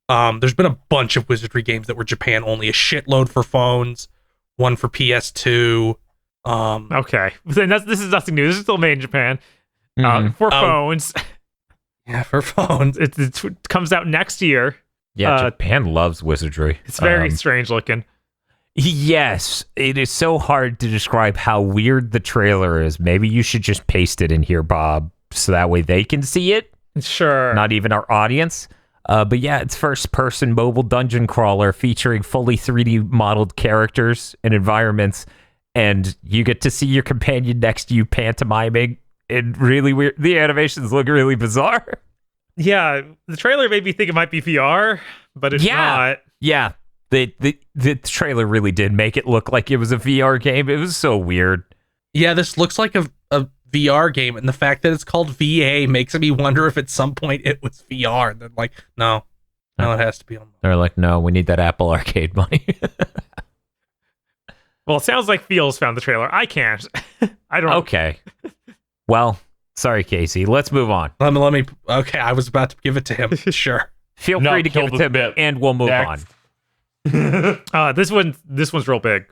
Speaker 5: there's been a bunch of wizardry games that were Japan only, a shitload for phones, one for PS2.
Speaker 6: Okay, then this is nothing new. This is still made in Japan for phones.
Speaker 5: Yeah, for phones.
Speaker 6: It comes out next year.
Speaker 2: Yeah, Japan loves wizardry.
Speaker 6: It's very strange looking.
Speaker 2: Yes, it is so hard to describe how weird the trailer is. Maybe you should just paste it in here, Bob, so that way they can see it.
Speaker 6: Sure.
Speaker 2: Not even our audience. But yeah, it's first-person mobile dungeon crawler featuring fully 3D modeled characters and environments, and you get to see your companion next to you pantomiming. And really weird. The animations look really bizarre.
Speaker 6: Yeah, the trailer made me think it might be VR, but it's not.
Speaker 2: Yeah. The trailer really did make it look like it was a VR game. It was so weird.
Speaker 5: Yeah, this looks like a VR game, and the fact that it's called VA makes me wonder if at some point it was VR. And they're like, no, it has to be on.
Speaker 2: They're like, no, we need that Apple Arcade money.
Speaker 6: Well, it sounds like Feels found the trailer. I can't. I don't.
Speaker 2: Okay. Well, sorry, Casey. Let's move on.
Speaker 5: Let me. Okay, I was about to give it to him. Sure.
Speaker 2: Feel free to give it to him, and we'll move on.
Speaker 6: This one's real big.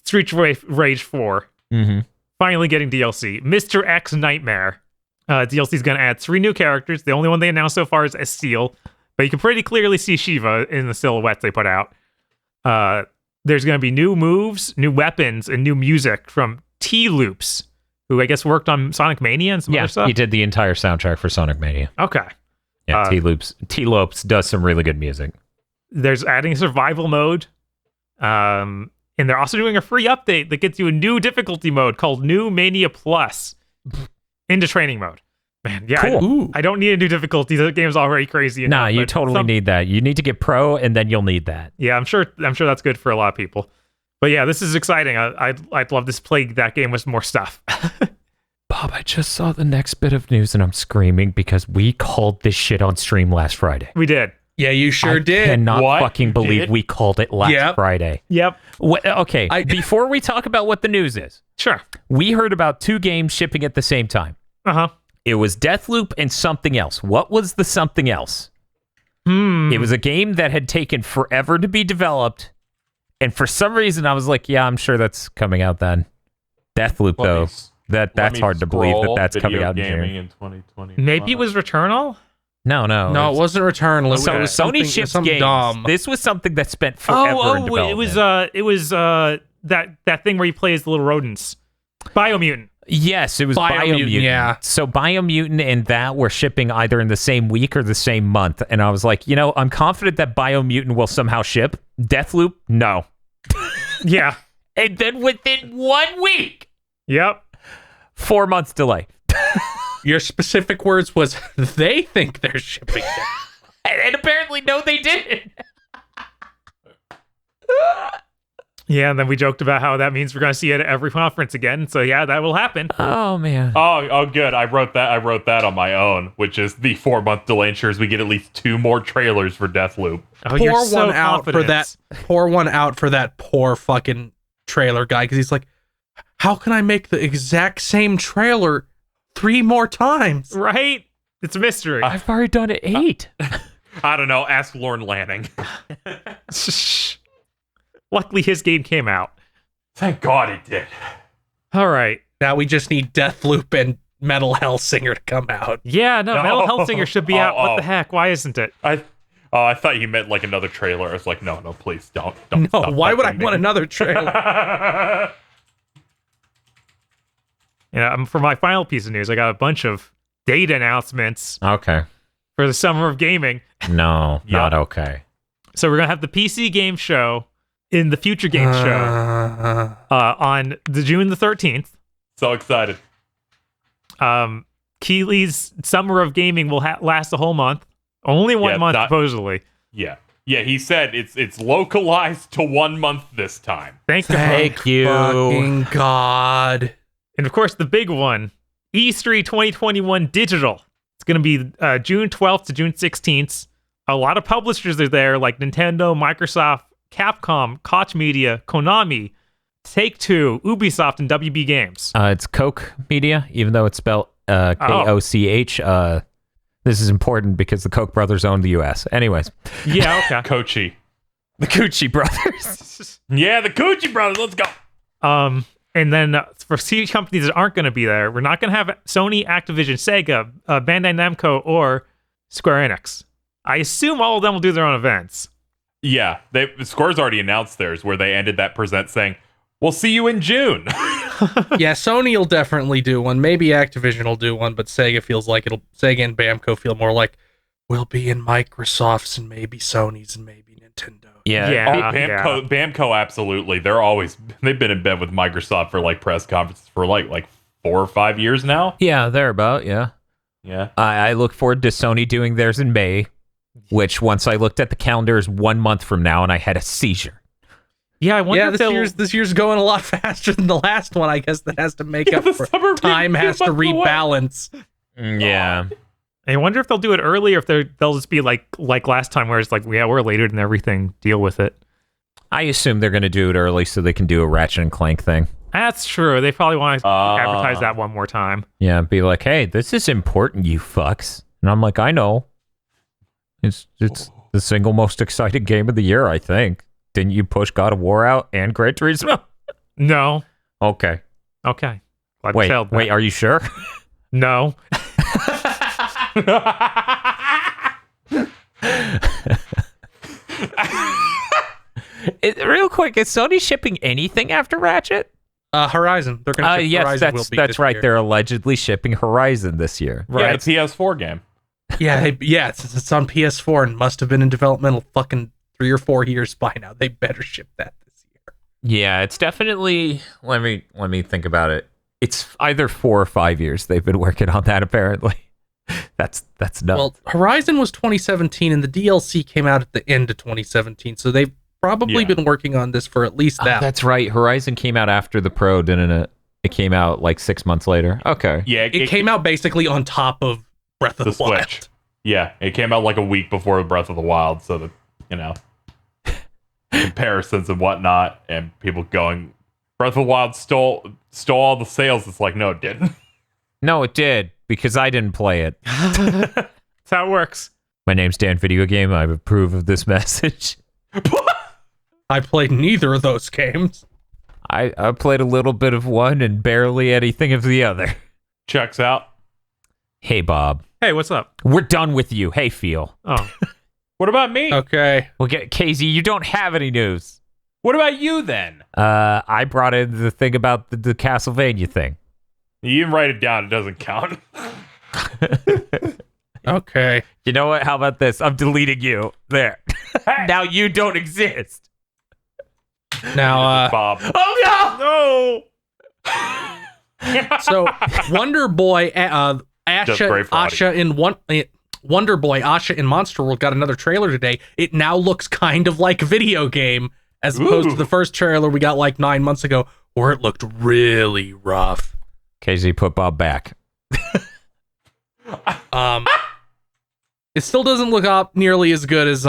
Speaker 6: Street Rage 4.
Speaker 2: Mm-hmm.
Speaker 6: Finally getting DLC. Mr. X Nightmare. DLC is going to add 3 new characters. The only one they announced so far is Esteel, but you can pretty clearly see Shiva in the silhouettes they put out. There's going to be new moves, new weapons, and new music from T-Loops, who I guess worked on Sonic Mania and some other stuff.
Speaker 2: He did the entire soundtrack for Sonic Mania.
Speaker 6: Okay.
Speaker 2: Yeah, T-Loops does some really good music.
Speaker 6: There's adding survival mode. And they're also doing a free update that gets you a new difficulty mode called New Mania Plus into training mode. Man, yeah,
Speaker 2: cool.
Speaker 6: I don't need a new difficulty. The game's already crazy enough.
Speaker 2: Nah, you totally need that. You need to get pro, and then you'll need that.
Speaker 6: Yeah, I'm sure that's good for a lot of people. But yeah, this is exciting. I'd love to play that game with more stuff.
Speaker 2: Bob, I just saw the next bit of news, and I'm screaming because we called this shit on stream last Friday.
Speaker 6: We did.
Speaker 5: Yeah, you sure did.
Speaker 2: I cannot fucking believe we called it last Friday.
Speaker 6: Yep.
Speaker 2: Okay, before we talk about what the news is,
Speaker 6: sure.
Speaker 2: We heard about 2 games shipping at the same time.
Speaker 6: Uh-huh.
Speaker 2: It was Deathloop and something else. What was the something else? It was a game that had taken forever to be developed, and for some reason I was like, yeah, I'm sure that's coming out then. Deathloop, though, that's hard to believe that's coming out
Speaker 4: in 2020.
Speaker 6: Maybe it was Returnal?
Speaker 2: No,
Speaker 5: it wasn't Returnal.
Speaker 2: So Sony ships games. Dumb. This was something that spent forever in development.
Speaker 6: It was that thing where you play as the little rodents. Biomutant.
Speaker 2: Yes, it was Biomutant.
Speaker 5: Yeah.
Speaker 2: So Biomutant and that were shipping either in the same week or the same month. And I was like, I'm confident that Biomutant will somehow ship. Deathloop, no.
Speaker 6: Yeah.
Speaker 2: And then within 1 week.
Speaker 6: Yep.
Speaker 2: 4 months delay.
Speaker 5: Your specific words was, they think they're shipping it.
Speaker 2: And apparently, no, they didn't.
Speaker 6: Yeah, and then we joked about how that means we're going to see it at every conference again. So yeah, that will happen.
Speaker 2: Oh man.
Speaker 4: Oh, good. I wrote that on my own, which is the 4-month delay ensures we get at least 2 more trailers for Deathloop.
Speaker 6: Oh, you're
Speaker 5: Pour
Speaker 6: so
Speaker 5: one out for that. Pour one out for that poor fucking trailer guy, because he's like, how can I make the exact same trailer 3 more times?
Speaker 6: Right? It's a mystery.
Speaker 2: I've already done it 8.
Speaker 4: I don't know. Ask Lorne Lanning.
Speaker 6: Luckily, his game came out.
Speaker 4: Thank God it did.
Speaker 6: All right.
Speaker 5: Now we just need Deathloop and Metal Hellsinger to come out.
Speaker 6: Yeah, no, Metal Hellsinger should be out. What the
Speaker 4: oh.
Speaker 6: heck? Why isn't it?
Speaker 4: I thought you meant like another trailer. I was like, no, please don't.
Speaker 5: No,
Speaker 4: stop
Speaker 5: why would I
Speaker 4: touching me.
Speaker 5: want another trailer?
Speaker 6: Yeah, for my final piece of news, I got a bunch of data announcements
Speaker 2: Okay.
Speaker 6: for the summer of gaming.
Speaker 2: No,
Speaker 4: Yeah.
Speaker 2: not okay.
Speaker 6: So we're gonna have the PC game show in the Future Game Show on the June the 13th.
Speaker 4: So excited.
Speaker 6: Keeley's Summer of Gaming will last a whole month. Only one month, supposedly.
Speaker 4: Yeah. Yeah, he said it's localized to 1 month this time.
Speaker 6: Thank God.
Speaker 2: Thank you.
Speaker 5: Fucking God.
Speaker 6: And of course, the big one, E3 2021 Digital. It's going to be June 12th to June 16th. A lot of publishers are there, like Nintendo, Microsoft, Capcom, Koch Media, Konami, Take-Two, Ubisoft, and WB Games.
Speaker 2: It's Koch Media, even though it's spelled Koch. This is important because the Koch brothers own the U.S. Anyways.
Speaker 6: Yeah, okay.
Speaker 4: Kochi.
Speaker 2: The Gucci brothers.
Speaker 4: Yeah, the Coochie brothers. Let's go.
Speaker 6: And then for C companies that aren't going to be there, we're not going to have Sony, Activision, Sega, Bandai Namco, or Square Enix. I assume all of them will do their own events.
Speaker 4: Yeah, Square's already announced theirs, where they ended that present saying, "We'll see you in June."
Speaker 5: Yeah, Sony will definitely do one. Maybe Activision will do one, but Sega feels like Sega and Bamco feel more like we'll be in Microsoft's and maybe Sony's and maybe Nintendo.
Speaker 2: Yeah.
Speaker 4: Bamco, absolutely. They've been in bed with Microsoft for like press conferences for like 4 or 5 years now.
Speaker 2: Yeah, thereabout, yeah.
Speaker 4: Yeah.
Speaker 2: I look forward to Sony doing theirs in May, which once I looked at the calendar is 1 month from now, and I had a seizure.
Speaker 6: Yeah, I wonder if
Speaker 5: this year's going a lot faster than the last one. I guess that has to make up for time has to rebalance.
Speaker 2: Yeah.
Speaker 6: I wonder if they'll do it early or if they'll just be like last time where it's like, yeah, we're later than everything. Deal with it.
Speaker 2: I assume they're going to do it early so they can do a Ratchet and Clank thing.
Speaker 6: That's true. They probably want to advertise that one more time.
Speaker 2: Yeah, be like, hey, this is important, you fucks. And I'm like, I know. It's the single most exciting game of the year, I think. Didn't you push God of War out and Gran Turismo?
Speaker 6: No.
Speaker 2: Okay.
Speaker 6: Okay. Glad
Speaker 2: Wait,
Speaker 6: failed that.
Speaker 2: are you sure?
Speaker 6: No.
Speaker 2: Real quick, is Sony shipping anything after Ratchet?
Speaker 5: Horizon. They're going to ship
Speaker 2: yes,
Speaker 5: Horizon.
Speaker 2: that's right. They're allegedly shipping Horizon this year.
Speaker 4: Right. Yeah, the PS4 game.
Speaker 5: Yeah, it's on PS4 and must have been in developmental fucking 3 or 4 years by now. They better ship that this year.
Speaker 2: Yeah, it's definitely. Let me think about it. It's either 4 or 5 years they've been working on that. Apparently, that's nuts.
Speaker 5: Well, Horizon was 2017, and the DLC came out at the end of 2017, so they've probably been working on this for at least that.
Speaker 2: That's right. Horizon came out after the Pro, didn't it? It came out like 6 months later. Okay.
Speaker 4: Yeah,
Speaker 5: it came out basically on top of Breath of the Wild.
Speaker 4: Switch. Yeah, it came out like a week before Breath of the Wild, so that, comparisons and whatnot, and people going, Breath of the Wild stole all the sales. It's like, no, it didn't.
Speaker 2: No, it did, because I didn't play it.
Speaker 6: That's how it works.
Speaker 2: My name's Dan Video Game. I approve of this message.
Speaker 5: I played neither of those games.
Speaker 2: I played a little bit of one and barely anything of the other.
Speaker 4: Checks out.
Speaker 2: Hey, Bob.
Speaker 6: Hey, what's up?
Speaker 2: We're done with you. Hey, Phil.
Speaker 6: Oh.
Speaker 4: What about me?
Speaker 5: Okay.
Speaker 2: Well, KZ, you don't have any news.
Speaker 4: What about you then?
Speaker 2: I brought in the thing about the Castlevania thing.
Speaker 4: You didn't write it down. It doesn't count.
Speaker 5: Okay.
Speaker 2: You know what? How about this? I'm deleting you. There. Now you don't exist.
Speaker 5: Now,
Speaker 4: Bob.
Speaker 2: Oh,
Speaker 6: No!
Speaker 5: so Wonder Boy,
Speaker 4: Just pray for
Speaker 5: Asha in Wonder Boy, Asha in Monster World got another trailer today. It now looks kind of like a video game, as opposed to
Speaker 4: Ooh.
Speaker 5: the first trailer we got like 9 months ago, where it looked really rough.
Speaker 2: KZ put Bob back.
Speaker 5: It still doesn't look up nearly as good as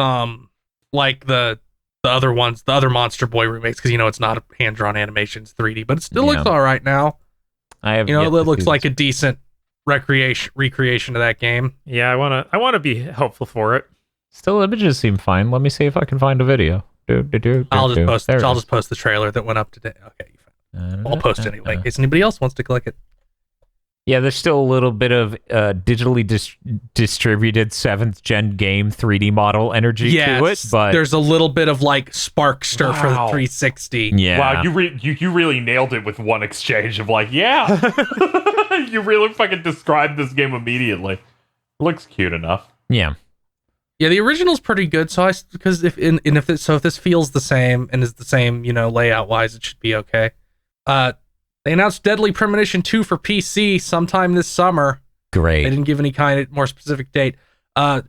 Speaker 5: like the other ones, the other Monster Boy remakes, because it's not a hand-drawn animation, it's 3D, but it still looks all right now.
Speaker 2: It
Speaker 5: It looks like a decent recreation of that game.
Speaker 6: Yeah, I wanna be hopeful for it.
Speaker 2: Still, images seem fine. Let me see if I can find a video.
Speaker 5: I'll just post.
Speaker 2: There it
Speaker 5: I'll
Speaker 2: is.
Speaker 5: just post the trailer that went up today. Okay, you found it. I'll post it anyway in
Speaker 2: Uh,
Speaker 5: case anybody else wants to click it.
Speaker 2: Yeah, there's still a little bit of digitally distributed 7th gen game 3D model energy to it, but
Speaker 5: there's a little bit of like Sparkster for the
Speaker 4: Wow.
Speaker 5: 360.
Speaker 2: yeah,
Speaker 4: Wow, you really nailed it with one exchange of like, yeah. You really fucking described this game immediately. Looks cute enough.
Speaker 2: yeah.
Speaker 5: Yeah, the original's pretty good. So if this feels the same and is the same, layout wise, it should be okay. They announced Deadly Premonition 2 for PC sometime this summer. They
Speaker 2: Great.
Speaker 5: didn't give any kind of more specific date.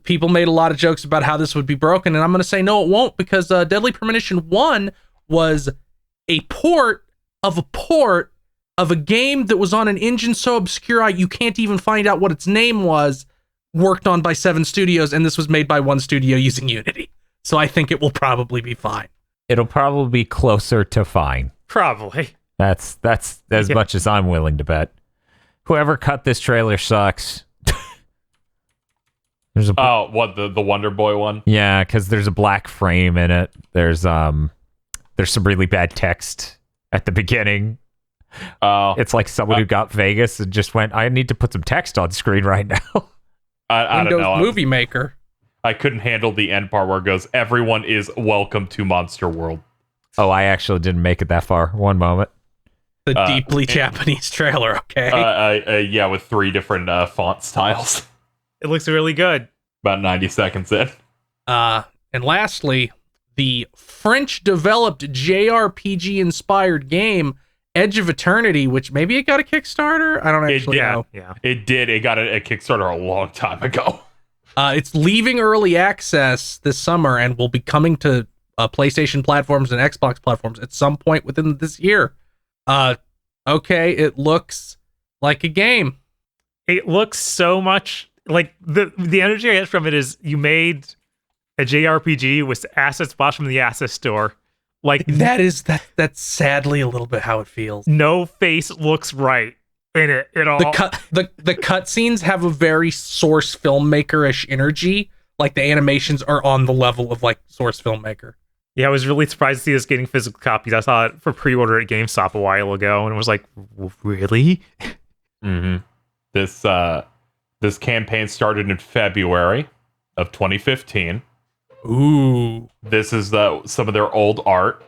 Speaker 5: People made a lot of jokes about how this would be broken, and I'm going to say no, it won't, because Deadly Premonition 1 was a port of a game that was on an engine so obscure you can't even find out what its name was, worked on by 7 studios, and this was made by 1 studio using Unity. So I think it will probably be fine.
Speaker 2: It'll probably be closer to fine.
Speaker 6: Probably.
Speaker 2: That's as much as I'm willing to bet. Whoever cut this trailer sucks. There's a
Speaker 4: Oh, what the Wonder Boy one?
Speaker 2: yeah, because there's a black frame in it. There's some really bad text at the beginning.
Speaker 4: Oh,
Speaker 2: It's like someone who got Vegas and just went, I need to put some text on screen right now.
Speaker 4: I don't
Speaker 5: Windows
Speaker 4: know.
Speaker 5: Movie Maker.
Speaker 4: I couldn't handle the end part where it goes, "Everyone is welcome to Monster World."
Speaker 2: Oh, I actually didn't make it that far. One moment.
Speaker 5: The deeply Japanese trailer, okay?
Speaker 4: Yeah, with 3 different font styles.
Speaker 6: It looks really good.
Speaker 4: About 90 seconds in.
Speaker 5: And lastly, the French-developed JRPG-inspired game Edge of Eternity, which maybe it got a Kickstarter? I don't actually know.
Speaker 6: Yeah.
Speaker 4: It did. It got a Kickstarter a long time ago.
Speaker 5: It's leaving early access this summer and will be coming to PlayStation platforms and Xbox platforms at some point within this year. Okay, it looks like a game.
Speaker 6: It looks so much like the energy I get from it is you made a JRPG with assets bought from the asset store. Like
Speaker 5: That's sadly a little bit how it feels.
Speaker 6: no face looks right in it at all.
Speaker 5: The cutscenes have a very Source filmmaker-ish energy. Like the animations are on the level of like Source filmmaker.
Speaker 6: Yeah, I was really surprised to see this getting physical copies. I saw it for pre-order at GameStop a while ago, and it was like, really?
Speaker 4: Mm-hmm. This campaign started in February of 2015.
Speaker 5: Ooh.
Speaker 4: This is some of their old art.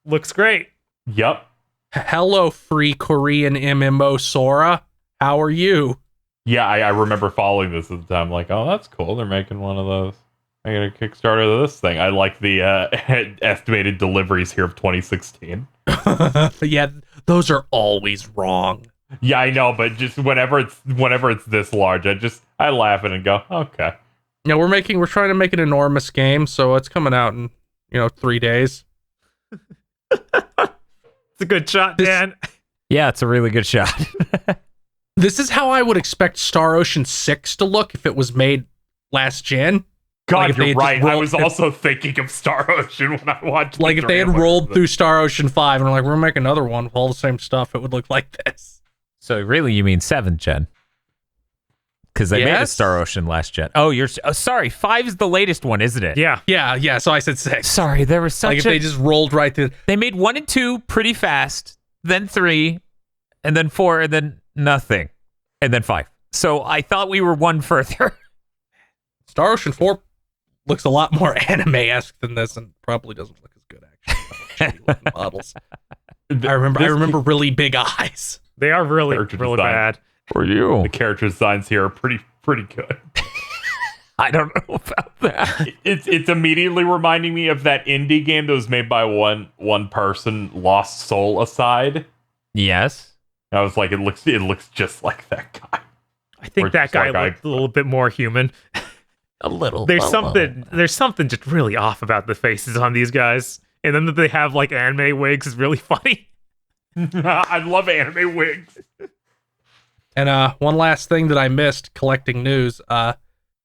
Speaker 6: Looks great.
Speaker 4: Yep.
Speaker 5: Hello, free Korean MMO Sora. How are you?
Speaker 4: Yeah, I remember following this at the time. Like, oh, that's cool. They're making one of those. I got a Kickstarter of this thing. I like the estimated deliveries here of 2016.
Speaker 5: Yeah, those are always wrong.
Speaker 4: Yeah, I know, but just whenever it's this large, I laugh at it and go, okay.
Speaker 5: Yeah, we're trying to make an enormous game, so it's coming out in 3 days.
Speaker 6: It's a good shot, Dan.
Speaker 2: Yeah, it's a really good shot.
Speaker 5: This is how I would expect Star Ocean 6 to look if it was made last gen. Like
Speaker 4: God,
Speaker 5: if they
Speaker 4: you're
Speaker 5: had just
Speaker 4: right. I
Speaker 5: rolled-
Speaker 4: was also thinking of Star Ocean when I watched.
Speaker 5: Like
Speaker 4: the
Speaker 5: if they had
Speaker 4: trailer.
Speaker 5: rolled through Star Ocean 5 and were like, we're making another one with all the same stuff, it would look like this.
Speaker 2: So really, you mean 7th gen? Because they made a
Speaker 5: Yes.
Speaker 2: Star Ocean last gen. Oh, sorry. 5 is the latest one, isn't it?
Speaker 6: Yeah.
Speaker 5: Yeah, so I said 6.
Speaker 2: Sorry, there was such
Speaker 5: Like if they just rolled right through.
Speaker 2: They made 1 and 2 pretty fast, then 3, and then 4, and then nothing, and then 5. So I thought we were one further.
Speaker 5: Star Ocean 4 looks a lot more anime-esque than this and probably doesn't look as good, actually. Shitty-looking models. I remember really big eyes.
Speaker 6: They are really,
Speaker 4: Character
Speaker 6: really
Speaker 4: design.
Speaker 6: bad.
Speaker 2: For you,
Speaker 4: The character designs here are pretty good.
Speaker 2: I don't know about that.
Speaker 4: It's immediately reminding me of that indie game that was made by one person, Lost Soul Aside.
Speaker 2: Yes.
Speaker 4: I was like, it looks just like that guy.
Speaker 6: I think
Speaker 4: Or
Speaker 6: that
Speaker 4: just
Speaker 6: guy
Speaker 4: like
Speaker 6: looked a little bit more human.
Speaker 2: A little.
Speaker 6: There's something just really off about the faces on these guys. and then that they have like anime wigs is really funny.
Speaker 4: I love anime wigs.
Speaker 5: And one last thing that I missed collecting news.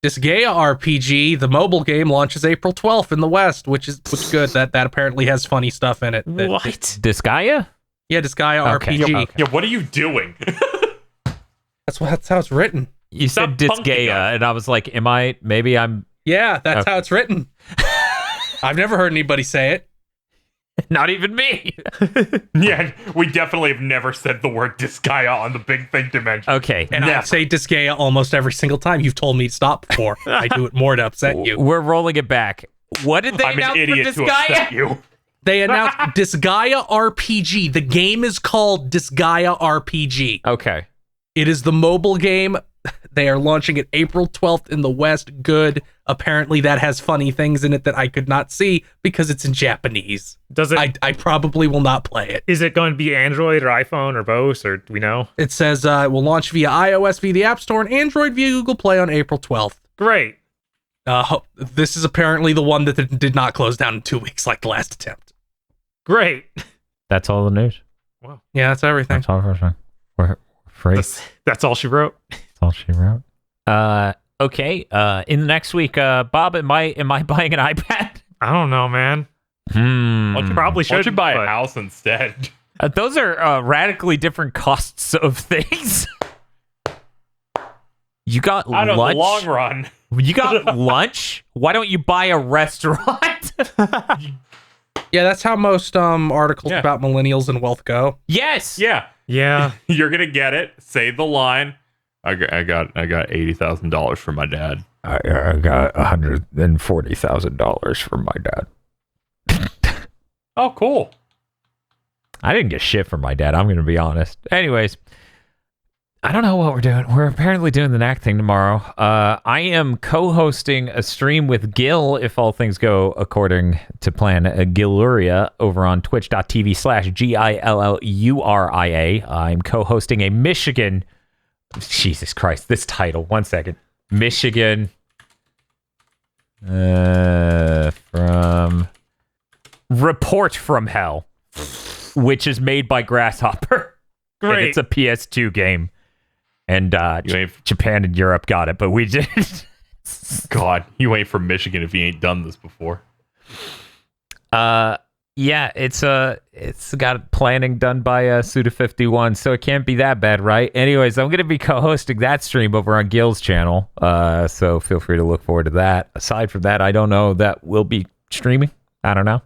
Speaker 5: Disgaea RPG, the mobile game, launches April 12th in the West, which is good. That apparently has funny stuff in it.
Speaker 6: What?
Speaker 2: Disgaea?
Speaker 5: Yeah, Disgaea
Speaker 2: Okay.
Speaker 5: RPG.
Speaker 2: Okay.
Speaker 4: Yeah, what are you doing?
Speaker 5: That's how it's written.
Speaker 2: You said
Speaker 4: Stop punking
Speaker 2: Disgaea,
Speaker 4: us.
Speaker 2: and I was like, maybe I'm
Speaker 5: Yeah, that's
Speaker 2: Okay.
Speaker 5: how it's written. I've never heard anybody say it.
Speaker 2: not even me.
Speaker 4: Yeah, we definitely have never said the word Disgaea on the Big Thing Dimension.
Speaker 2: Okay.
Speaker 5: And I say Disgaea almost every single time. You've told me to stop before. I do it more to upset you.
Speaker 2: We're rolling it back. What did they
Speaker 4: I'm
Speaker 2: announce
Speaker 4: an idiot
Speaker 2: for
Speaker 4: to upset
Speaker 2: Disgaea?
Speaker 4: you.
Speaker 5: They announced Disgaea RPG. The game is called Disgaea RPG.
Speaker 2: Okay.
Speaker 5: It is the mobile game. They are launching it April 12th in the West. Good. Apparently that has funny thing in it that I could not see because it's in Japanese.
Speaker 6: Does it?
Speaker 5: I probably will not play it.
Speaker 6: Is it going to be Android or iPhone or both, or do we know?
Speaker 5: It says it will launch via iOS via the App Store and Android via Google Play on April 12th.
Speaker 6: Great.
Speaker 5: This is apparently the one that did not close down in 2 weeks like the last attempt.
Speaker 6: Great.
Speaker 2: That's all the news.
Speaker 5: Yeah, that's everything.
Speaker 2: That's all we're free.
Speaker 6: That's all she wrote.
Speaker 2: That's all she wrote. Okay. In the next week, Bob, am I buying an iPad?
Speaker 6: I don't know, man. Probably
Speaker 4: Why don't you
Speaker 6: should
Speaker 4: buy a house instead?
Speaker 2: Those are radically different costs of things. You got
Speaker 4: I don't know,
Speaker 2: lunch.
Speaker 4: in the long run.
Speaker 2: You got lunch. Why don't you buy a restaurant?
Speaker 5: Yeah, that's how most articles
Speaker 4: Yeah.
Speaker 5: about millennials and wealth go.
Speaker 2: Yes.
Speaker 4: Yeah,
Speaker 6: Yeah.
Speaker 4: you're gonna get it. Say the line. I got $80,000 from my dad.
Speaker 2: I got $140,000 from my dad.
Speaker 4: Oh, cool.
Speaker 2: I didn't get shit from my dad. I'm going to be honest. Anyways, I don't know what we're doing. We're apparently doing the knack thing tomorrow. I am co-hosting a stream with Gil, if all things go according to plan, Giluria, over on twitch.tv/GILLURIA. I'm co-hosting a Michigan... Jesus Christ, this title. 1 second. Michigan... from... Report from Hell, which is made by Grasshopper.
Speaker 6: Great.
Speaker 2: And it's a PS2 game. And
Speaker 4: You ain't,
Speaker 2: Japan and Europe got it, but we didn't.
Speaker 4: God, you ain't from Michigan if you ain't done this before.
Speaker 2: Yeah, it's got planning done by Suda51, so it can't be that bad, right? Anyways, I'm gonna be co-hosting that stream over on Gil's channel, so feel free to look forward to that. Aside from that, I don't know that we'll be streaming. I don't know.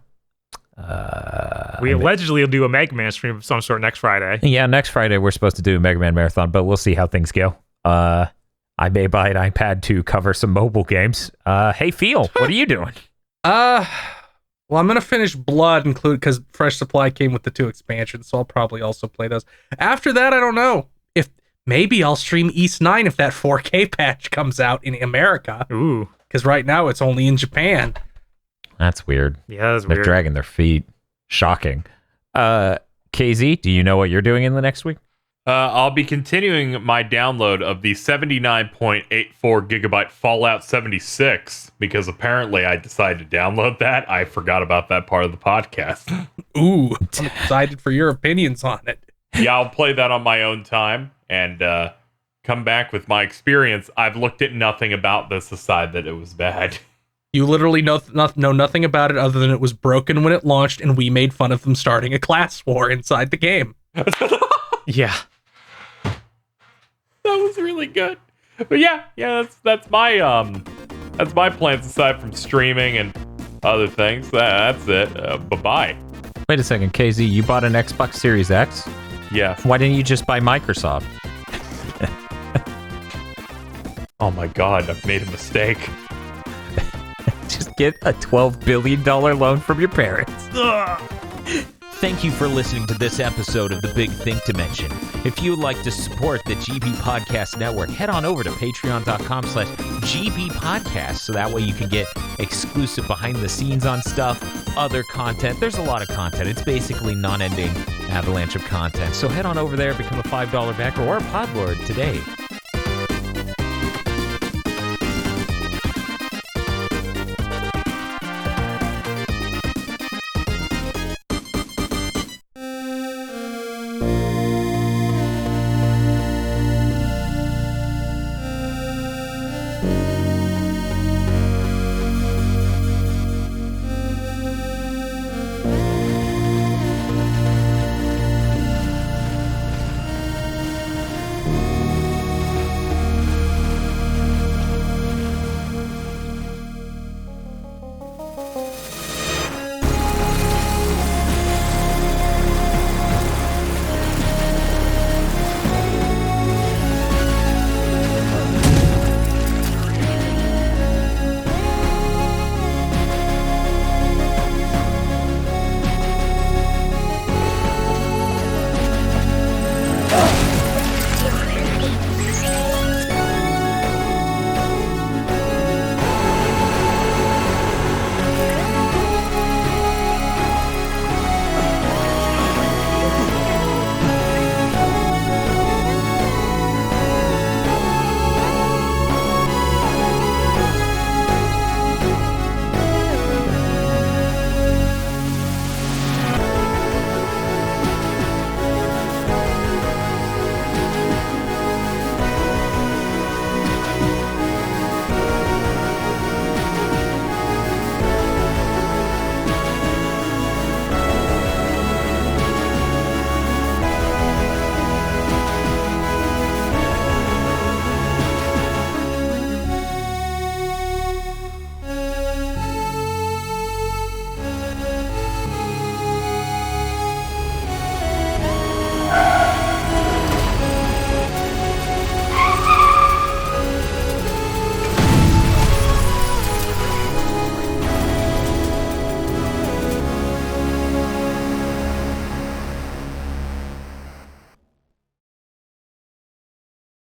Speaker 6: We allegedly will do a Mega Man stream of some sort next Friday.
Speaker 2: Yeah, next Friday we're supposed to do a Mega Man Marathon, but we'll see how things go. I may buy an iPad to cover some mobile games. Hey, Phil, what are you doing?
Speaker 5: Well, I'm gonna finish Blood, because Fresh Supply came with the 2 expansions, so I'll probably also play those. After that, I don't know. If maybe I'll stream East 9 if that 4K patch comes out in America,
Speaker 6: Ooh.
Speaker 5: because right now it's only in Japan.
Speaker 2: That's weird.
Speaker 6: Yeah, that's
Speaker 2: They're
Speaker 6: weird.
Speaker 2: dragging their feet. Shocking. KZ, do you know what you're doing in the next week?
Speaker 4: I'll be continuing my download of the 79.84 gigabyte Fallout 76 because apparently I decided to download that. I forgot about that part of the podcast.
Speaker 5: Ooh, I'm excited for your opinions on it.
Speaker 4: Yeah, I'll play that on my own time and come back with my experience. I've looked at nothing about this aside that it was bad.
Speaker 5: You literally know nothing about it other than it was broken when it launched, and we made fun of them starting a class war inside the game.
Speaker 6: Yeah.
Speaker 4: That was really good. But yeah, that's my plans aside from streaming and other things. That's it. Bye-bye.
Speaker 2: Wait a second, KZ, you bought an Xbox Series X?
Speaker 4: Yeah.
Speaker 2: Why didn't you just buy Microsoft?
Speaker 4: Oh my god, I've made a mistake.
Speaker 2: Just get a $12 billion loan from your parents.
Speaker 7: Thank you for listening to this episode of The Big Think Dimension. If you would like to support the GB Podcast Network, head on over to patreon.com/GB Podcast so that way you can get exclusive behind the scenes on stuff, other content. There's a lot of content. It's basically non-ending avalanche of content. So head on over there, become a $5 backer or a Podlord today.